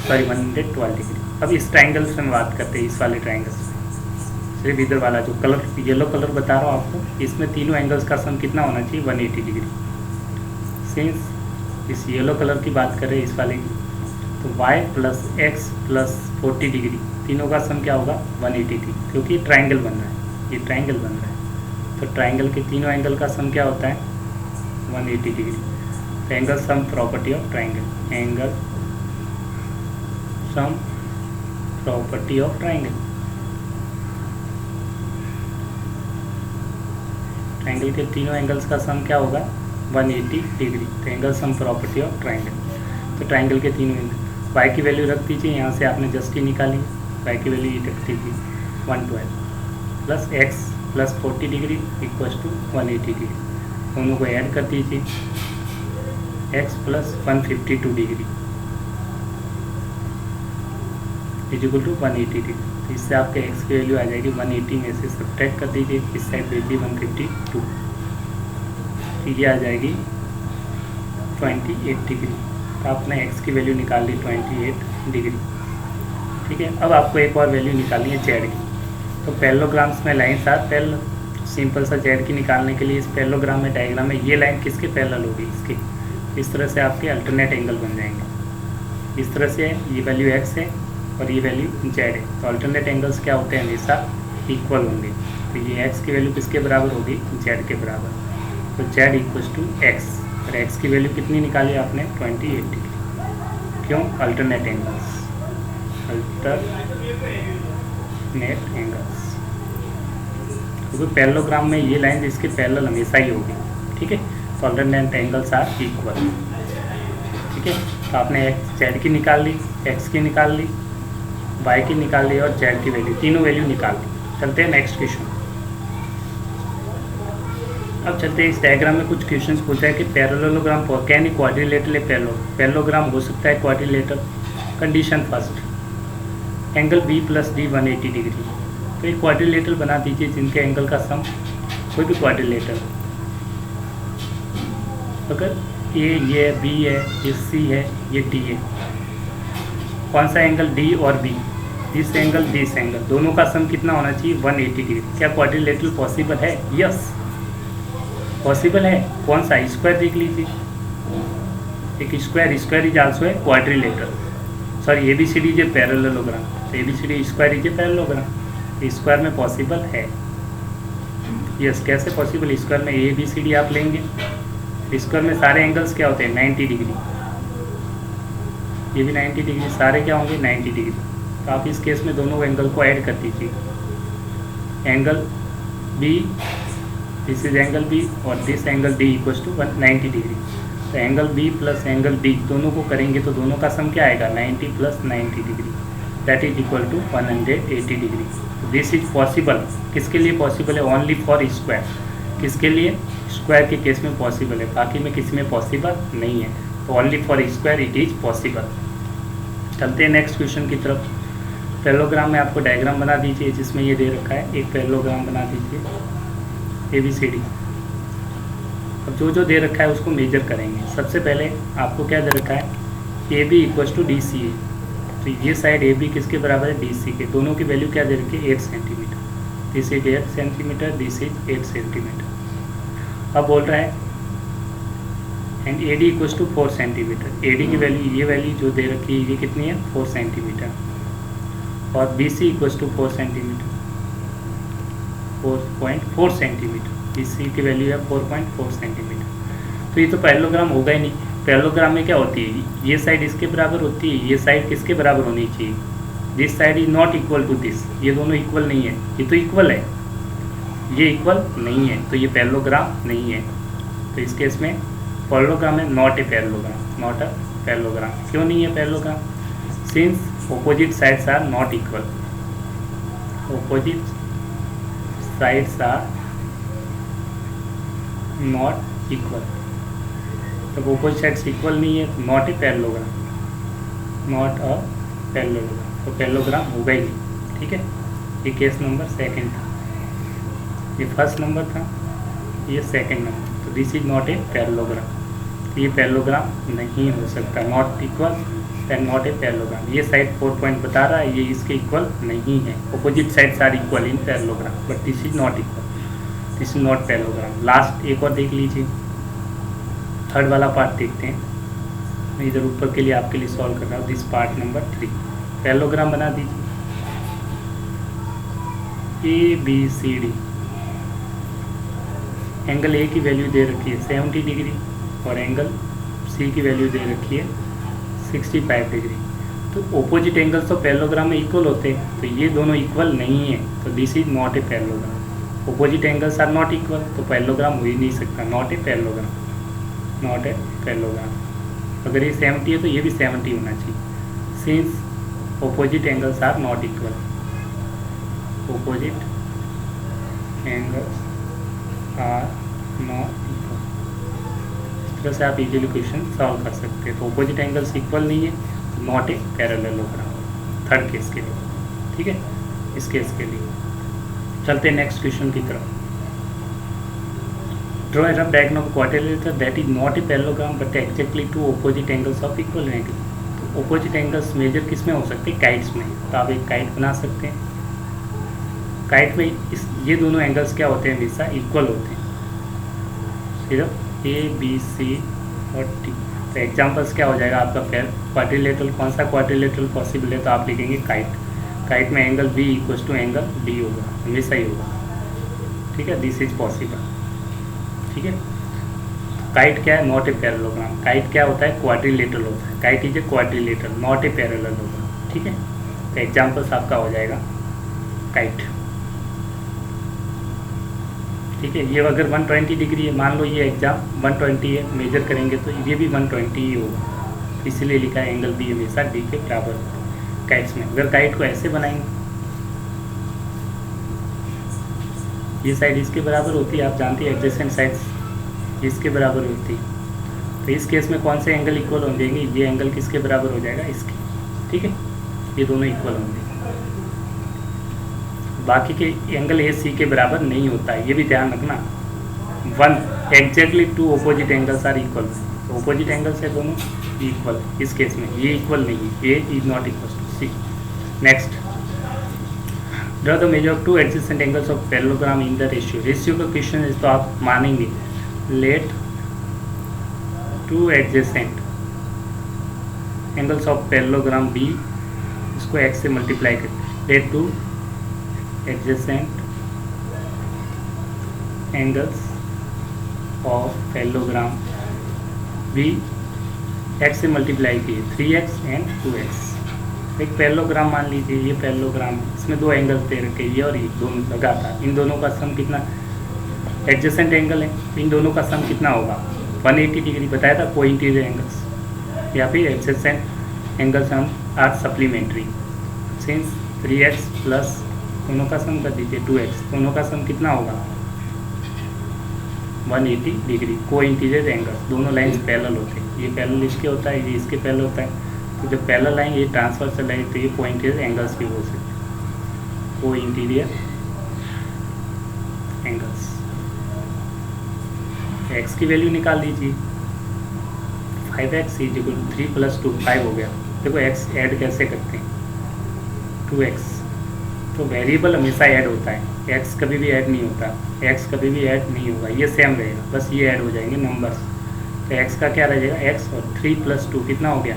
सॉरी 112 डिग्री। अब इस ट्राइंगल से हम बात करते हैं, इस वाले ट्राइंगल से, सिर्फ इधर वाला जो कलर येलो कलर बता रहा हूँ आपको, इसमें तीनों एंगल्स का सम कितना होना चाहिए? 180 डिग्री। सिंस इस येलो कलर की बात करें इस वाले की, तो y plus x plus 40 degree तीनों का सम क्या होगा? 180 डिग्री, क्योंकि ट्राइंगल बन रहा है, ये ट्राइंगल बन रहा है, तो ट्राइंगल के तीनों एंगल का सम क्या होता है? 180 डिग्री। तो angle sum property of triangle, angle sum property of triangle, triangle के तीनों एंगल्स का सम क्या होगा? 180 डिग्री। तो angle sum property of triangle, तो ट्राइंगल के तीनों एंगल, y की वैल्यू रख दीजिए, यहाँ से आपने जस्ट ही निकाली, y की वैल्यू रख दीजिए 112 plus x plus 40 degree equals to 180 degree, दोनों को ऐड कर दीजिए, x plus 152 degree is equal to 180 degree. तो इससे आपके x की वैल्यू आ जाएगी 180 में से सब्ट्रैक्ट कर दीजिए, इस साइड भेजिए 152, तो ये आ जाएगी 28 डिग्री। तो आपने x की वैल्यू निकाल ली 28 डिग्री। ठीक है, अब आपको एक और वैल्यू निकालनी है z की। तो पैरेललोग्राम्स में लाइन्स आर पैरेलल, सिंपल सा z की निकालने के लिए इस पैरेललोग्राम में, डायग्राम में ये लाइन किसके पैरेलल होगी? इसके। इस तरह से आपके अल्टरनेट एंगल बन जाएंगे। इस तरह से ये वैल्यू x है और ये वैल्यू z है, तो अल्टरनेट एंगल्स क्या होते हैं? हमेशा इक्वल होंगे। तो ये x की वैल्यू किसके बराबर होगी? z के बराबर। तो z इक्वल्स टू x, और x की वैल्यू कितनी निकाली आपने? 28 डिग्री। क्यों? अल्टरनेट एंगल्स, अल्टरनेट एंगल्स, क्योंकि पैरेललोग्राम में ये लाइन इसके पैरेलल हमेशा ही होगी। ठीक है, तो अल्टरनेट एंगल्स आर इक्वल। ठीक है, तो आपने z की निकाल ली, x की निकाल ली, y की निकाल ली और z की वैल्यू, तीनों वैल्यू निकाल ली। चलते हैं नेक्स्ट क्वेश्चन। अब चलते हैं, इस डायग्राम में कुछ क्वेश्चंस पूछा है कि parallelogram for can quadrilateral parallelogram हो सकता है quadrilateral. Condition first, angle B plus D 180 degree. तो एक क्वाड्रिलेटरल बना दीजिए जिनके एंगल का सम, कोई भी क्वाड्रिलेटरल, अगर ये बी है, ये सी है, ये डी है, कौन सा एंगल? डी और बी, दिस एंगल दोनों का सम कितना होना चाहिए? 180 डिग्री। क्या क्वाड्रिलेटरल पॉसिबल है? यस पॉसिबल है। कौन सा? स्क्वायर देख लीजिए, एक स्क्वायर इज आल्सो है quadrilateral, sorry ABCD is a parallelogram, तो ABCD square is a parallelogram, square में पॉसिबल है। यस, कैसे पॉसिबल? स्क्वायर में ABCD आप लेंगे, स्क्वायर में सारे एंगल्स क्या होते हैं? 90 डिग्री, ये भी 90 डिग्री, सारे क्या होंगे? 90 डिग्री। तो आप इस केस में दोनों एंगल को ऐड कर दीजिए, angle B, this is angle B और this angle D equals to 90 degree. तो angle B plus angle D दोनों को करेंगे तो दोनों का सम क्या आएगा? 90 plus 90 degree, that is equal to 180 degree. This is possible, किसके लिए पॉसिबल है? Only for square. किसके लिए? स्क्वायर के केस में पॉसिबल है, बाकी में किसी में पॉसिबल नहीं है, तो only for square it is possible. चलते हैं नेक्स्ट क्वेश्चन की तरफ। पैरेललोग्राम में आपको डायग्राम बना दीजिए जिसमें ये दे रखा है, एक पैरेललोग्राम बना दीजिए ABCD। अब जो जो दे रखा है उसको मेजर करेंगे। सबसे पहले आपको क्या दे रखा है? AB इक्वल्स टू DC है, तो ये साइड AB किसके बराबर है? DC के। दोनों की वैल्यू क्या दे रखी है? 8 centimetre, this is 8 centimetre, this is 8 centimetre. अब बोल रहा है and AD equals to 4 centimetre, AD की वैल्यू, ये वैल्यू जो दे रखी है ये कितनी है? 4 सेंटीमीटर, और BC equals to 4 centimetre, 4.4 centimetre, BC की वैल्यू है 4.4 सेंटीमीटर। तो ये तो पैरेललोग्राम होगा ही नहीं। पैरेललोग्राम में क्या होती है? ये साइड इसके बराबर होती है, ये साइड किसके बराबर होनी चाहिए? This side is not equal to this, ये दोनों इक्वल नहीं है, ये तो इक्वल है, ये इक्वल नहीं है, तो ये पैरेललोग्राम नहीं है। तो इस केस में पैरेललोग्राम है, not a parallelogram, not a parallelogram. क्यों नहीं है parallelogram? Since opposite sides are not equal, opposite sides are not equal, जब opposite sides equal नहीं है तो not a parallelogram। Not a parallelogram, तो पैरेललोग्राम होगा ही नहीं। ठीक है, ये केस नंबर सेकंड था, ये फर्स्ट नंबर था, ये सेकंड नंबर। तो this is not a parallelogram, ये पैरेललोग्राम नहीं हो सकता, not equal and not a parallelogram. ये साइड 4 पॉइंट बता रहा है, ये इसके इक्वल नहीं है। Opposite sides are equal in parallelogram, but this is not equal, this is not parallelogram. Last एक और देख लीजिए, थर्ड वाला पार्ट देखते हैं। मैं इधर ऊपर के लिए आपके लिए सॉल्व कर रहा हूँ। दिस पार्ट नंबर 3, पैरेललोग्राम बना दीजिए। ABCD, एंगल ए की वैल्यू दे रखी है 70 डिग्री और एंगल सी की वैल्यू दे रखी है 65 डिग्री। तो ओपोजिट एंगल्स तो पैरेललोग्राम में इक्वल होते हैं, तो ये दोनों इक्वल नहीं है, तो this is not a parallelogram. Opposite angles are not equal, तो पैरेललोग्राम हो ही नहीं सकता, not a parallelogram, not a parallelogram. अगर ये 70 है तो ये भी 70 होना चाहिए, since opposite angles are not equal, opposite angles are not equal। इस तरह से आप इजीली क्वेश्चन सॉल्व कर सकते हैं। तो opposite angles इक्वल नहीं है, तो not a parallelogram, third case के लिए। ठीक है, इस केस के लिए चलते हैं नेक्स्ट क्वेश्चन की तरफ। Draw a rough diagram of quadrilateral that is not a parallelogram but exactly two opposite angles of equal angle. तो ऑपोजिट एंगल्स मेजर किस में हो सकते हैं? काइट्स में। तो आप एक काइट बना सकते हैं। काइट में ये दोनों एंगल्स क्या होते हैं? हमेशा इक्वल होते हैं, सिर्फ ABC और T। तो एग्जांपल्स क्या हो जाएगा आपका? फिर क्वाड्रिलेटरल, कौन सा क्वाड्रिलेटरल पॉसिबल है? तो आप लिखेंगे काइट। काइट में angle B equals to angle D होगा, हमेशा ही होगा। ठीक है, दिस इज पॉसिबल। ठीक है, काइट क्या है? Not a parallelogram. काइट क्या होता है? क्वाड्रिलेटरल होता है। Kite is a quadrilateral, not a parallelogram. ठीक है, तो एग्जांपल्स आपका हो जाएगा काइट। ठीक है, ये अगर 120 डिग्री है, मान लो ये एग्जाम 120 है, मेजर करेंगे तो ये भी 120 ही होगा, इसीलिए लिखा है एंगल B हमेशा D के बराबर होता है काइट्स में। अगर काइट को ऐसे बनाएंगे, ये साइड इसके बराबर होती है, आप जानते हैं एडजेसेंट साइड्स इसके बराबर होती है। तो इस केस में कौन से एंगल इक्वल हो जाएंगे? ये एंगल किसके बराबर हो जाएगा? इसके। ठीक है, ये दोनों इक्वल होंगे। बाकी के एंगल AC के बराबर नहीं होता है, ये भी ध्यान रखना। Exactly two opposite angles are equal. तो ऑपोजिट एंगल्स है दोनों इक्वल, इस केस में ये इक्वल नहीं है, ये is not equal to C। Next, draw the measure of two adjacent angles of parallelogram in the ratio. Ratio का क्वेश्चन है तो आप मानेंगे, let two adjacent angles of parallelogram B, इसको x से मल्टीप्लाई कर, let two adjacent angles of parallelogram B, x से multiply किए 3x एंड 2x। एक पैरेललोग्राम मान लीजिए, ये पैरेललोग्राम, इसमें दो एंगल्स दे रखे, ये और ये दोनों लगातार, इन दोनों का सम कितना? एडजेसेंट एंगल है, इन दोनों का सम कितना होगा? 180 डिग्री बताया था, को इंटीरियर एंगल्स या फिर एडजेसेंट एंगल्स हम are supplementary. Since 3x plus दोनों का सम कर दीजिए 2x, दोनों का सम कितना होगा? 180 डिग्री। को इंटीरियर एंगल्स, दोनों लाइन्स पैरेलल होते हैं, ये पैरेलल इसके होता है, ये इसके पैरेलल होता है। तो जब पैरेलल लाइन ये ट्रांसवर्सल लाइन, तो ये को इंटीरियर एंगल्स भी बोल सकते हैं, को इंटीरियर एंगल्स। x की वैल्यू निकाल दीजिए, 5x इज इक्वल 3 + 2 5 हो गया। देखो x ऐड कैसे करते हैं? 2x। तो वेरिएबल हमेशा ऐड होता है, x कभी भी ऐड नहीं होता, x कभी भी ऐड नहीं होगा, ये सेम रहेगा, बस ये ऐड हो जाएंगे नंबर्स। तो x का क्या रहेगा? x और 3 + 2 कितना हो गया?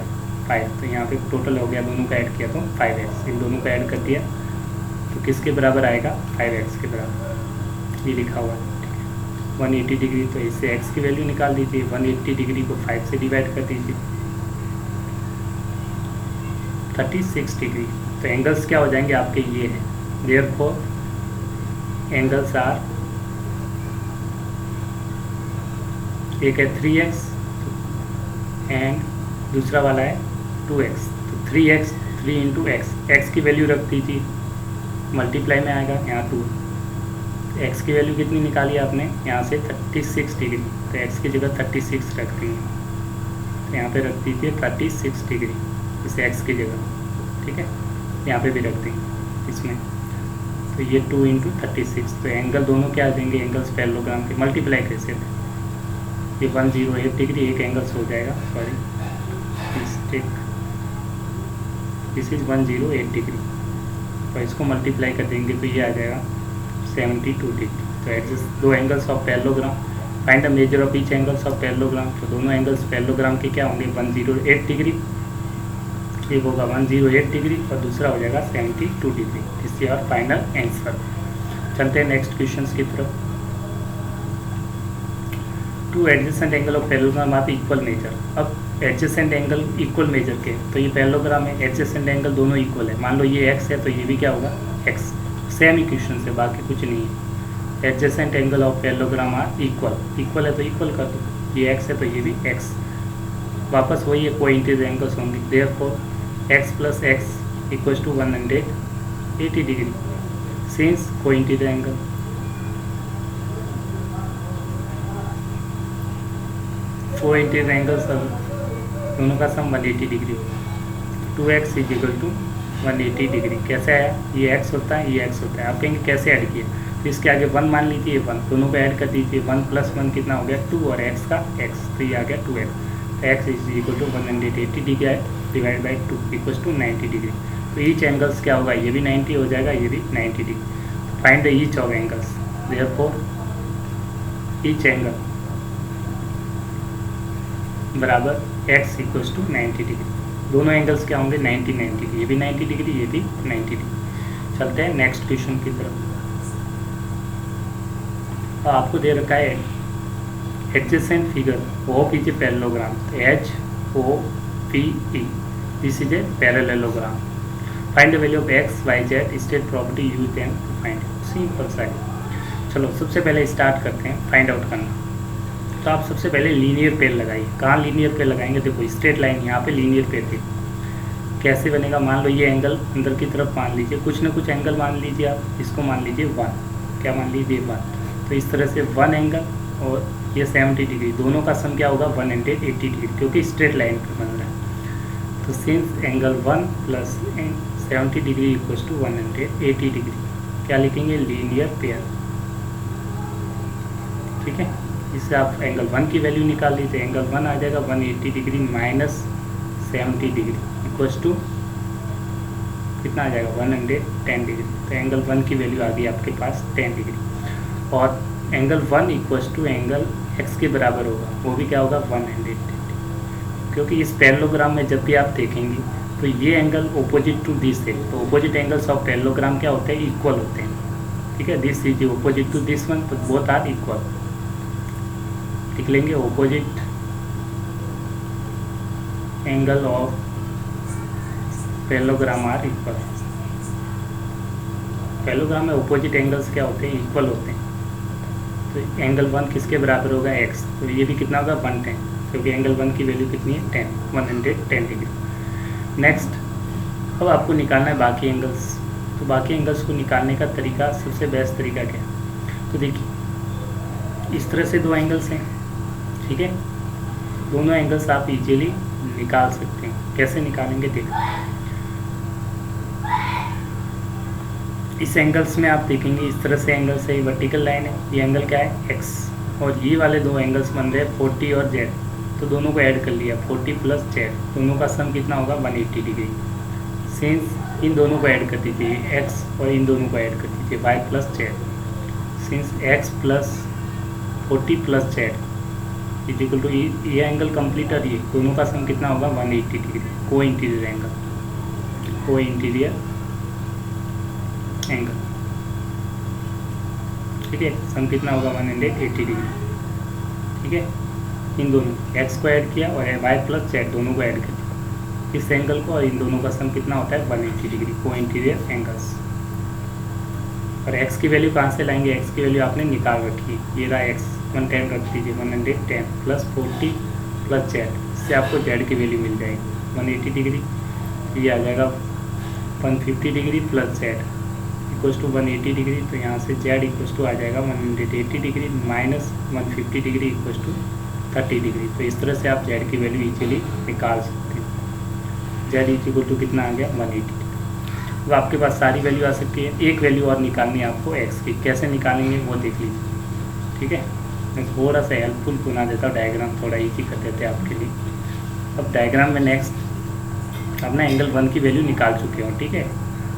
5। तो यहाँ पे टोटल हो गया, दोनों का ऐड किया तो 5x, इन दोनों का ऐड कर दिया तो किसके बराबर आएगा? 5x के बराबर, ये लिखा हुआ है। ठीक है, 180 डिग्री, तो इससे x की वैल्यू निकाल दीजिए, 180 डिग्री को 5 से डिवाइड कर दीजिए, 36 डिग्री। तो एंगल्स क्या हो जाएंगे आपके? ये है, देयरफॉर एंगल्स आर, एक है 3x एंड दूसरा वाला है 2x। तो 3x, 3 × x, x की वैल्यू रख दीजिए, मल्टीप्लाई में आएगा, यहाँ 2। x की वैल्यू कितनी निकाली आपने? यहाँ से 36 डिग्री, तो x की जगह 36 रख देंगे, तो यहाँ पे रख दीजिए 36 डिग्री। इसे एक्स की जगह, ठीक है, यहाँ पे भी रख देंगे इसमें। तो ये 2 इंटू 36, तो एंगल दोनों क्या आ जाएंगे, एंगल्स पैरेललोग्राम के मल्टीप्लाई कैसे थे, ये 108 डिग्री एक एंगल्स हो जाएगा, sorry mistake, this is 108 degree, और इसको मल्टीप्लाई कर देंगे तो ये आ जाएगा 72 डिग्री। तो एडजस्ट दो angles of parallelogram, find the measure of each angles of parallelogram. तो दोनों एंगल्स पैरेललोग्राम के क्या होंगे, 108 डिग्री, एक होगा 108 डिग्री और दूसरा हो जाएगा 72 degree. This is your final answer. चलते हैं नेक्स्ट क्वेश्चन की तरफ। Two adjacent angle of parallelogram are equal measure. अब एडजेसेंट एंगल इक्वल मेजर के, तो ये पैरेललोग्राम है, एडजेसेंट एंगल दोनों इक्वल है। मान लो ये एक्स है तो ये भी क्या होगा एक्स, सेम इक्वेशन से, बाकी कुछ नहीं है। Adjacent angle of parallelogram are equal, equal है तो इक्वल कर दो, ये एक्स है तो ये भी एक्स, वापस वही है, कोइंसिडेंट एंगल्स होंगे। Therefore x plus x equals to 180 degree since coincident angle. Coincident angles दोनों का सम 180 डिग्री होगा। 2x is equal to 180 degree. कैसे आया, ये x होता है, ये x होता है। आप कहेंगे कैसे ऐड किया, तो इसके आगे 1 मान लीजिए, 1 दोनों को ऐड कर दीजिए, 1 + 1 कितना हो गया 2 और x का x, तो ये आ गया 2x। x is equal to 180 degree है divide by 2 equals to 90 degree. तो ईच एंगल्स क्या होगा, ये भी 90 हो जाएगा, ये भी 90 degree. Find the each of angles, therefore each angle बराबर x इक्वल्स टू 90 डिग्री। दोनों एंगल्स क्या होंगे 90 डिग्री, ये भी 90 डिग्री, ये भी 90 डिग्री। चलते हैं नेक्स्ट क्वेश्चन की तरफ। तो आपको दे रखा है adjacent figure of is a parallelogram, HOPE, this is a parallelogram. Find the value of x, y, z, state property use them to find. Simple सा है। चलो सबसे पहले स्टार्ट करते हैं फाइंड आउट करना। तो आप सबसे पहले लीनियर पेयर लगाइए। कहाँ लीनियर पेयर लगाएंगे, देखो स्ट्रेट लाइन यहाँ पे लीनियर पेयर थी, कैसे बनेगा। मान लो ये एंगल अंदर की तरफ मान लीजिए, कुछ ना कुछ एंगल मान लीजिए आप, इसको मान लीजिए 1, क्या मान लीजिए 1। तो इस तरह से 1 एंगल और ये 70 डिग्री, दोनों का सम क्या होगा 180 डिग्री, क्योंकि स्ट्रेट लाइन पर बन रहा है। तो since angle 1 + 70 degree equals to 180 degree, क्या लिखेंगे लीनियर पेयर, ठीक है। इससे आप एंगल 1 की वैल्यू निकाल लीजिए, एंगल 1 आ जाएगा 180 degree minus 70 degree equals to कितना आ जाएगा 110 डिग्री। तो एंगल 1 की वैल्यू आ गई आपके पास 10 डिग्री, और angle 1 equals to angle x के बराबर होगा, वो भी क्या होगा 180, क्योंकि इस पैरेललोग्राम में जब भी आप देखेंगे तो ये एंगल ऑपोजिट टू दिस है। तो ऑपोजिट एंगल्स ऑफ पैरेललोग्राम क्या होते हैं, इक्वल होते हैं, ठीक है। This is opposite to this one, तो बोथ आर इक्वल। लिख लेंगे opposite angle of parallelogram are equal. Parallelogram में ऑपोजिट एंगल्स क्या होते हैं, इक्वल होते हैं। तो एंगल 1 किसके बराबर होगा x, तो ये भी कितना होगा 110, क्योंकि एंगल 1 की वैल्यू कितनी है 110 डिग्री। नेक्स्ट, अब आपको निकालना है बाकी एंगल्स। तो बाकी एंगल्स को निकालने का तरीका, सबसे बेस्ट तरीका क्या है, तो देखिए इस तरह से दो एंगल्स हैं, ठीक है। दोनों एंगल्स आप इजीली निकाल सकते हैं। कैसे निकालेंगे देखो, इस एंगल्स में आप देखेंगे इस तरह से एंगल से वर्टिकल लाइन है, ये एंगल क्या है x, और ये वाले दो एंगल्स बन रहे हैं 40 और z। तो दोनों को ऐड कर लिया, 40 + z, दोनों का सम कितना होगा 180 डिग्री। सिंस इन दोनों को ऐड कर दीजिए x और इन दोनों को ऐड कर दीजिए y + z। Since x + 40 + z is equal to ये एंगल कंप्लीट, और ये दोनों का सम कितना होगा 180 डिग्री। को interior angle, co-interior angle, ठीक है। सम कितना होगा 180 डिग्री, ठीक है। इन दोनों x को ऐड किया और y + z दोनों को ऐड कर दिया, इस एंगल को, और इन दोनों का सम कितना होता है 180 डिग्री, को इंटीरियर एंगल्स। और x की वैल्यू कहाँ से लाएंगे, x की वैल्यू आपने निकाल रखी है, ये रहा x 110 रख दीजिए, 110 + 40 + z, इससे आपको z की वैल्यू मिल जाएगी 180 डिग्री। ये आ जाएगा 150 degree + z equals to 180 degree. तो यहाँ से z इक्वल्स टू आ जाएगा 180 degree minus 150 degree equals to 30 degree. तो इस तरह से आप z की वैल्यू इजीली निकाल सकते हैं। जेड इज इक्वल टू कितना आ गया 180। तो आपके पास सारी वैल्यू आ सकती है। एक वैल्यू और निकालनी है आपको एक्स की, कैसे निकालेंगे वो देख लीजिए। ठीक है, मैं थोड़ा सा हेल्पफुल बना देता हूँ, डायग्राम थोड़ा ईजी कर देते हैं आपके लिए। अब डायग्राम में नेक्स्ट अपना एंगल 1 की वैल्यू निकाल चुके हो। ठीक है,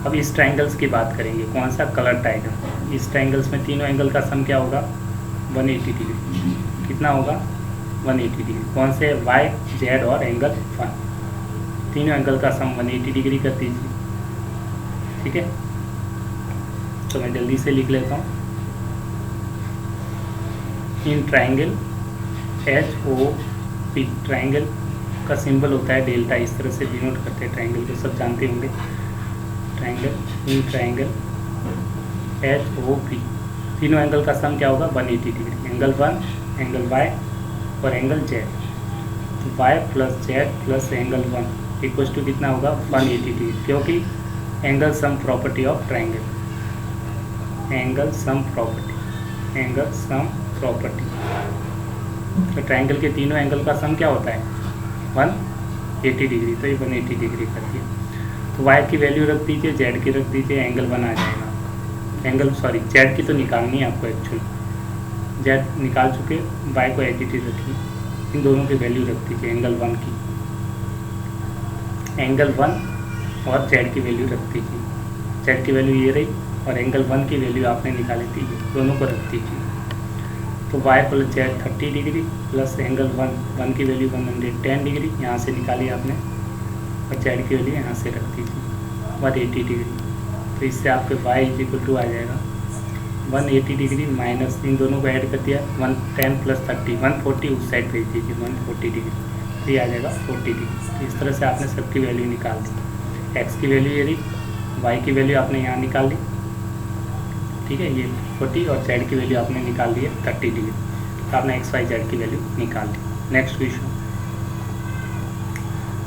अब इस ट्राइंगल्स की बात करेंगे। कौन सा? Colour triangle. इस ट्राइंगल्स में तीनों एंगल का सम क्या होगा? 180 डिग्री। कितना होगा? 180 डिग्री। कौन से? वाई, जेड और एंगल 1। तीनों एंगल का सम 180 डिग्री कर दीजिए। ठीक है, तो मैं जल्दी से लिख लेता हूँ। इन ट्राइंगल HOP, ट्राइंगल का सिंबल होता है डेल्टा, इस तरह से डिनोट करते हैं ट्राइंगल को, सब जानते होंगे। ट्राइंगल, इन ट्राइंगल HOP, तीनों एंगल का सम क्या होगा? 180 डिग्री। एंगल 1, एंगल Y और एंगल Z। तो Y plus Z plus angle 1 equals to कितना होगा? 180 डिग्री, क्योंकि angle sum property of triangle. Angle sum property, angle sum property. तो ट्राइंगल के तीनों एंगल का सम क्या होता है? 180 डिग्री। तो ये 180 डिग्री कर दिया। तो y की वैल्यू रख दीजिए, z की रख दीजिए, एंगल 1 आ जाएगा। एंगल सॉरी z की तो निकालनी है आपको एक्चुअली, z निकाल चुके, y को एज इट इज रखिए। इन दोनों की वैल्यू रख दीजिए, एंगल 1 की, एंगल 1 और z की वैल्यू रख दीजिए। z की वैल्यू ये रही और एंगल 1 की वैल्यू आपने निकाली थी, दोनों को रख दीजिए। तो y plus z 30 degree plus angle 1 की वैल्यू 110 डिग्री यहाँ से निकाली आपने, और z की वैल्यू यहाँ से रख दीजिए 180 डिग्री। तो इससे आपके y इज इक्वल टू आ जाएगा 180 डिग्री माइनस, इन दोनों को ऐड कर दिया 110 प्लस 30, 140 उस साइड भेज दीजिए, 140 डिग्री, तो ये आ जाएगा 40 डिग्री। तो इस तरह से आपने सबकी वैल्यू निकाल दी। x की वैल्यू ये रही, y की वैल्यू आपने यहाँ निकाल ली। ठीक है, ये 40 और z की वैल्यू आपने निकाल दी है 30 डिग्री। तो आपने x, y, z की वैल्यू निकाल दी। Next question.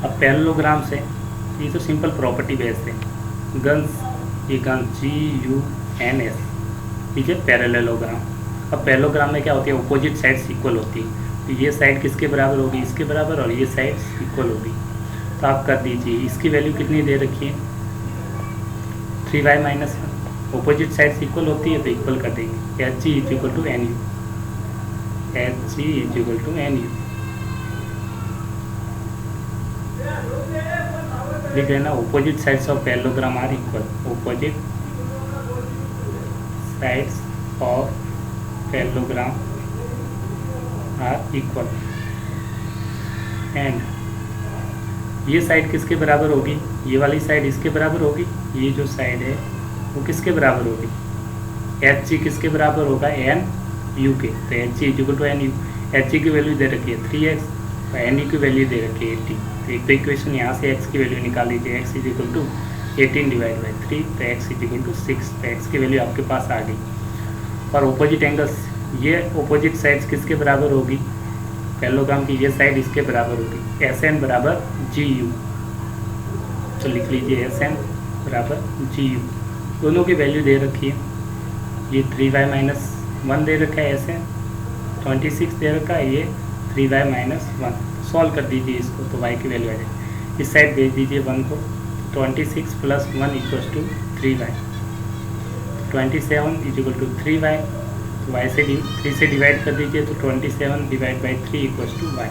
अब पैरेललोग्राम से, ये तो सिंपल प्रॉपर्टी बेस्ड है। गन्स, ये गन GUNS, ठीक है, पैरेललोग्राम। अब पैरेललोग्राम में क्या होती है? अपोजिट साइड्स इक्वल होती है। तो ये साइड किसके बराबर होगी? इसके बराबर, और ये साइड इक्वल होगी। तो आप कर दीजिए, इसकी वैल्यू कितनी दे रखी है? 3y minus 1। Opposite sides equal होती है तो इक्वल कर देंगे। HG is equal to NU, HG is equal to NU लिख लेना। Opposite sides of parallelogram are equal, opposite sides of parallelogram are equal. And ये साइड किसके बराबर होगी? ये वाली साइड इसके बराबर होगी। ये जो साइड है वो किसके बराबर होगी? HG किसके बराबर होगा? NU के। तो HG is equal to NU। HG की वैल्यू दे रखी है 3x और NU की वैल्यू दे रखी है 80। तो एक तो इक्वेशन यहाँ से x की वैल्यू निकाल लीजिए, x is equal to 18 divide by 3, तो x इज इक्वल टू 6। तो x की वैल्यू आपके पास आ गई। और अपोजिट एंगल्स, ये अपोजिट साइड्स किसके बराबर होगी? पैरेललोग्राम की ये साइड इसके बराबर होगी, SN बराबर GU। तो लिख लीजिए SN बराबर GU। दोनों की वैल्यू दे रखी है। ये 3y माइनस 1 दे रखा है, SN 26 दे रखा है, ये 3y माइनस 1। सॉल्व कर दीजिए इसको, तो y की वैल्यू आ जाएगी। इस साइड भेज दीजिए 1 को, 26 plus 1 equals to 3y, 27 is equal to 3y। तो y से 3 से डिवाइड कर दीजिए, तो 27 divide by 3 equals to y।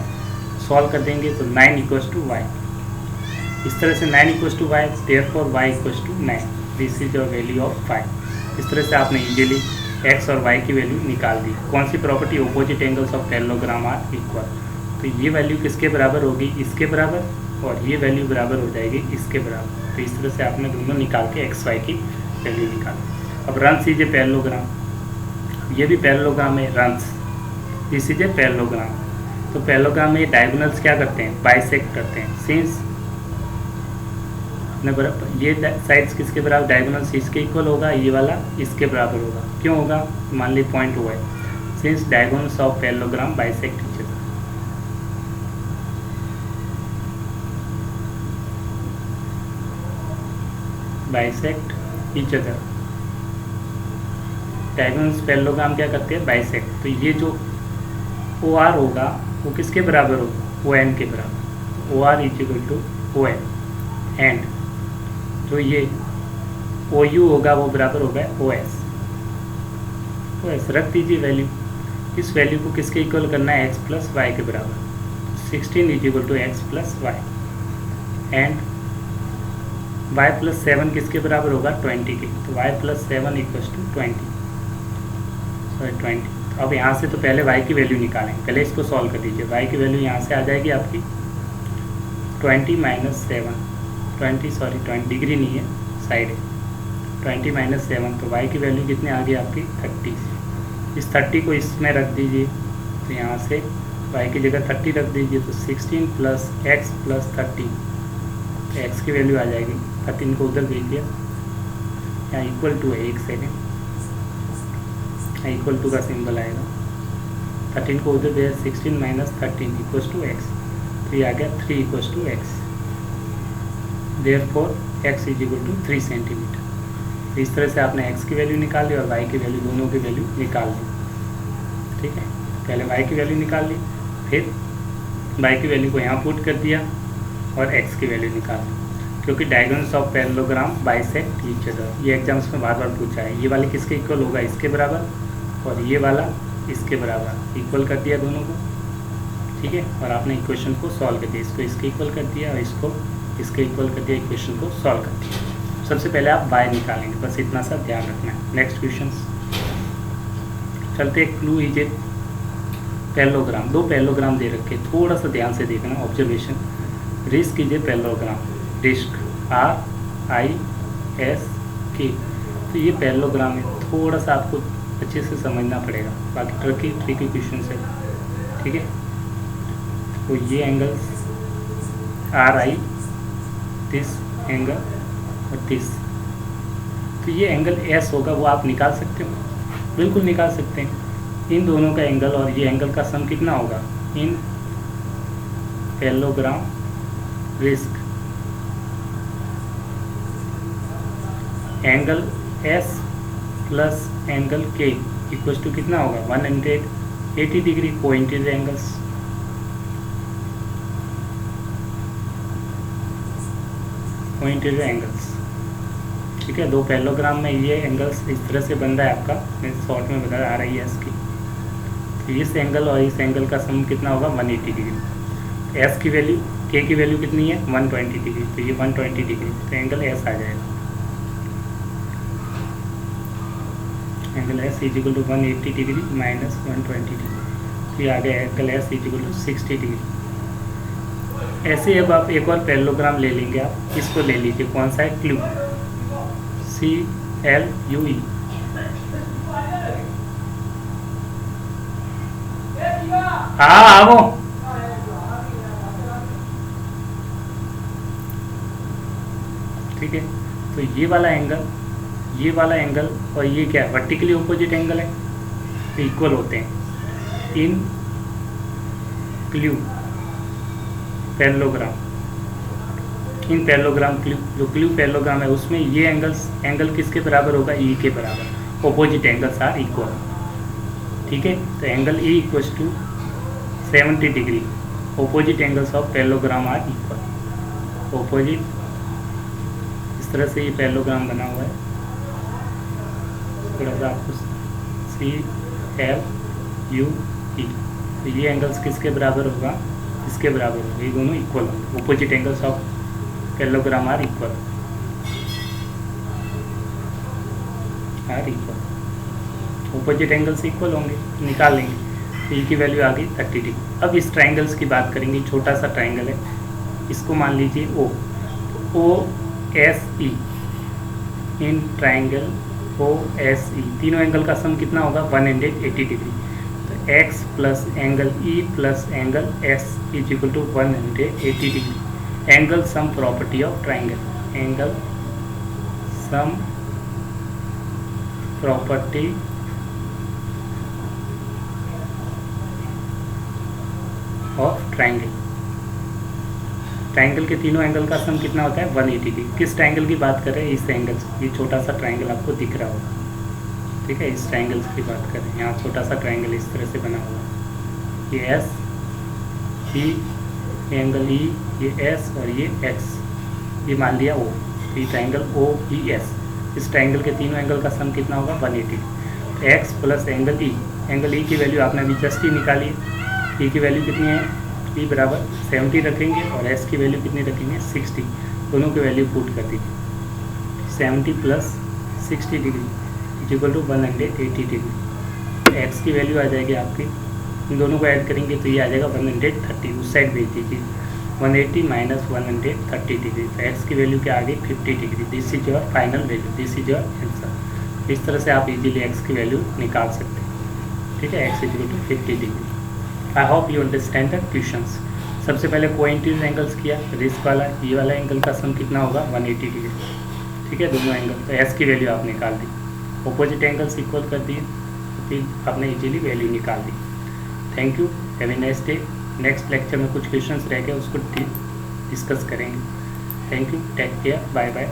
Solve कर देंगे तो 9 इक्वल्स टू y। इस तरह से 9 equals to y, therefore y equals to 9। This is your value of 5। इस तरह से आपने इजीली x और y की वैल्यू निकाल दी। कौन सी प्रॉपर्टी? Opposite angles of parallelogram are equal. तो ये वैल्यू किसके बराबर होगी? इसके बराबर, और ये वैल्यू बराबर हो जाएगी इसके बराबर। तो इस तरह से आपने दोनों निकाल के x, y की वैल्यू निकाली। अब रन कीजिए पैरेललोग्राम, ये भी पैरेललोग्राम है, runs, this is a parallelogram. तो पैरेललोग्राम में डायगोनल्स क्या करते हैं? बाइसेक्ट करते हैं। सिंस बराबर, ये साइड्स किसके बराबर? डायगोनल्स इसके इक्वल होगा, ये वाला इसके बराबर होगा। क्यों होगा? मान ली पॉइंट हुआ है। Since diagonals of parallelogram bisect each other, bisect each other. Diagonals parallelogram क्या करते हैं? बाइसेक्ट। तो ये जो OR होगा वो किसके बराबर होगा? ON के बराबर। OR is equal to ON। And जो ये ओ यू होगा वो बराबर होगा ओ एस। ओ एस रख दीजिए वैल्यू। इस वैल्यू को किसके इक्वल करना है, एक्स प्लस वाई के बराबर। 16 is equal to x plus y and y plus 7 किसके बराबर होगा, 20 के। तो y plus 7 equals to 20, sorry 20। तो अब यहाँ से तो पहले वाई की वैल्यू निकालेंगे, पहले इसको सॉल्व कर दीजिए। वाई की वैल्यू यहाँ से आ जाएगी आपकी 20 माइनस 7, 20 डिग्री नहीं है, साइड है, 20 माइनस 7। तो वाई की वैल्यू कितनी आ गई आपकी 30। इस 30 को इसमें रख दीजिए, तो यहाँ से वाई की जगह 30 रख दीजिए, तो 16 प्लस एक्स प्लस 30, तो एक्स की वैल्यू आ जाएगी 13 को उधर भेज दिया, यहाँ इक्वल टू है, एक सेकेंड, इक्वल टू का सिंबल आएगा, 13 को उधर भेज, 16 माइनस 13 इक्वल्स टू एक्स, तो ये आ गया 3 equals to x. Therefore x is equal to 3 centimetre. तो इस तरह से आपने एक्स की वैल्यू निकाल ली और वाई की वैल्यू, दोनों की वैल्यू निकाल ली। ठीक है, पहले वाई की वैल्यू निकाल ली, फिर वाई की वैल्यू को यहाँ पुट कर दिया और एक्स की वैल्यू निकाल ली, क्योंकि diagonals of parallelogram bisect each other, ये एग्जाम्स में बार बार पूछा है। ये वाले किसके इक्वल होगा, इसके बराबर, और ये वाला इसके बराबर, इक्वल कर दिया दोनों को। ठीक है, और आपने इक्वेशन को सॉल्व कर दिया, इसको इसके इक्वल कर दिया और इसको इसके इक्वल कर दिया, इक्वेशन को सॉल्व कर दिया। सबसे पहले आप बाय निकालेंगे, बस इतना सा ध्यान रखना है। नेक्स्ट क्वेश्चन चलते, क्लू इज पैरेललोग्राम, दो पैरेललोग्राम दे रखे, थोड़ा सा ध्यान से देखना, observation. Risk is a parallelogram, risk RISK, तो ये पैरेललोग्राम है, थोड़ा सा आपको अच्छे से समझना पड़ेगा, बाकी ट्रिकी क्वेश्चन है। ठीक है, तो ये एंगल्स RI, दिस एंगल और दिस, तो ये एंगल S होगा, वो आप निकाल सकते हो, बिल्कुल निकाल सकते हैं। इन दोनों का एंगल और ये एंगल का सम कितना होगा, in parallelogram risk angle S plus angle K equals to कितना होगा, 180 degree, coincident angles. Coincident angles, ठीक है। दो पैरेललोग्राम में ये एंगल्स इस तरह से बन रहा है आपका, मैं शॉर्ट में बता रहा RIS की। तो इस एंगल और इस एंगल का सम कितना होगा, 180 डिग्री। एस की वैल्यू, के की वैल्यू कितनी है, 120 डिग्री, तो ये 120 डिग्री, तो एंगल एस आ जाएगा। Angle S is equal to 180 degree minus 120 degree, तो ये आ गया angle S is equal to 60 degree. ऐसे अब आप एक और पैरेललोग्राम ले लेंगे, आप इसको ले लीजिए, कौन सा है, क्लू, CLUE। हाँ आओ, ठीक है। तो ये वाला एंगल और ये क्या है, वर्टिकली ऑपोजिट एंगल है, तो इक्वल होते हैं इन क्लू पैरेललोग्राम। इन पैरेललोग्राम जो क्लू पैरेललोग्राम है उसमें ये एंगल किसके बराबर होगा, ई के बराबर, ऑपोजिट एंगल्स आर इक्वल। ठीक है, तो angle E equals to 70 degree, opposite angles of parallelogram are equal. Opposite, इस तरह से ये पैरेललोग्राम बना हुआ है, थोड़ा सा आपको CLUE, तो ये एंगल्स किसके बराबर होगा, इसके बराबर होगा, ये दोनों इक्वल होंगे, opposite angles of parallelogram are equal, opposite angles equal होंगे, निकाल लेंगे। तो ई की वैल्यू आ गई 30 डिग्री। अब इस ट्राइंगल्स की बात करेंगे, छोटा सा ट्राइंगल है, इसको मान लीजिए OSE, इन ट्राइंगल OSE, तीनों एंगल का सम कितना होगा, 180 डिग्री। तो x plus angle E plus angle S is equal to 180 degree. Angle sum property of triangle, angle sum property of triangle. Triangle के तीनों एंगल का सम कितना होता है, 180 डिग्री। किस ट्राइंगल की बात कर रहे हैं, इस एंगल से, ये छोटा सा ट्राइंगल आपको दिख रहा होगा, ठीक है, इस ट्राइंगल की बात कर रहे हैं। यहाँ छोटा सा ट्राइंगल इस तरह से बना हुआ है, ये S, E, एंगल E, ये S और ये X, ये मान लिया O, ये ट्राइंगल OES, इस ट्राइंगल के तीनों एंगल का सम कितना होगा 180। तो x plus angle E, angle E की वैल्यू आपने अभी जस्ट ही निकाली है। E की वैल्यू कितनी है, E बराबर 70 रखेंगे और S की वैल्यू कितनी रखेंगे 60, दोनों की वैल्यू पुट कर दीजिए। 70 plus 60 degree is equal to 180 degree. X की वैल्यू आ जाएगी आपकी, इन दोनों को ऐड करेंगे तो ये आ जाएगा 130, उस साइड भेज दीजिए। 180 माइनस 130 डिग्री, तो एक्स की वैल्यू क्या आ गई 50 degree. This is your final value, this is your answer. इस तरह से आप इजीली एक्स की वैल्यू निकाल सकते हैं, ठीक है। X is equal to 50 degree. I hope you understand the questions. सबसे पहले कोइंटिव एंगल्स किया, रिस्क वाला, ये वाला एंगल का सम कितना होगा 180 डिग्री, ठीक है, दोनों एंगल। तो एस की वैल्यू आप निकाल दी, अपोजिट एंगल्स इक्वल कर दिए, तो फिर आपने इजीली वैल्यू निकाल दी। Thank you, have a nice day. Next lecture में कुछ क्वेश्चंस रह गए, उसको डिस्कस करेंगे। Thank you, take care, bye bye.